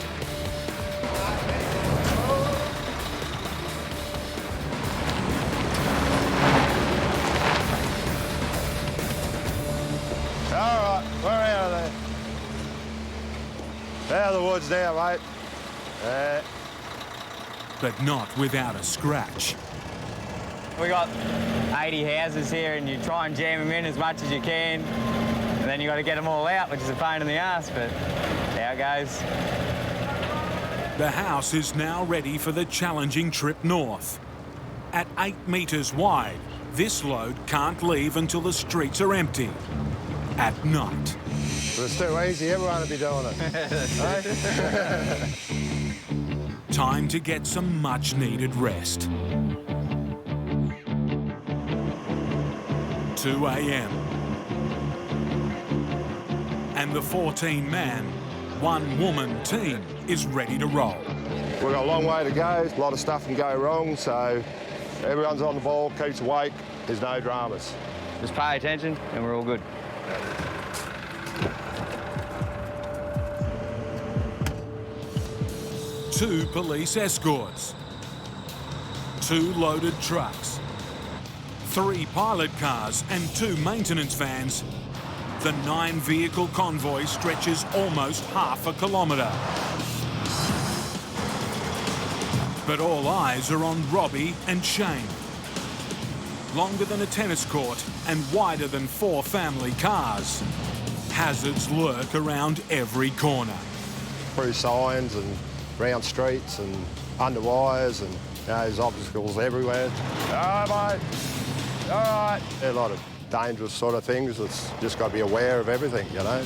All right, we're out of there. Out of the woods now, mate. But not without a scratch. We got 80 houses here and you try and jam them in as much as you can. And then you got to get them all out, which is a pain in the ass, but how it goes. The house is now ready for the challenging trip north. At 8 metres wide, this load can't leave until the streets are empty. At night. But it's too easy, everyone will be doing it. Time to get some much-needed rest. 2 a.m. And the 14-man, one-woman team is ready to roll. We've got a long way to go, a lot of stuff can go wrong, so everyone's on the ball, keeps awake, there's no dramas. Just pay attention and we're all good. 2 police escorts, 2 loaded trucks, 3 pilot cars and 2 maintenance vans, the 9-vehicle convoy stretches almost half a kilometre. But all eyes are on Robbie and Shane. Longer than a tennis court and wider than 4 family cars, hazards lurk around every corner. Through signs and round streets and under wires, and there's obstacles everywhere. All right, mate. All right. A lot of dangerous sort of things. It's just got to be aware of everything, you know.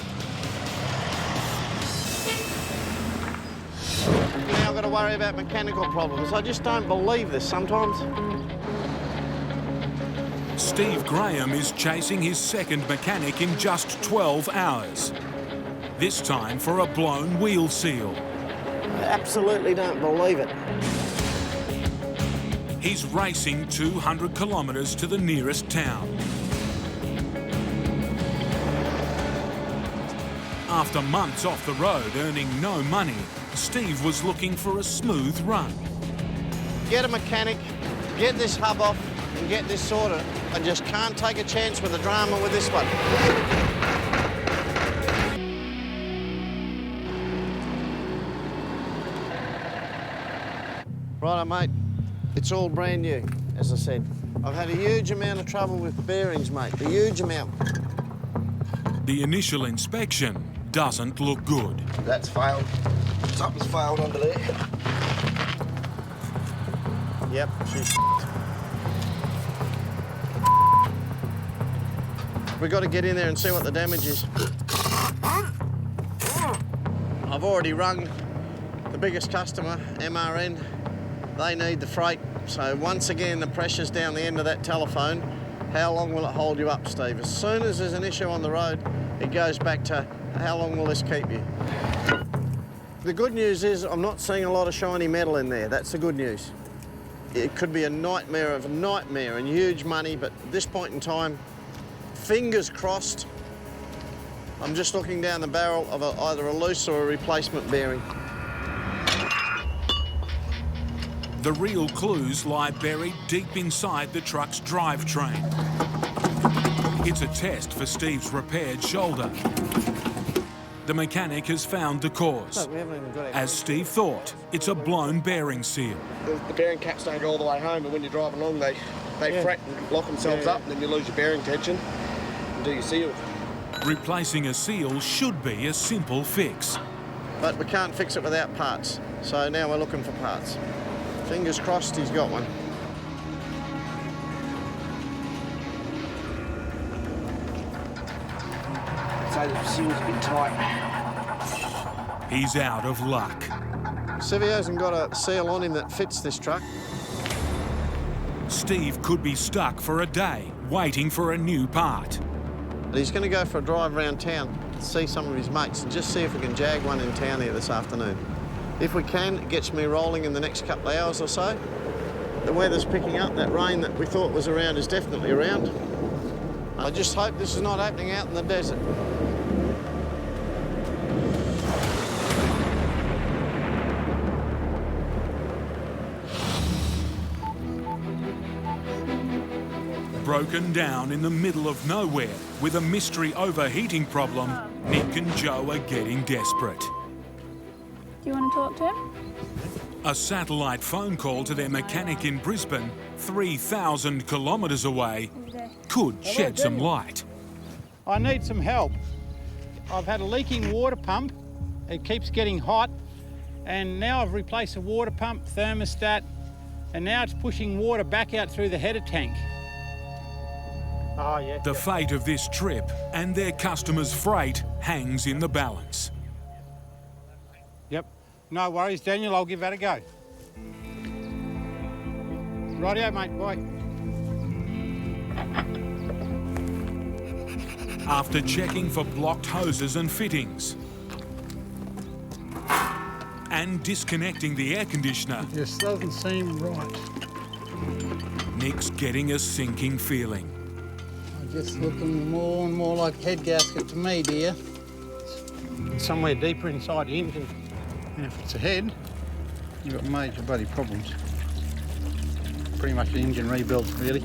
Now I've got to worry about mechanical problems. I just don't believe this sometimes. Steve Graham is chasing his second mechanic in just 12 hours. This time for a blown wheel seal. I absolutely don't believe it. He's racing 200 kilometres to the nearest town. After months off the road earning no money, Steve was looking for a smooth run. Get a mechanic, get this hub off and get this sorted. I just can't take a chance with the drama with this one. Righto, mate. It's all brand new, as I said. I've had a huge amount of trouble with bearings, mate. A huge amount. The initial inspection doesn't look good. That's failed. Something's failed under there. Yep, she's We've got to get in there and see what the damage is. I've already rung the biggest customer, MRN. They need the freight. So once again, the pressure's down the end of that telephone. How long will it hold you up, Steve? As soon as there's an issue on the road, it goes back to how long will this keep you? The good news is I'm not seeing a lot of shiny metal in there. That's the good news. It could be a nightmare of a nightmare and huge money, but at this point in time, fingers crossed, I'm just looking down the barrel of either a loose or a replacement bearing. The real clues lie buried deep inside the truck's drivetrain. It's a test for Steve's repaired shoulder. The mechanic has found the cause. As Steve thought, it's a blown bearing seal. The bearing caps don't go all the way home, and when you're driving along, they fret and lock themselves up, and then you lose your bearing tension and do your seal. Replacing a seal should be a simple fix. But we can't fix it without parts, so now we're looking for parts. Fingers crossed he's got one. So the seal's a bit tight. He's out of luck. Silvio hasn't got a seal on him that fits this truck. Steve could be stuck for a day, waiting for a new part. He's going to go for a drive around town, see some of his mates, and just see if we can jag one in town here this afternoon. If we can, it gets me rolling in the next couple of hours or so. The weather's picking up. That rain that we thought was around is definitely around. I just hope this is not happening out in the desert. Broken down in the middle of nowhere with a mystery overheating problem, Nick and Joe are getting desperate. Do you want to talk to him? A satellite phone call to their mechanic in Brisbane, 3,000 kilometres away, could shed some light. I need some help. I've had a leaking water pump. It keeps getting hot. And now I've replaced the water pump, thermostat, and now it's pushing water back out through the header tank. Oh, yeah. The fate of this trip and their customers' freight hangs in the balance. Yep. No worries, Daniel. I'll give that a go. Rightio, mate. Bye. After checking for blocked hoses and fittings and disconnecting the air conditioner, It just doesn't seem right. Nick's getting a sinking feeling. I'm just looking more and more like head gasket to me, dear. It's somewhere deeper inside the engine. And if it's a head, You've got major bloody problems. Pretty much the engine rebuild, really.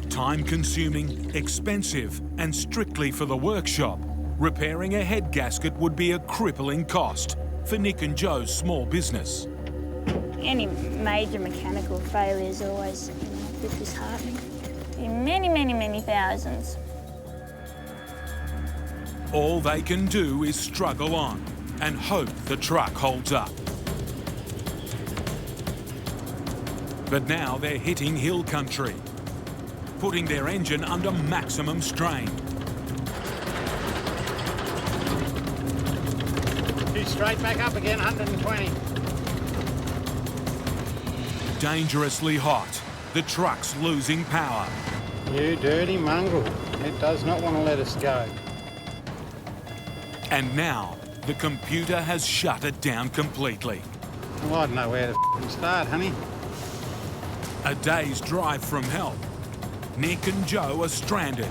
Time-consuming, expensive, and strictly for the workshop, repairing a head gasket would be a crippling cost for Nick and Joe's small business. Any major mechanical failure is always a bit disheartening. Many thousands. All they can do is struggle on and hope the truck holds up. But now they're hitting hill country, putting their engine under maximum strain. She's straight back up again, 120. Dangerously hot, the truck's losing power. You dirty mongrel. It does not want to let us go. And now, the computer has shut it down completely. Well, I don't know where to start, honey. A day's drive from help. Nick and Joe are stranded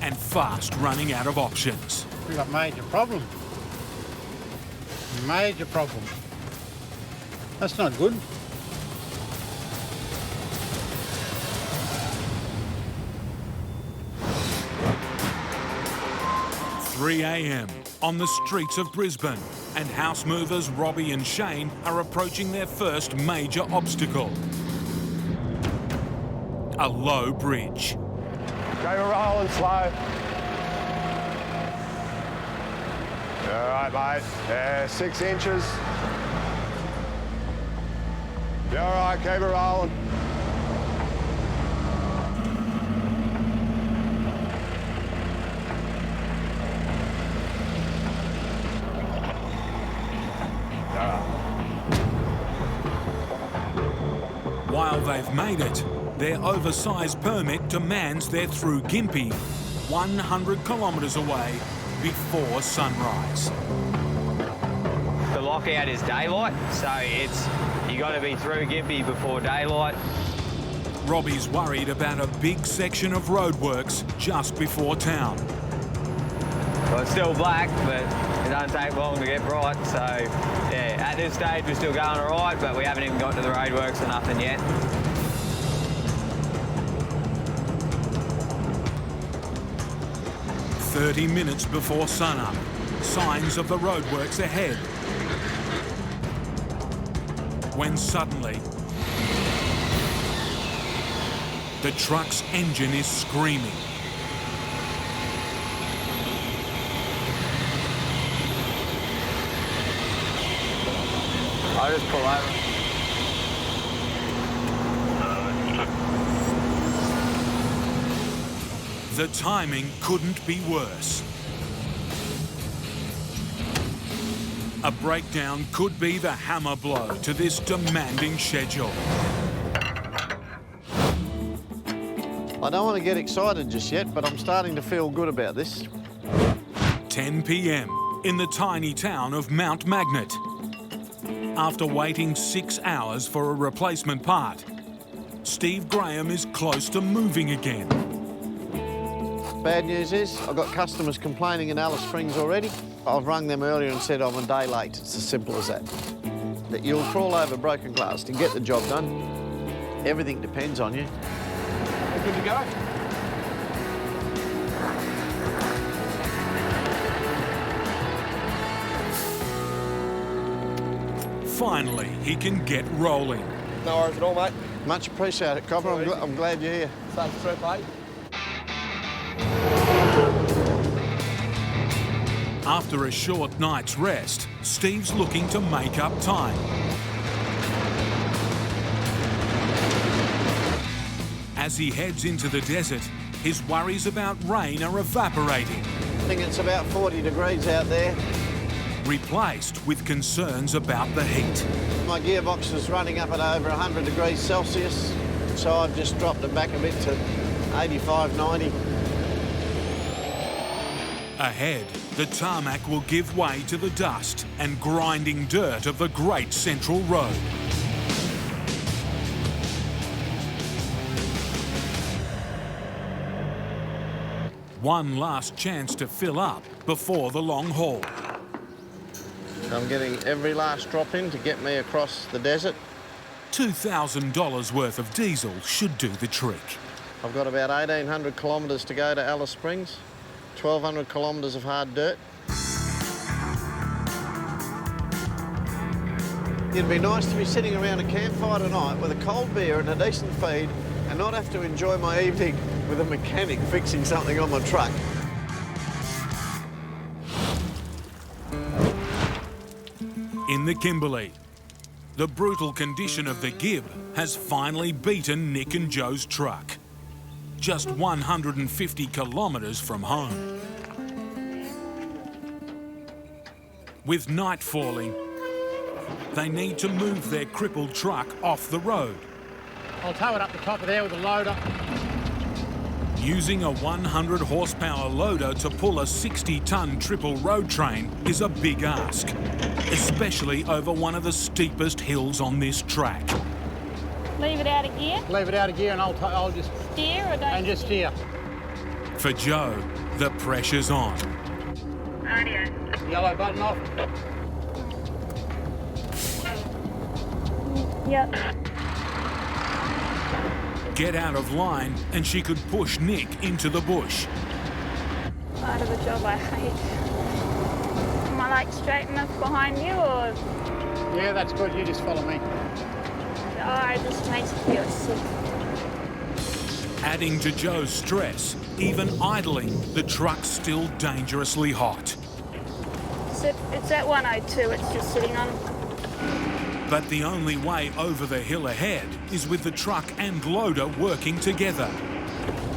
and fast running out of options. We've got major problem. Major problem. That's not good. "3 a.m. on the streets of Brisbane, and house movers Robbie and Shane are approaching their first major obstacle. A low bridge. Go rolling slow. All right, mate. Yeah, 6 inches. You're all right, keep it rolling. While they've made it, their oversized permit demands they're through Gympie, 100 kilometres away before sunrise. The lockout is daylight, so you got to be through Gympie before daylight. Robbie's worried about a big section of roadworks just before town. Well, it's still black, but it doesn't take long to get bright, so yeah, at this stage we're still going all right, but we haven't even got to the roadworks or nothing yet. "30 minutes before sunup, signs of the roadworks ahead. When suddenly, the truck's engine is screaming. I'll just pull over. The timing couldn't be worse. A breakdown could be the hammer blow to this demanding schedule. I don't want to get excited just yet, but I'm starting to feel good about this. 10 p.m. in the tiny town of Mount Magnet. After waiting 6 hours for a replacement part, Steve Graham is close to moving again. Bad news is, I've got customers complaining in Alice Springs already. I've rung them earlier and said I'm a day late. It's as simple as that. That you'll crawl over broken glass to get the job done. Everything depends on you. We're good to go. Finally, he can get rolling. No worries at all, mate. Much appreciated, Copper. I'm glad you're here. Same trip, mate. After a short night's rest, Steve's looking to make up time. As he heads into the desert, his worries about rain are evaporating. I think it's about 40 degrees out there. Replaced with concerns about the heat. My gearbox is running up at over 100 degrees Celsius, so I've just dropped it back a bit to 85, 90. Ahead, the tarmac will give way to the dust and grinding dirt of the Great Central Road. One last chance to fill up before the long haul. I'm getting every last drop in to get me across the desert. $2,000 worth of diesel should do the trick. I've got about 1,800 kilometres to go to Alice Springs, 1,200 kilometres of hard dirt. It'd be nice to be sitting around a campfire tonight with a cold beer and a decent feed and not have to enjoy my evening with a mechanic fixing something on my truck. In the Kimberley, the brutal condition of the Gib has finally beaten Nick and Joe's truck. Just 150 kilometres from home. With night falling, they need to move their crippled truck off the road. I'll tow it up the top of there with a loader. Using a 100 horsepower loader to pull a 60-ton triple road train is a big ask, especially over one of the steepest hills on this track. Leave it out of gear? Leave it out of gear and I'll just... Steer or don't And just steer. For Joe, the pressure's on. Radio. Yellow button off. Yep. Get out of line and she could push Nick into the bush. Part of the job I hate. Am I like straight enough behind you or? Yeah, that's good. You just follow me. Oh, it just makes me feel sick. Adding to Joe's stress, even idling, the truck's still dangerously hot. It's at 102 it's just sitting on. But the only way over the hill ahead is with the truck and loader working together.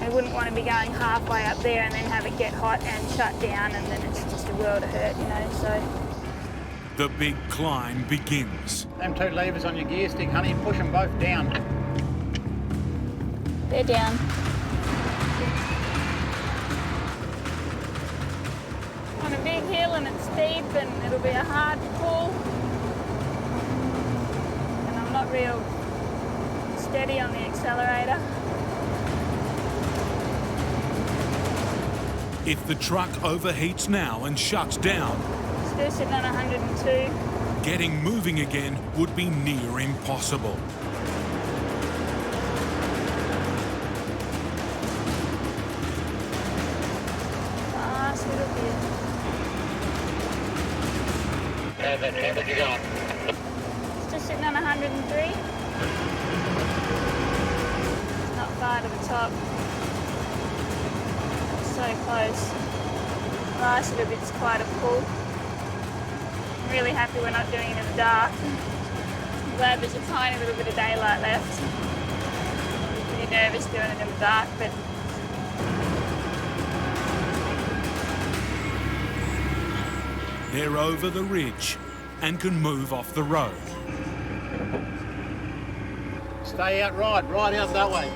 I wouldn't want to be going halfway up there and then have it get hot and shut down and then it's just a world of hurt, you know, so. The big climb begins. Them two levers on your gear stick, honey, push them both down. They're down. On a big hill and it's steep and it'll be a hard pull. And I'm not real steady on the accelerator. If the truck overheats now and shuts down, Still sitting on 102. getting moving again would be near impossible. Last little bit. Still sitting on 103. It's not far to the top. It's so close. Last little bit's quite a pull. I'm really happy we're not doing it in the dark. I'm glad there's a tiny little bit of daylight left. I'm pretty nervous doing it in the dark, but They're over the ridge and can move off the road. Stay out right out that way.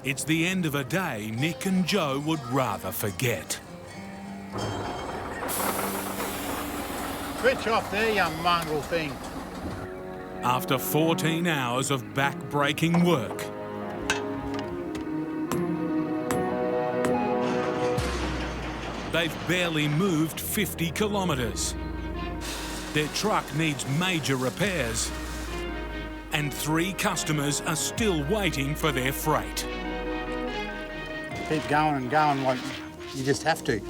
It's the end of a day Nick and Joe would rather forget. Switch off there, you mongrel thing. After 14 hours of back-breaking work, they've barely moved 50 kilometres. Their truck needs major repairs, and 3 customers are still waiting for their freight. Keep going and going like you just have to.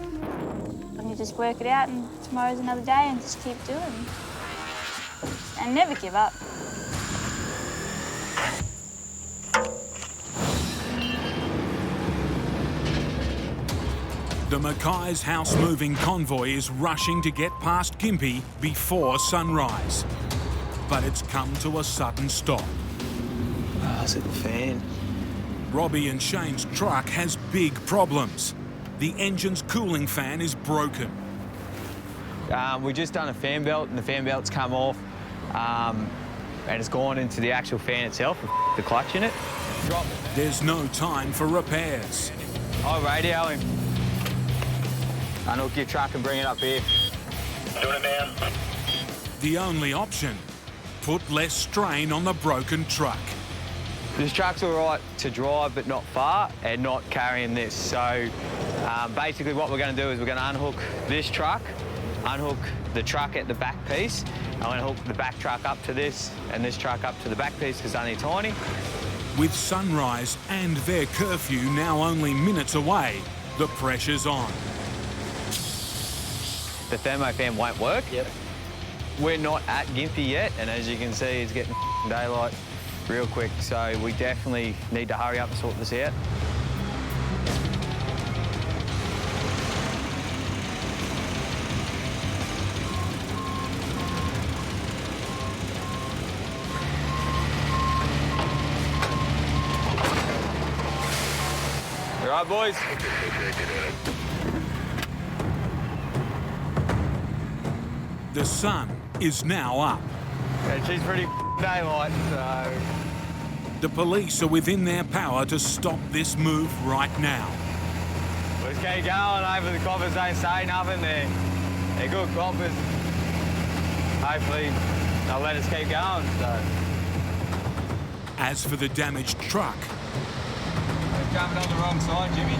and you just work it out and tomorrow's another day and just keep doing. And never give up. The Mackay's house-moving convoy is rushing to get past Gympie before sunrise. But it's come to a sudden stop. Oh, is it the fan? Robbie and Shane's truck has big problems. The engine's cooling fan is broken. We just done a fan belt and the fan belt's come off and it's gone into the actual fan itself with the clutch in it. There's no time for repairs. I'll radio him. Unhook your truck and bring it up here. Doing it now. The only option, put less strain on the broken truck. This truck's all right to drive, but not far, and not carrying this. So basically what we're going to do is we're going to unhook this truck, unhook the truck at the back piece. I'm going to hook the back truck up to this and this truck up to the back piece because it's only tiny. With sunrise and their curfew now only minutes away, the pressure's on. The thermofan won't work. Yep. We're not at Gympie yet, and as you can see, it's getting daylight real quick, so we definitely need to hurry up and sort this out. All right, boys. The sun is now up. And she's pretty daylight, so... The police are within their power to stop this move right now. Let's keep going over. The coppers don't say nothing. They're good coppers. Hopefully they'll let us keep going, so... As for the damaged truck... We're jumping on the wrong side, Jimmy.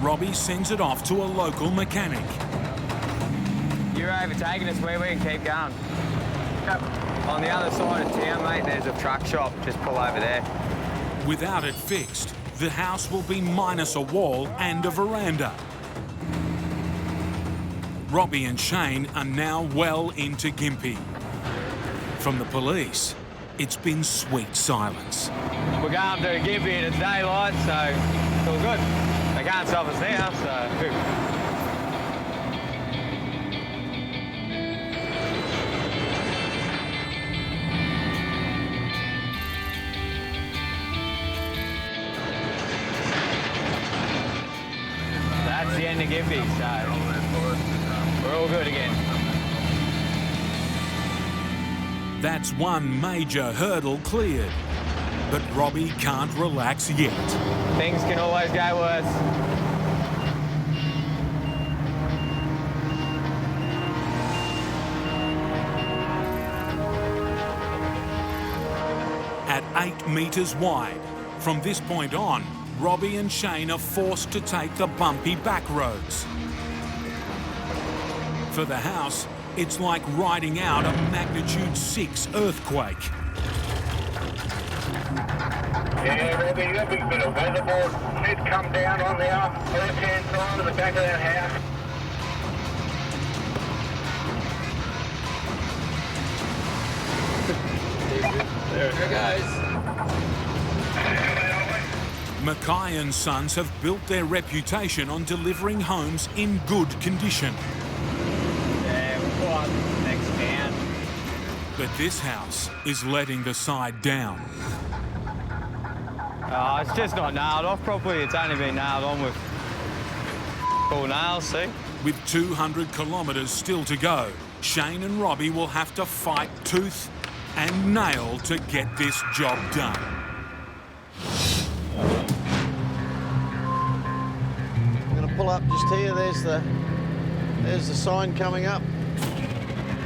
Robbie sends it off to a local mechanic. You're overtaking us where we can keep going. Yep. On the other side of town, mate, there's a truck shop. Just pull over there. Without it fixed, the house will be minus a wall and a veranda. Robbie and Shane are now well into Gympie. From the police, it's been sweet silence. We're going to Gympie and it's daylight, so it's all good. They can't stop us now, so... That's the end of Gympie, so we're all good again. That's one major hurdle cleared. But Robbie can't relax yet. Things can always go worse. At 8 metres wide, from this point on, Robbie and Shane are forced to take the bumpy back roads. For the house, it's like riding out a magnitude 6 earthquake. Yeah, Robbie, you got a big bit of weatherboard. Did come down on the left-hand side of the back of that house. There it goes. Mackay and Sons have built their reputation on delivering homes in good condition. Yeah, we'll pull up next man. But this house is letting the side down. Oh, it's just not nailed off properly. It's only been nailed on with cool nails, see? With 200 kilometres still to go, Shane and Robbie will have to fight tooth and nail to get this job done. I'm going to pull up just here. There's the sign coming up.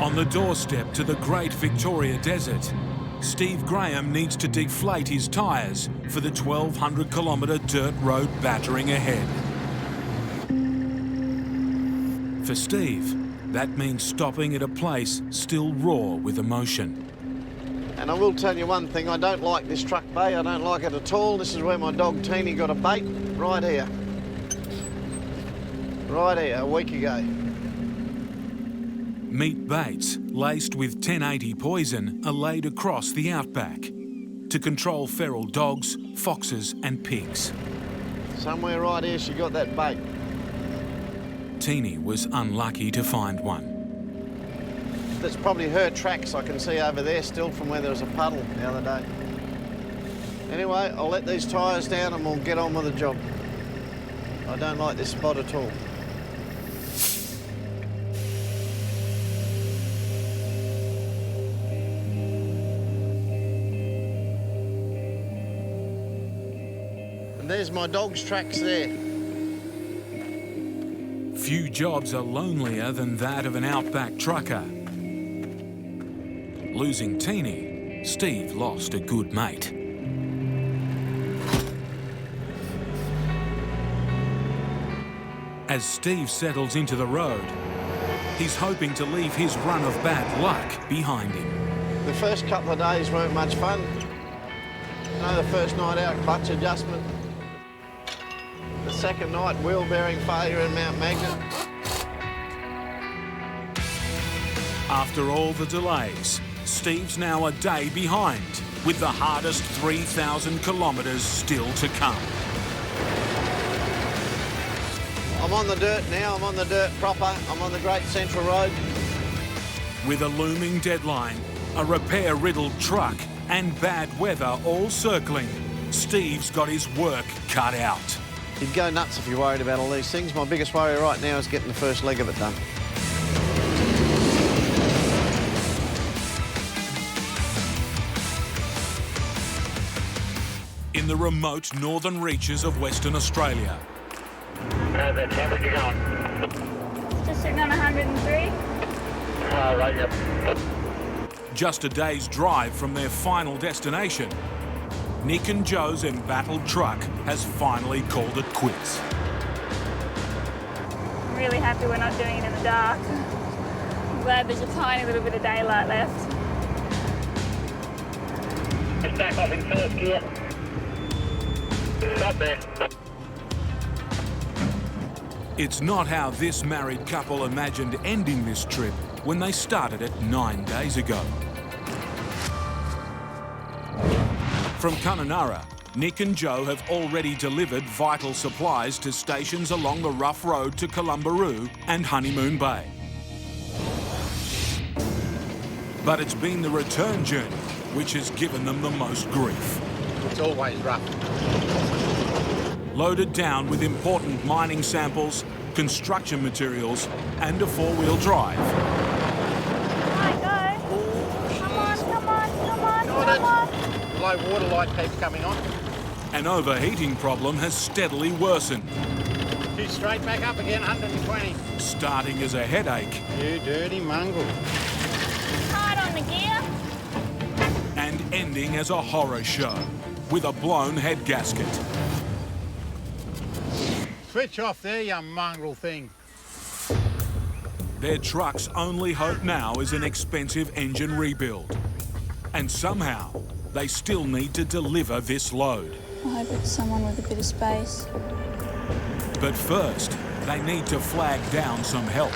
On the doorstep to the Great Victoria Desert, Steve Graham needs to deflate his tyres for the 1,200 kilometre dirt road battering ahead. For Steve, that means stopping at a place still raw with emotion. And I will tell you one thing, I don't like this truck bay, I don't like it at all. This is where my dog Teeny got a bait, right here. Right here, a week ago. Meat baits, laced with 1080 poison, are laid across the outback to control feral dogs, foxes and pigs. Somewhere right here she got that bait. Teeny was unlucky to find one. That's probably her tracks I can see over there still from where there was a puddle the other day. Anyway, I'll let these tyres down and we'll get on with the job. I don't like this spot at all. And there's my dog's tracks there. Few jobs are lonelier than that of an outback trucker. Losing Teeny Steve lost a good mate. As Steve settles into the road, he's hoping to leave his run of bad luck behind him. The first couple of days weren't much fun. You know, the first night out, clutch adjustment. The second night, wheel bearing failure in Mount Magnet. After all the delays, Steve's now a day behind, with the hardest 3,000 kilometres still to come. I'm on the dirt now, I'm on the dirt proper, I'm on the Great Central Road. With a looming deadline, a repair-riddled truck and bad weather all circling, Steve's got his work cut out. You'd go nuts if you're worried about all these things. My biggest worry right now is getting the first leg of it done. In the remote northern reaches of Western Australia. How's that temperature going? Just sitting on 103. Right, yep. Just a day's drive from their final destination, Nick and Joe's embattled truck has finally called it quits. I'm really happy we're not doing it in the dark. I'm glad there's a tiny little bit of daylight left. Just back off in first gear. Stop there. It's not how this married couple imagined ending this trip when they started it 9 days ago. From Kununurra, Nick and Joe have already delivered vital supplies to stations along the rough road to Columbaroo and Honeymoon Bay. But it's been the return journey which has given them the most grief. It's always rough. Loaded down with important mining samples, construction materials and a four-wheel drive. Low water light keeps coming on. An overheating problem has steadily worsened. Two straight back up again, 120. Starting as a headache. You dirty mongrel. Hard on the gear. And ending as a horror show with a blown head gasket. Switch off there, you mongrel thing. Their truck's only hope now is an expensive engine rebuild. And somehow, they still need to deliver this load. I hope it's someone with a bit of space. But first, they need to flag down some help.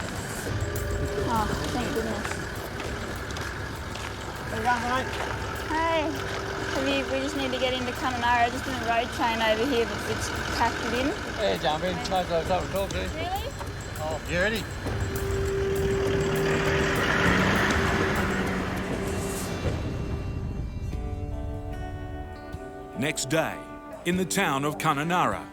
Oh, thank goodness. Hey, we just need to get into Kununurra. Just in a road train over here that's packed it in. Yeah, jump in. Nice to have something to talk to. Really? Oh, you ready? Next day, in the town of Kununurra,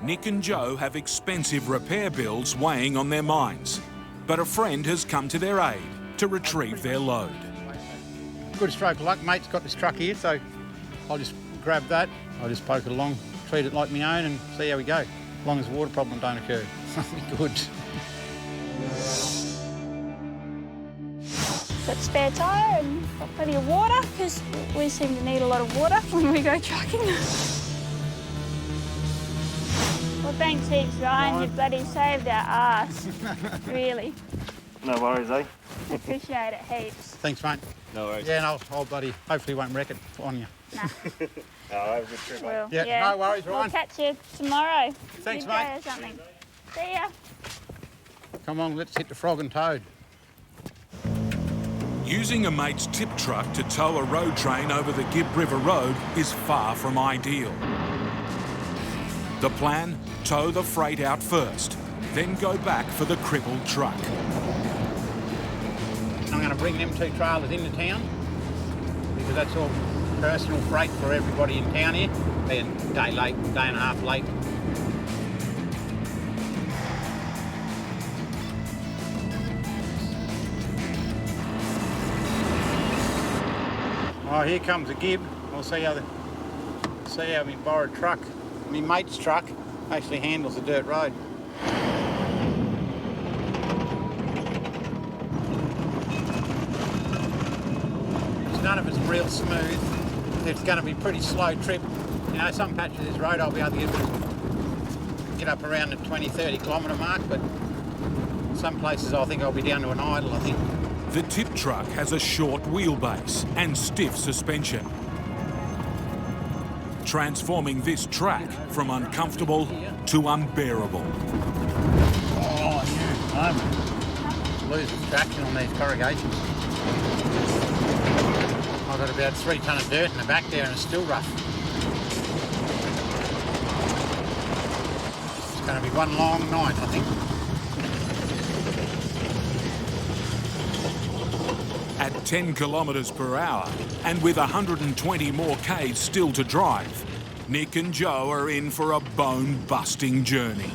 Nick and Joe have expensive repair bills weighing on their minds. But a friend has come to their aid to retrieve their load. Good stroke of luck, mate's got this truck here, so I'll just grab that, I'll just poke it along, treat it like my own and see how we go. As long as the water problem don't occur. Good. Got spare tyre and got plenty of water, because we seem to need a lot of water when we go trucking. Well, thanks heaps, Ryan. You bloody saved our arse. Really. No worries, eh? Appreciate it heaps. Thanks, mate. No worries. Yeah, and I'll buddy, hopefully won't wreck it on you. Nah. Have a good trip, mate. Well, Yeah, no worries, We'll Ryan. catch you tomorrow. Thanks, Midday mate. or something. See ya. Come on, let's hit the frog and toad. Using a mate's tip truck to tow a road train over the Gibb River Road is far from ideal. The plan? Tow the freight out first, then go back for the crippled truck. I'm going to bring them two trailers into town because that's all personal freight for everybody in town here. They're a day late, day and a half late. Oh, here comes a Gibb. We'll see how my borrowed truck, my mate's truck, actually handles the dirt road. none of it's real smooth. It's going to be a pretty slow trip. You know, some patches of this road I'll be able to get up around the 20-30 kilometre mark, but some places I think I'll be down to an idle, I think. The tip truck has a short wheelbase and stiff suspension, transforming this track from uncomfortable to unbearable. Oh, yeah, I'm losing traction on these corrugations. I've got about 3 tonne of dirt in the back there and it's still rough. It's going to be one long night, I think. At 10 kilometres per hour and with 120 more k's still to drive, Nick and Joe are in for a bone-busting journey.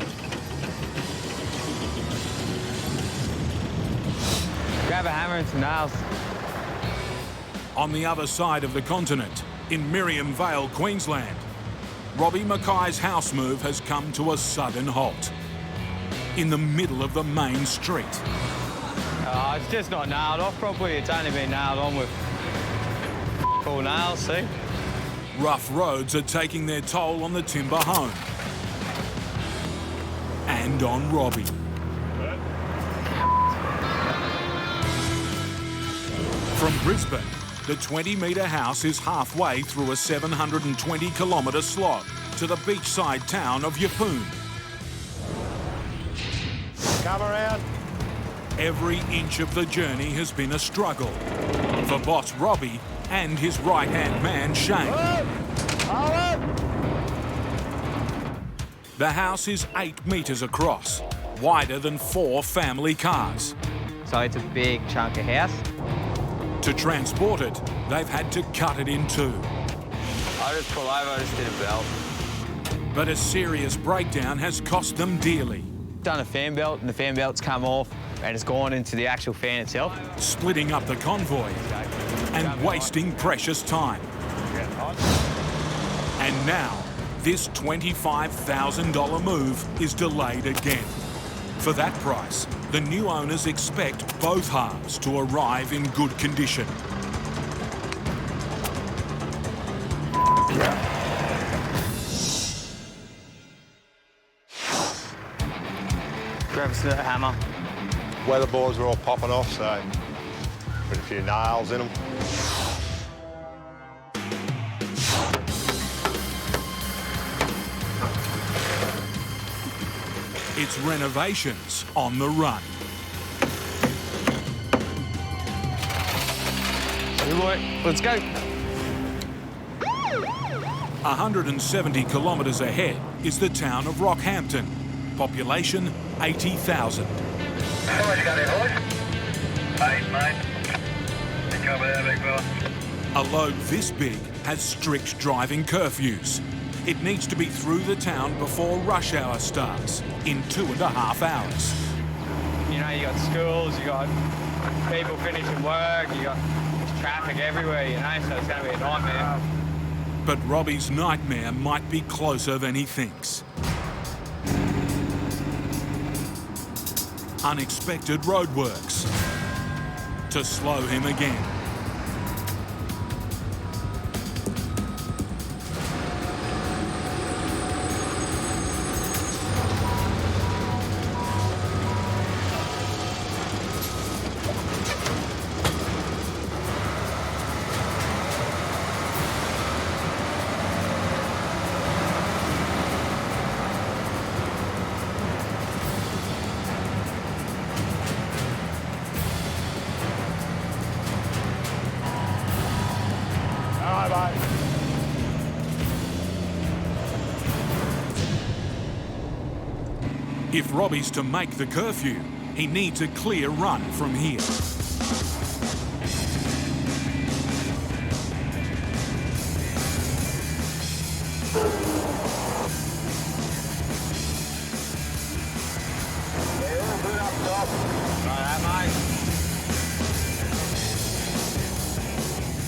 Grab a hammer and some nails. On the other side of the continent, in Miriam Vale, Queensland, Robbie Mackay's house move has come to a sudden halt. In the middle of the main street. It's just not nailed off properly. It's only been nailed on with cool nails, see? Rough roads are taking their toll on the timber home. And on Robbie. From Brisbane, the 20-metre house is halfway through a 720-kilometre slog to the beachside town of Yeppoon. Come around. Every inch of the journey has been a struggle for boss Robbie and his right-hand man, Shane. The house is 8 metres across, wider than 4 family cars. So it's a big chunk of house. To transport it, they've had to cut it in 2. I just pull over, I just did a belt. But a serious breakdown has cost them dearly. Done a fan belt and the fan belt's come off and it's gone into the actual fan itself. Splitting up the convoy and wasting precious time. And now, this $25,000 move is delayed again. For that price, the new owners expect both halves to arrive in good condition. Grab a hammer. Weather boards are all popping off, so put a few nails in them. It's renovations on the run. Hey boy, let's go. 170 kilometres ahead is the town of Rockhampton. Population 80,000. How much you got there, boys? 8, mate. You cover there, big fella. A load this big has strict driving curfews. It needs to be through the town before rush hour starts, in 2.5 hours. You know, you got schools, you got people finishing work, you got traffic everywhere, you know, so it's going to be a nightmare. But Robbie's nightmare might be closer than he thinks. Unexpected roadworks to slow him again. If Robbie's to make the curfew, he needs a clear run from here.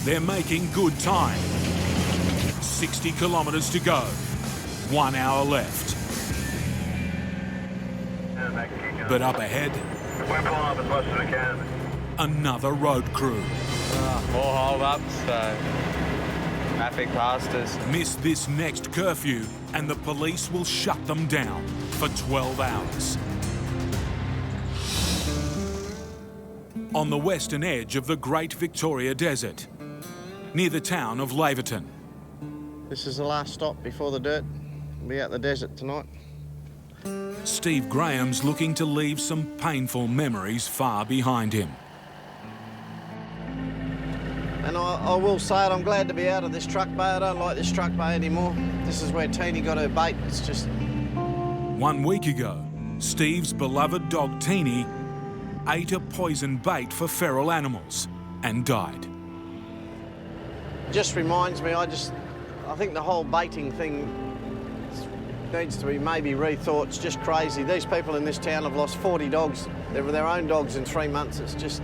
They're making good time. 60 kilometres to go. 1 hour left. But up ahead, We're pulling up as much as we can. another road crew. More hold-ups, so traffic past us. Miss this next curfew and the police will shut them down for 12 hours. On the western edge of the Great Victoria Desert, near the town of Laverton. This is the last stop before the dirt. We'll be out in the desert tonight. Steve Graham's looking to leave some painful memories far behind him. And I will say it, I'm glad to be out of this truck bay. I don't like this truck bay anymore. This is where Teeny got her bait. It's just... 1 week ago, Steve's beloved dog Teeny ate a poison bait for feral animals and died. Just reminds me, I think the whole baiting thing needs to be maybe rethought. It's just crazy. These people in this town have lost 40 dogs. They were their own dogs in 3 months. It's just,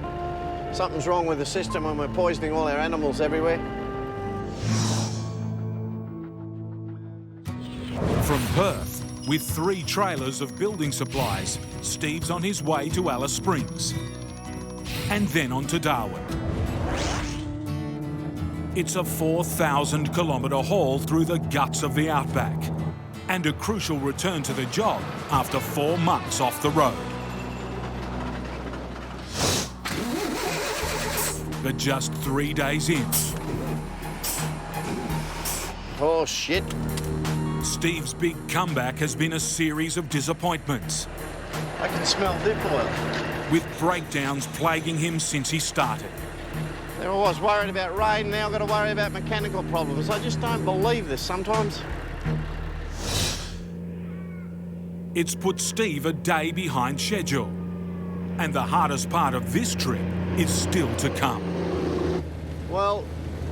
something's wrong with the system when we're poisoning all our animals everywhere. From Perth, with 3 trailers of building supplies, Steve's on his way to Alice Springs. And then on to Darwin. It's a 4,000-kilometre haul through the guts of the outback and a crucial return to the job after 4 months off the road. But just 3 days in... Oh, shit. Steve's big comeback has been a series of disappointments. I can smell dip oil. With breakdowns plaguing him since he started. There I was worried about rain, now I've got to worry about mechanical problems. I just don't believe this sometimes. It's put Steve a day behind schedule. And the hardest part of this trip is still to come. Well,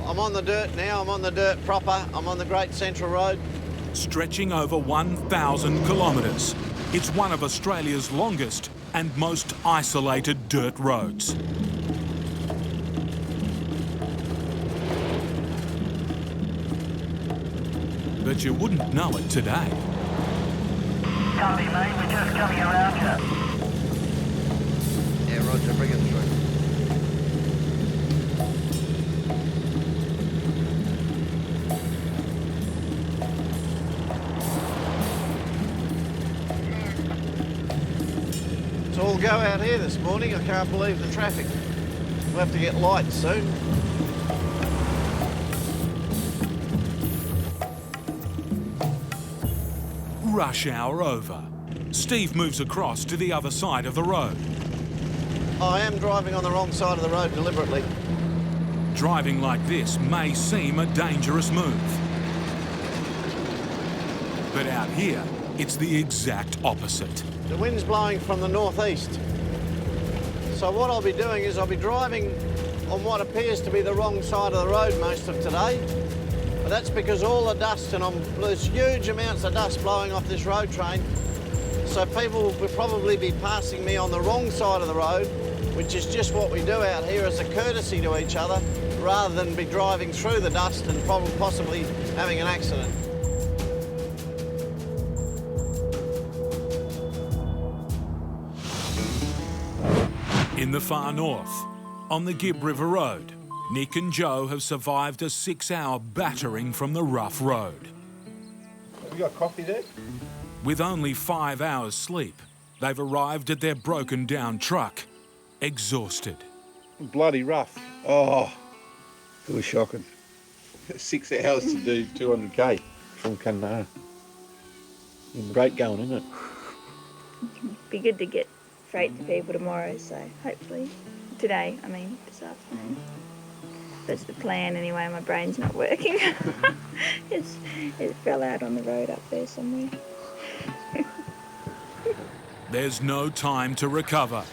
I'm on the dirt now, I'm on the dirt proper, I'm on the Great Central Road. Stretching over 1,000 kilometres, it's one of Australia's longest and most isolated dirt roads. But you wouldn't know it today. Copy, mate. We're just coming around you. Yeah, roger. Bring it through. It's all go out here this morning. I can't believe the traffic. We'll have to get lights soon. Rush hour over. Steve moves across to the other side of the road. I am driving on the wrong side of the road deliberately. Driving like this may seem a dangerous move. But out here, it's the exact opposite. The wind's blowing from the northeast. So what I'll be doing is I'll be driving on what appears to be the wrong side of the road most of today. But that's because all the dust, and there's huge amounts of dust blowing off this road train. So people will probably be passing me on the wrong side of the road, which is just what we do out here as a courtesy to each other, rather than be driving through the dust and possibly having an accident. In the far north, on the Gibb River Road, Nick and Joe have survived a 6-hour battering from the rough road. You got coffee there? With only 5 hours sleep, they've arrived at their broken down truck, exhausted. Bloody rough. Oh, it was shocking. 6 hours to do 200k from Kununurra. Great going, isn't it? Be good to get freight to people tomorrow, so hopefully today, this afternoon. That's the plan anyway, my brain's not working. It fell out on the road up there somewhere. There's no time to recover.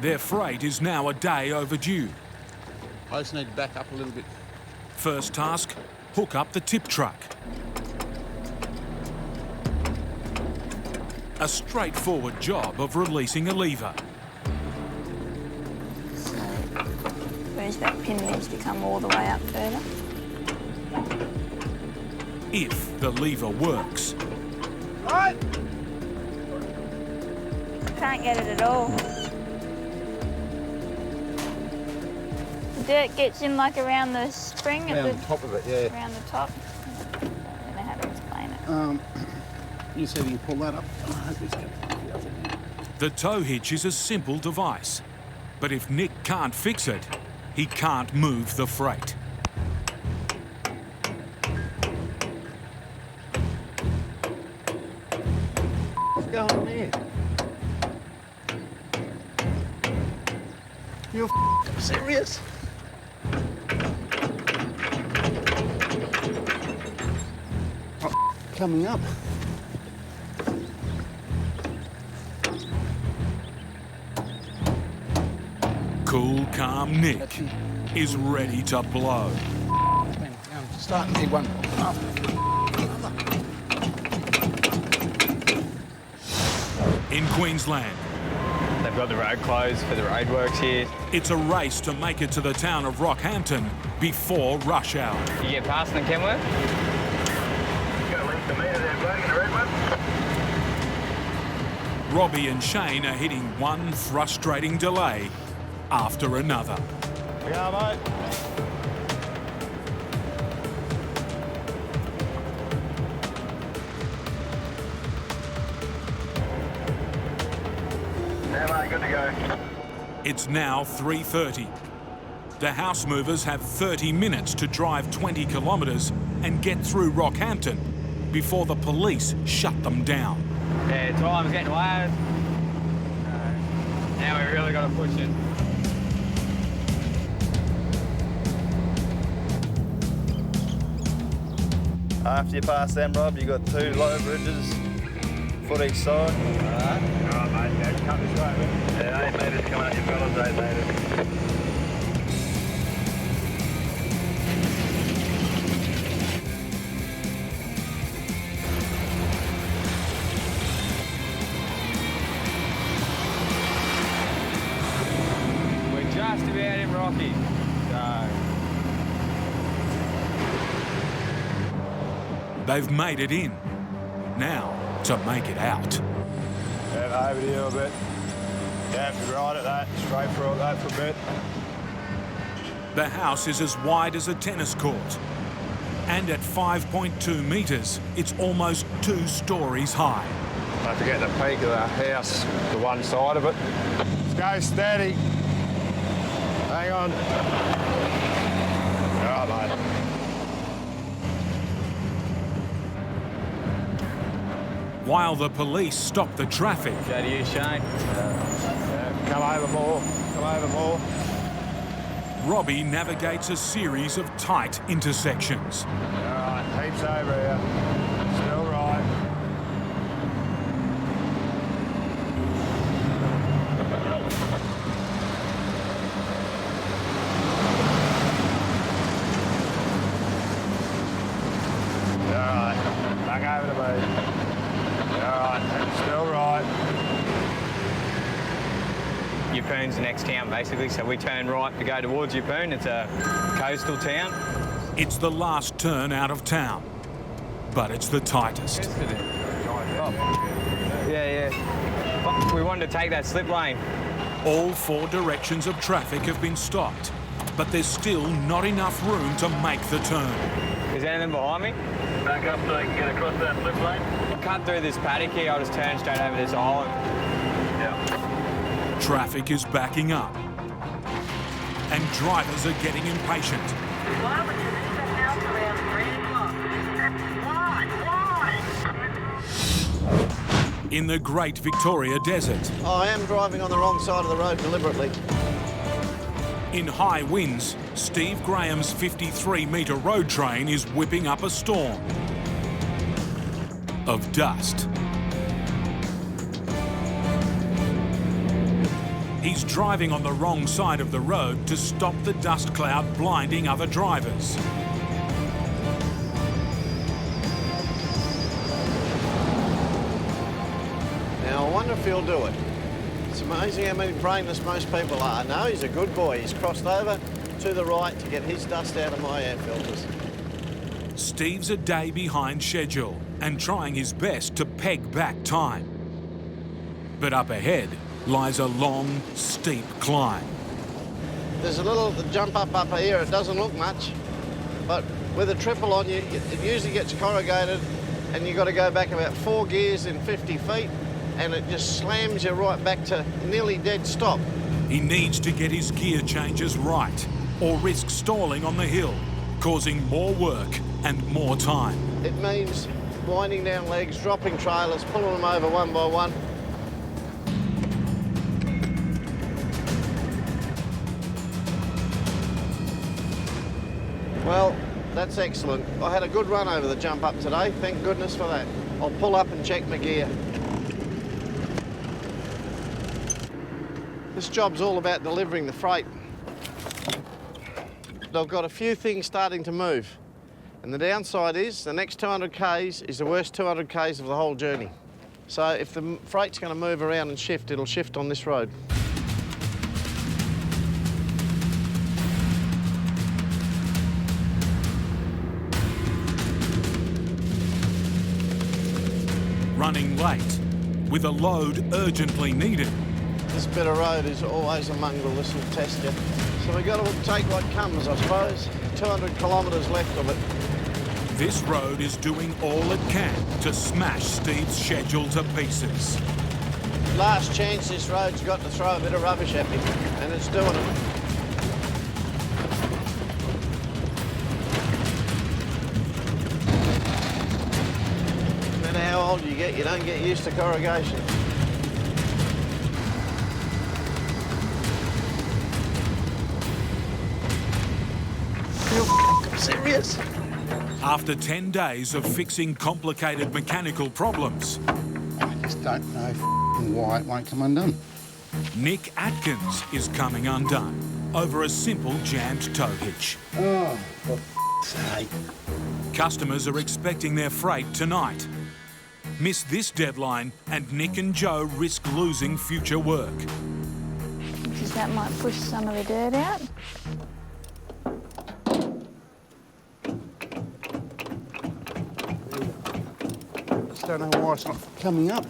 Their freight is now a day overdue. I just need to back up a little bit. First task, hook up the tip truck. A straightforward job of releasing a lever. Whereas that pin needs to come all the way up further. If the lever works. Can't get it at all. dirt gets in like around the spring Around the top of it, yeah. Around the top. I don't know how to explain it. You said you can pull that up. I hope it's going. The tow hitch is a simple device, but if Nick can't fix it, he can't move the freight. What's going on there? You're serious? Coming up. Cool, calm Nick is ready to blow. I'm starting to see one after. In Queensland, they've got the road closed for the roadworks here. It's a race to make it to the town of Rockhampton before rush hour. You get past them, Kenworth? Robbie and Shane are hitting one frustrating delay after another. Yeah, mate. Yeah, mate, good to go. It's now 3:30. The house movers have 30 minutes to drive 20 kilometres and get through Rockhampton before the police shut them down. Yeah, time's getting away. Now we really got to push it. After you pass them, Rob, you got 2 low bridges, foot each side. Alright, mate, yeah, come this way, mate. Yeah, 8 metres coming up, you've got us 8 metres. We're just about in Rocky. They've made it in. Now to make it out. Yeah, over here a bit. Yeah, if you ride at that, straight through that for a bit. The house is as wide as a tennis court. And at 5.2 metres, it's almost 2 stories high. Don't forget the peak of the house, to one side of it. Let's go steady. Hang on. All right, mate. While the police stop the traffic. Go to you, Shane. Come over more. Come over more. Robbie navigates a series of tight intersections. All right, heaps over here. Still right. All right, back over to me. All right, still right. Yeppoon's the next town, basically, so we turn right to go towards Yeppoon. It's a coastal town. It's the last turn out of town, but it's the tightest. Yeah. We wanted to take that slip lane. All 4 directions of traffic have been stopped, but there's still not enough room to make the turn. Is there anything behind me? Back up so you can get across that slip lane. I'll cut through this paddock here, I'll just turn straight over this island. Yeah. Traffic is backing up, and drivers are getting impatient. Why would you leave the house around 3 o'clock? Why? In the Great Victoria Desert, I am driving on the wrong side of the road deliberately. in high winds, Steve Graham's 53-metre road train is whipping up a storm of dust. He's driving on the wrong side of the road to stop the dust cloud blinding other drivers. Now, I wonder if he'll do it. It's amazing how many brainless most people are. No, he's a good boy. He's crossed over to the right to get his dust out of my air filters. Steve's a day behind schedule and trying his best to peg back time. But up ahead lies a long, steep climb. There's a little jump up here, it doesn't look much, but with a triple on you, it usually gets corrugated and you've got to go back about 4 gears in 50 feet and it just slams you right back to nearly dead stop. He needs to get his gear changes right or risk stalling on the hill, causing more work and more time. It means winding down legs, dropping trailers, pulling them over one by one. Well, that's excellent. I had a good run over the jump up today, thank goodness for that. I'll pull up and check my gear. This job's all about delivering the freight. I've got a few things starting to move. And the downside is the next 200 Ks is the worst 200 Ks of the whole journey. So if the freight's going to move around and shift, it'll shift on this road. Running late, with a load urgently needed. This bit of road is always a mongrel, this will test you. So we've got to take what comes, I suppose. 200 kilometres left of it. This road is doing all it can to smash Steve's schedule to pieces. Last chance this road's got to throw a bit of rubbish at me, and it's doing it. No matter how old you get, you don't get used to corrugation. You're serious? After 10 days of fixing complicated mechanical problems, I just don't know why it won't come undone. Nick Atkins is coming undone over a simple jammed tow hitch. Oh, for sake. Customers are expecting their freight tonight. Miss this deadline and Nick and Joe risk losing future work. Because that might push some of the dirt out. Don't know why it's not coming up.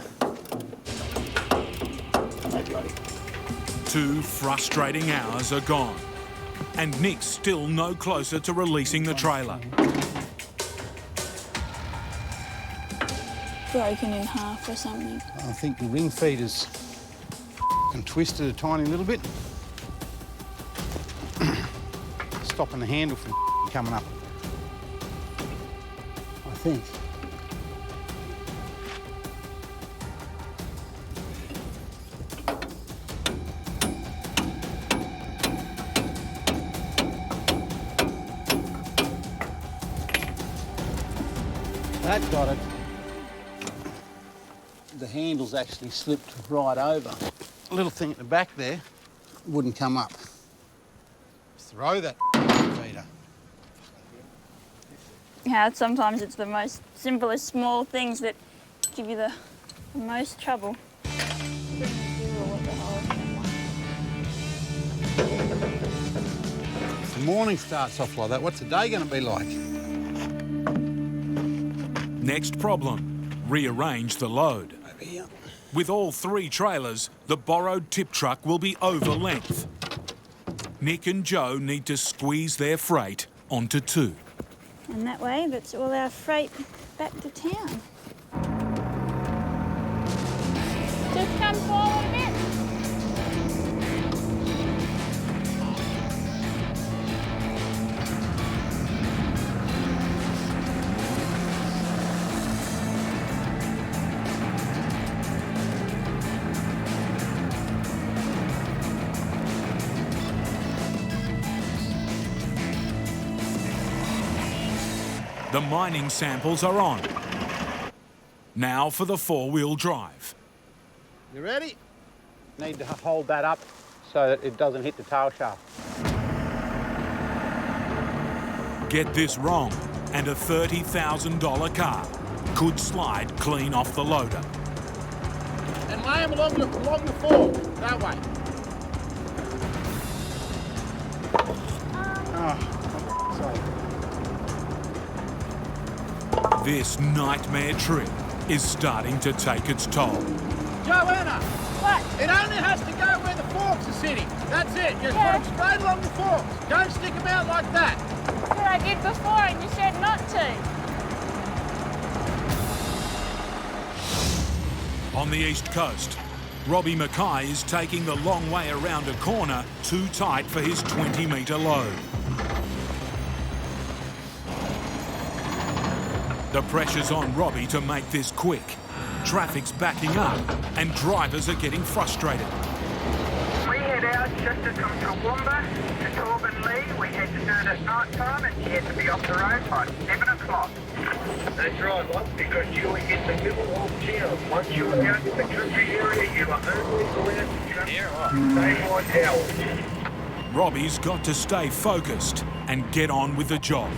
2 frustrating hours are gone, and Nick's still no closer to releasing the trailer. Broken in half or something. I think the ring feeder's twisted a tiny little bit. Stopping the handle from coming up. I think. That got it. The handle's actually slipped right over. A little thing at the back there wouldn't come up. Throw that feeder. Yeah, sometimes it's the most simplest small things that give you the most trouble. If the morning starts off like that, what's the day going to be like? Next problem, rearrange the load. Over here. With all 3 trailers, the borrowed tip truck will be over length. Nick and Joe need to squeeze their freight onto 2. And that way, that's all our freight back to town. Just come forward a bit. The mining samples are on. Now for the 4-wheel drive. You ready? Need to hold that up so that it doesn't hit the tail shaft. Get this wrong, and a $30,000 car could slide clean off the loader. And lay them along the fork, that way. Oh, sorry. This nightmare trip is starting to take its toll. Joanna! What? It only has to go where the forks are sitting. That's it. Just put them straight along the forks. Don't stick them out like that. That's what I did before and you said not to. On the east coast, Robbie Mackay is taking the long way around a corner too tight for his 20-metre load. The pressure's on Robbie to make this quick. Traffic's backing up and drivers are getting frustrated. We head out just from Toowoomba to Totem. We had to do it at night time and you had to be off the road by 7 o'clock. That's right, Bob, because you were in the middle of town. Once you were out in the country area, you were only allowed to travel daylight hours. Robbie's got to stay focused and get on with the job.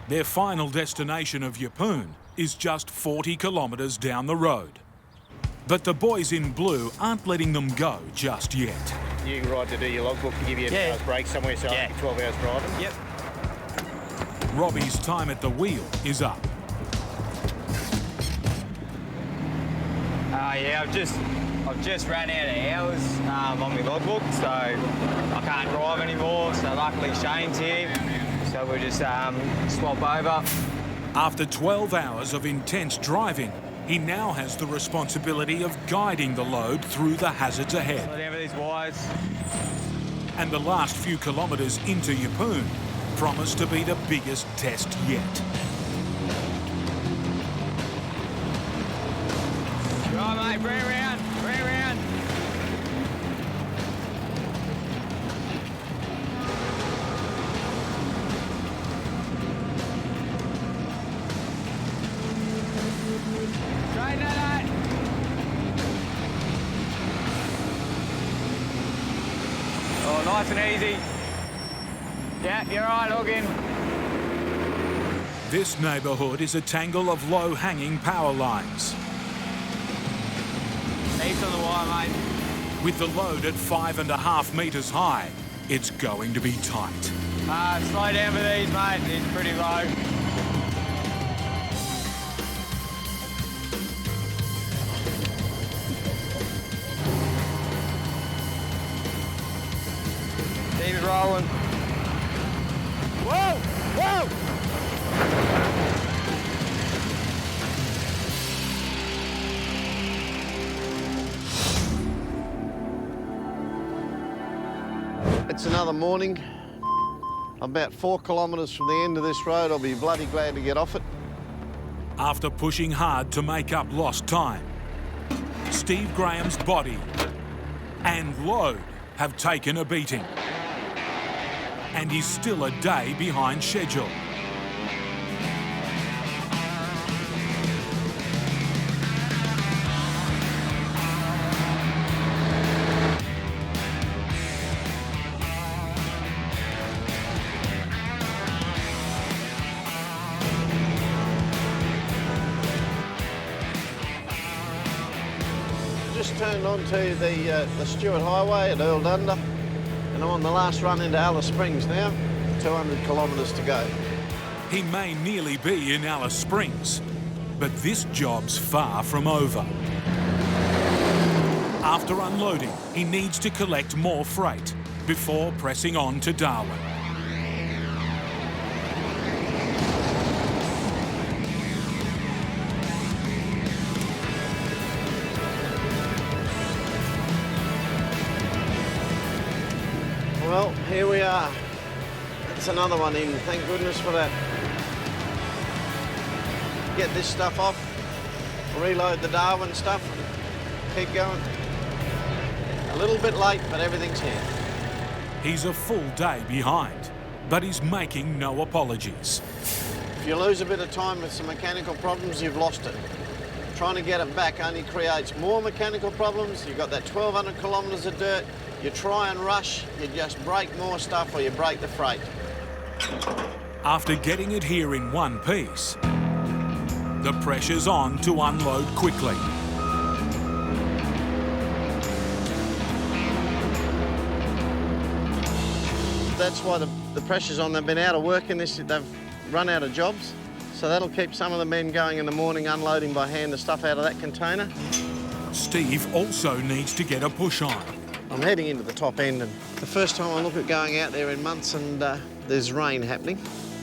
Their final destination of Yeppoon is just 40 kilometres down the road. But the boys in blue aren't letting them go just yet. You ride to do your logbook to give you an hour's break somewhere, so 12 hours driving? Yep. Robbie's time at the wheel is up. Yeah, I've just ran out of hours on my logbook, so I can't drive anymore. So luckily Shane's here. So we'll just swap over. After 12 hours of intense driving, he now has the responsibility of guiding the load through the hazards ahead. Slow down for these wires. And the last few kilometres into Yeppoon promise to be the biggest test yet. Right, mate, bring around, bring around. Oh, nice and easy. Yeah, you're right, Logan. This neighbourhood is a tangle of low-hanging power lines. Heaps on the wire, mate. With the load at 5.5 metres high, it's going to be tight. Slow down for these, mate. It's pretty low. Keep it rolling. Whoa! Whoa! It's another morning. About 4 kilometres from the end of this road. I'll be bloody glad to get off it. After pushing hard to make up lost time, Steve Graham's body and load have taken a beating. And he's still a day behind schedule. Just turned onto the Stewart Highway at Earl Dunder, and I'm on the last run into Alice Springs now. 200 kilometres to go. He may nearly be in Alice Springs, but this job's far from over. After unloading, he needs to collect more freight before pressing on to Darwin. Well, here we are. That's another one in, thank goodness for that. Get this stuff off, reload the Darwin stuff, and keep going. A little bit late, but everything's here. He's a full day behind, but he's making no apologies. If you lose a bit of time with some mechanical problems, you've lost it. Trying to get it back only creates more mechanical problems. You've got that 1,200 kilometres of dirt. You try and rush, you just break more stuff or you break the freight. After getting it here in one piece, the pressure's on to unload quickly. That's why the pressure's on. They've been out of work in this, they've run out of jobs. So that'll keep some of the men going in the morning unloading by hand the stuff out of that container. Steve also needs to get a push on. I'm heading into the top end, and the first time I look at going out there in months, and there's rain happening.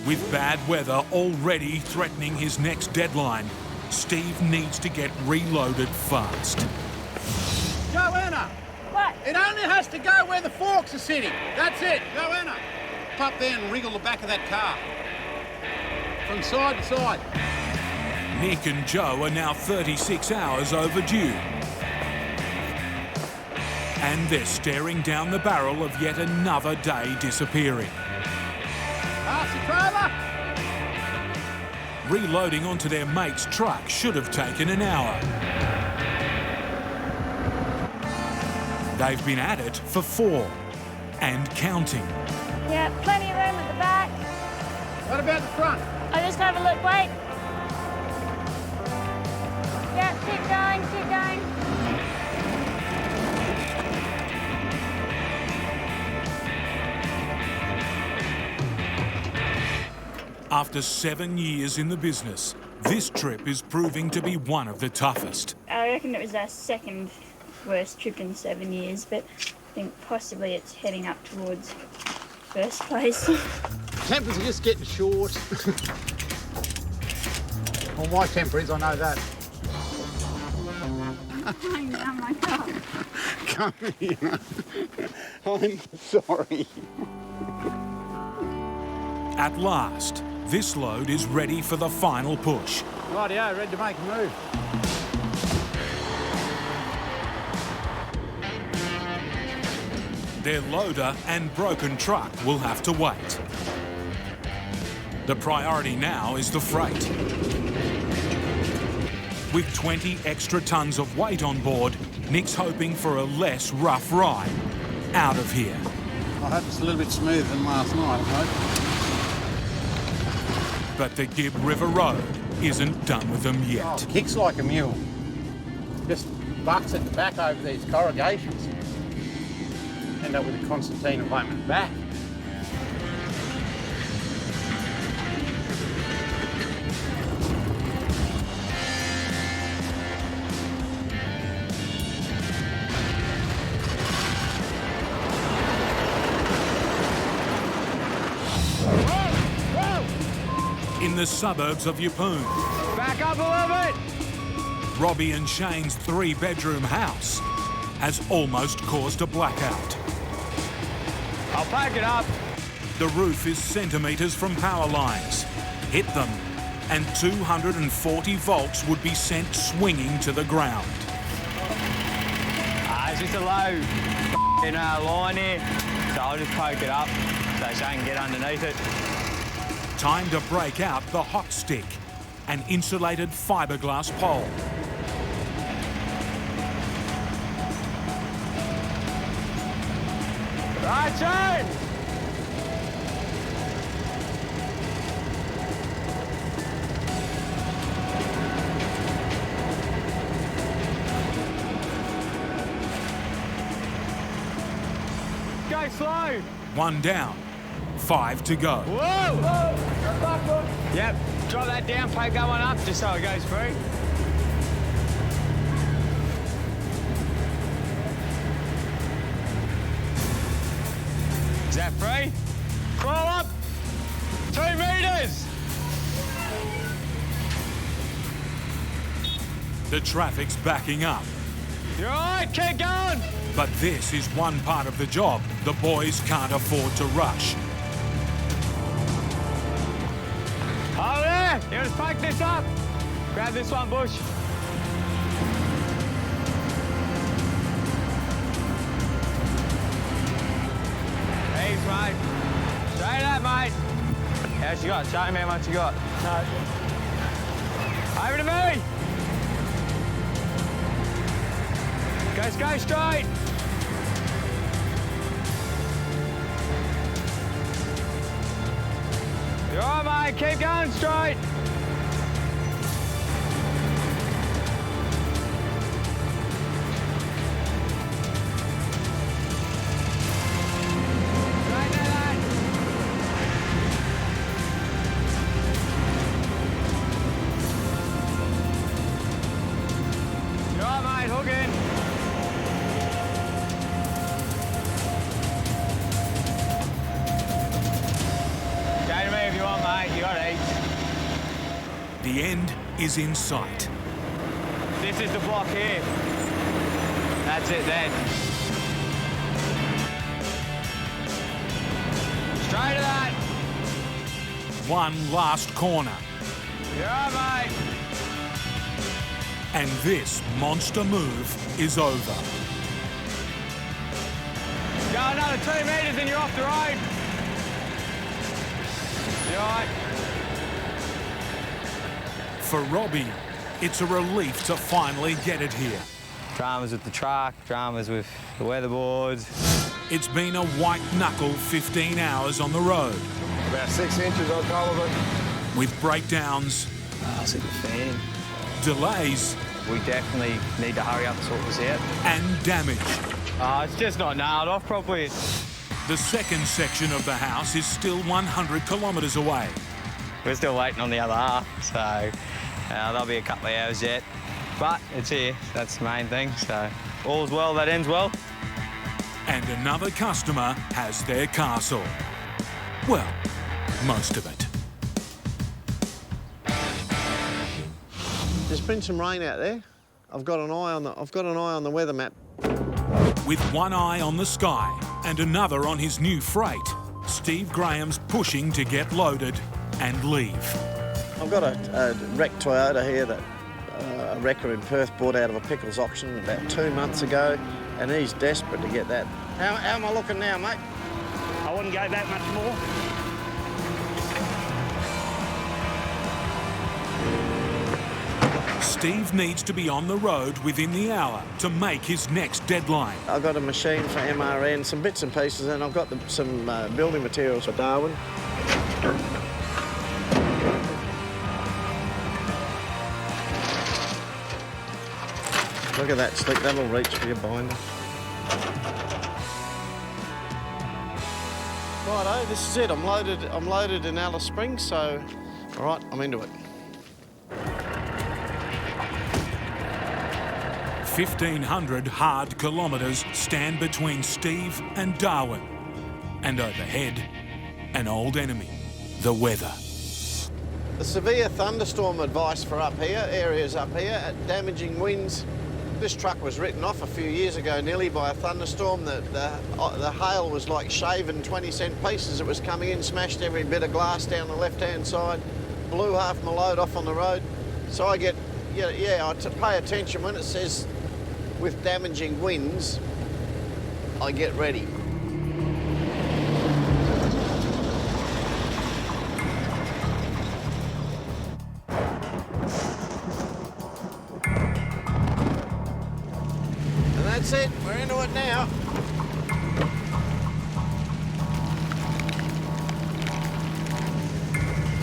With bad weather already threatening his next deadline, Steve needs to get reloaded fast. Joanna! What? It only has to go where the forks are sitting. That's it, Joanna. Pop there and wriggle the back of that car. From side to side. Nick and Joe are now 36 hours overdue. And they're staring down the barrel of yet another day disappearing. Pass the trailer. Reloading onto their mate's truck should have taken an hour. They've been at it for 4 and counting. Yeah, plenty of room at the back. What about the front? I'll just have a look, wait. Yeah, keep going, keep going. After 7 years in the business, this trip is proving to be one of the toughest. I reckon it was our second worst trip in 7 years, but I think possibly it's heading up towards first place. Tempers are just getting short. Well, my temper is, I know that. Oh my God. Come here. I'm sorry. At last, this load is ready for the final push. Rightio, ready to make a move. Their loader and broken truck will have to wait. The priority now is the freight. With 20 extra tons of weight on board, Nick's hoping for a less rough ride out of here. I hope it's a little bit smoother than last night, I hope. But the Gibb River Road isn't done with them yet. Oh, kicks like a mule. Just bucks at the back over these corrugations. End up with a concertina payment back. In the suburbs of Yeppoon, Back up a little bit. Robbie and Shane's 3-bedroom house has almost caused a blackout. I'll pack it up. The roof is centimetres from power lines. Hit them, and 240 volts would be sent swinging to the ground. It's just a low line here, so I'll just poke it up so Shane can get underneath it. Time to break out the hot stick, an insulated fiberglass pole. Right, Shane. Go slow. 1 down, 5 to go. Whoa! Yep, drop that down, poke that one up just so it goes free. Is that free? Crawl up! 2 metres! The traffic's backing up. You're all right, keep going! But this is one part of the job the boys can't afford to rush. Over there! You just poke this up. Grab this one, Bush. Thanks, mate. Straight up, mate. How much you got? Show me how much you got. No. Over to me. Go straight. You're all mate, keep going straight. The end is in sight. This is the block here. That's it then. Straight to that. One last corner. Yeah, mate. And this monster move is over. Go another 2 metres and you're off the road. You all right? For Robbie, it's a relief to finally get it here. Dramas with the truck, dramas with the weatherboards. It's been a white-knuckle 15 hours on the road. About 6 inches on top of it. With breakdowns. I see the fan. Delays. We definitely need to hurry up and sort this out. And damage. It's just not nailed off properly. The second section of the house is still 100 kilometres away. We're still waiting on the other half, so there'll be a couple of hours yet. But it's here, that's the main thing, so all's well that ends well. And another customer has their car sorted. Well, most of it. There's been some rain out there. I've got an eye on the weather map. With one eye on the sky and another on his new freight, Steve Graham's pushing to get loaded and leave. I've got a wrecked Toyota here that a wrecker in Perth bought out of a pickles auction about 2 months ago, and he's desperate to get that. How am I looking now, mate? I wouldn't go that much more. Steve needs to be on the road within the hour to make his next deadline. I've got a machine for MRN, some bits and pieces, and I've got some building materials for Darwin. Look at that stick, that'll reach for your binder. Righto, this is it. I'm loaded in Alice Springs, so all right, I'm into it. 1,500 hard kilometres stand between Steve and Darwin. And overhead, an old enemy, the weather. The severe thunderstorm advice for up here, areas up here, damaging winds. This truck was written off a few years ago nearly by a thunderstorm. The hail was like shaving 20-cent pieces. It was coming in, smashed every bit of glass down the left-hand side, blew half my load off on the road. So I get, I pay attention when it says with damaging winds, I get ready. That's it, we're into it now.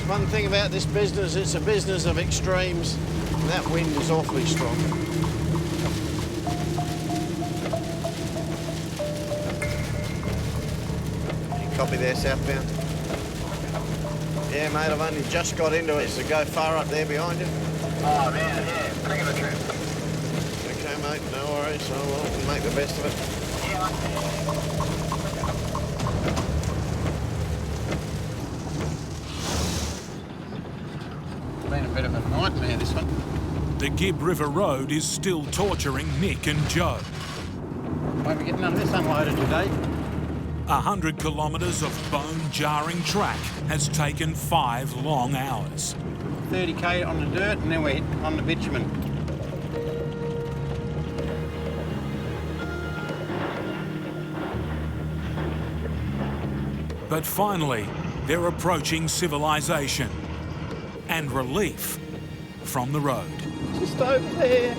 One thing about this business, it's a business of extremes, and that wind is awfully strong. You copy there, southbound? Yeah, mate, I've only just got into it, so go far up there behind you. Oh, man, yeah, bring it a trip. Okay, mate, no worries. Oh, well, we'll make the best of it. It's been a bit of a nightmare, this one. The Gibb River Road is still torturing Nick and Joe. Won't be getting none of this unloaded today. 100 kilometres of bone-jarring track has taken 5 long hours. 30k on the dirt and then we're on the bitumen. But finally, they're approaching civilization and relief from the road. Just over there.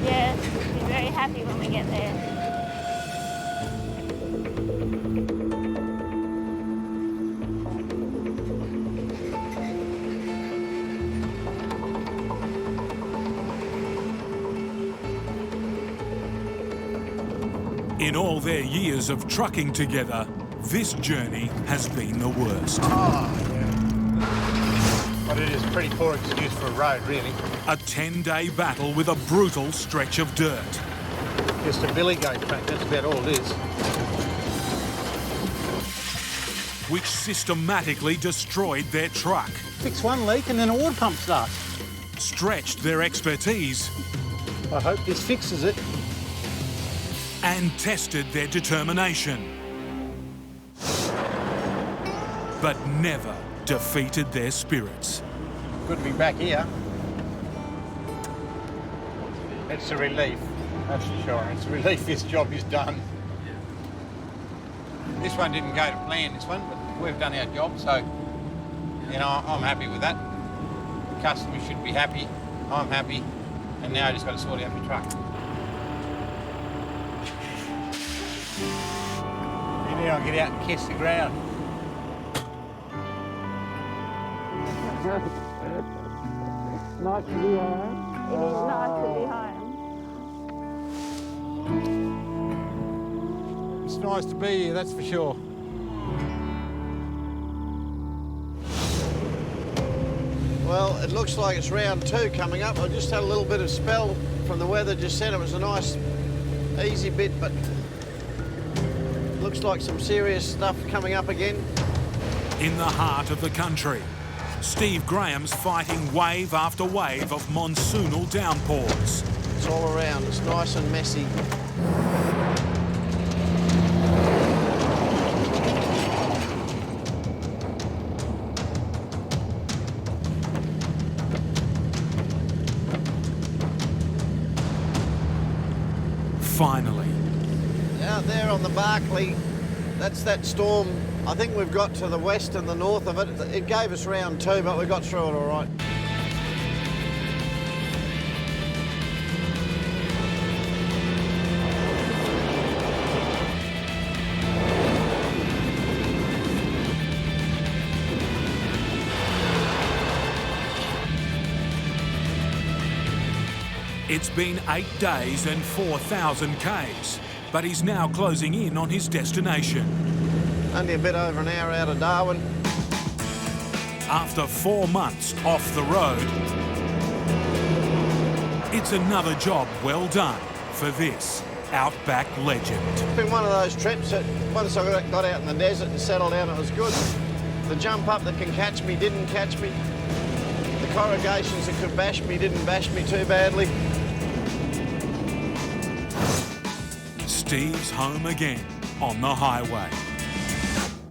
Yeah, be very happy when we get there. In all their years of trucking together, this journey has been the worst. But it is a pretty poor excuse for a road, really. A 10-day battle with a brutal stretch of dirt. Just a billy goat track, that's about all it is. Which systematically destroyed their truck. Fix one leak and then a water pump starts. Stretched their expertise. I hope this fixes it. And tested their determination. But never defeated their spirits. Good to be back here. It's a relief, that's for sure. It's a relief this job is done. This one didn't go to plan, this one, but we've done our job, so, you know, I'm happy with that. Customers should be happy, I'm happy, and now I just got to sort out my truck. And now I'll get out and kiss the ground. Nice to be home. It is nice to be home. It's nice to be here, that's for sure. Well, it looks like it's round 2 coming up. I just had a little bit of spell from the weather just said it was a nice, easy bit, but looks like some serious stuff coming up again. In the heart of the country, Steve Graham's fighting wave after wave of monsoonal downpours. It's all around, it's nice and messy. Finally. Out there on the Barclay, that's that storm. I think we've got to the west and the north of it. It gave us round 2, but we got through it all right. It's been 8 days and 4,000 Ks, but he's now closing in on his destination. Only a bit over an hour out of Darwin. After 4 months off the road, it's another job well done for this Outback legend. It's been one of those trips that once I got out in the desert and settled down, it was good. The jump up that can catch me didn't catch me. The corrugations that could bash me didn't bash me too badly. Steve's home again on the highway.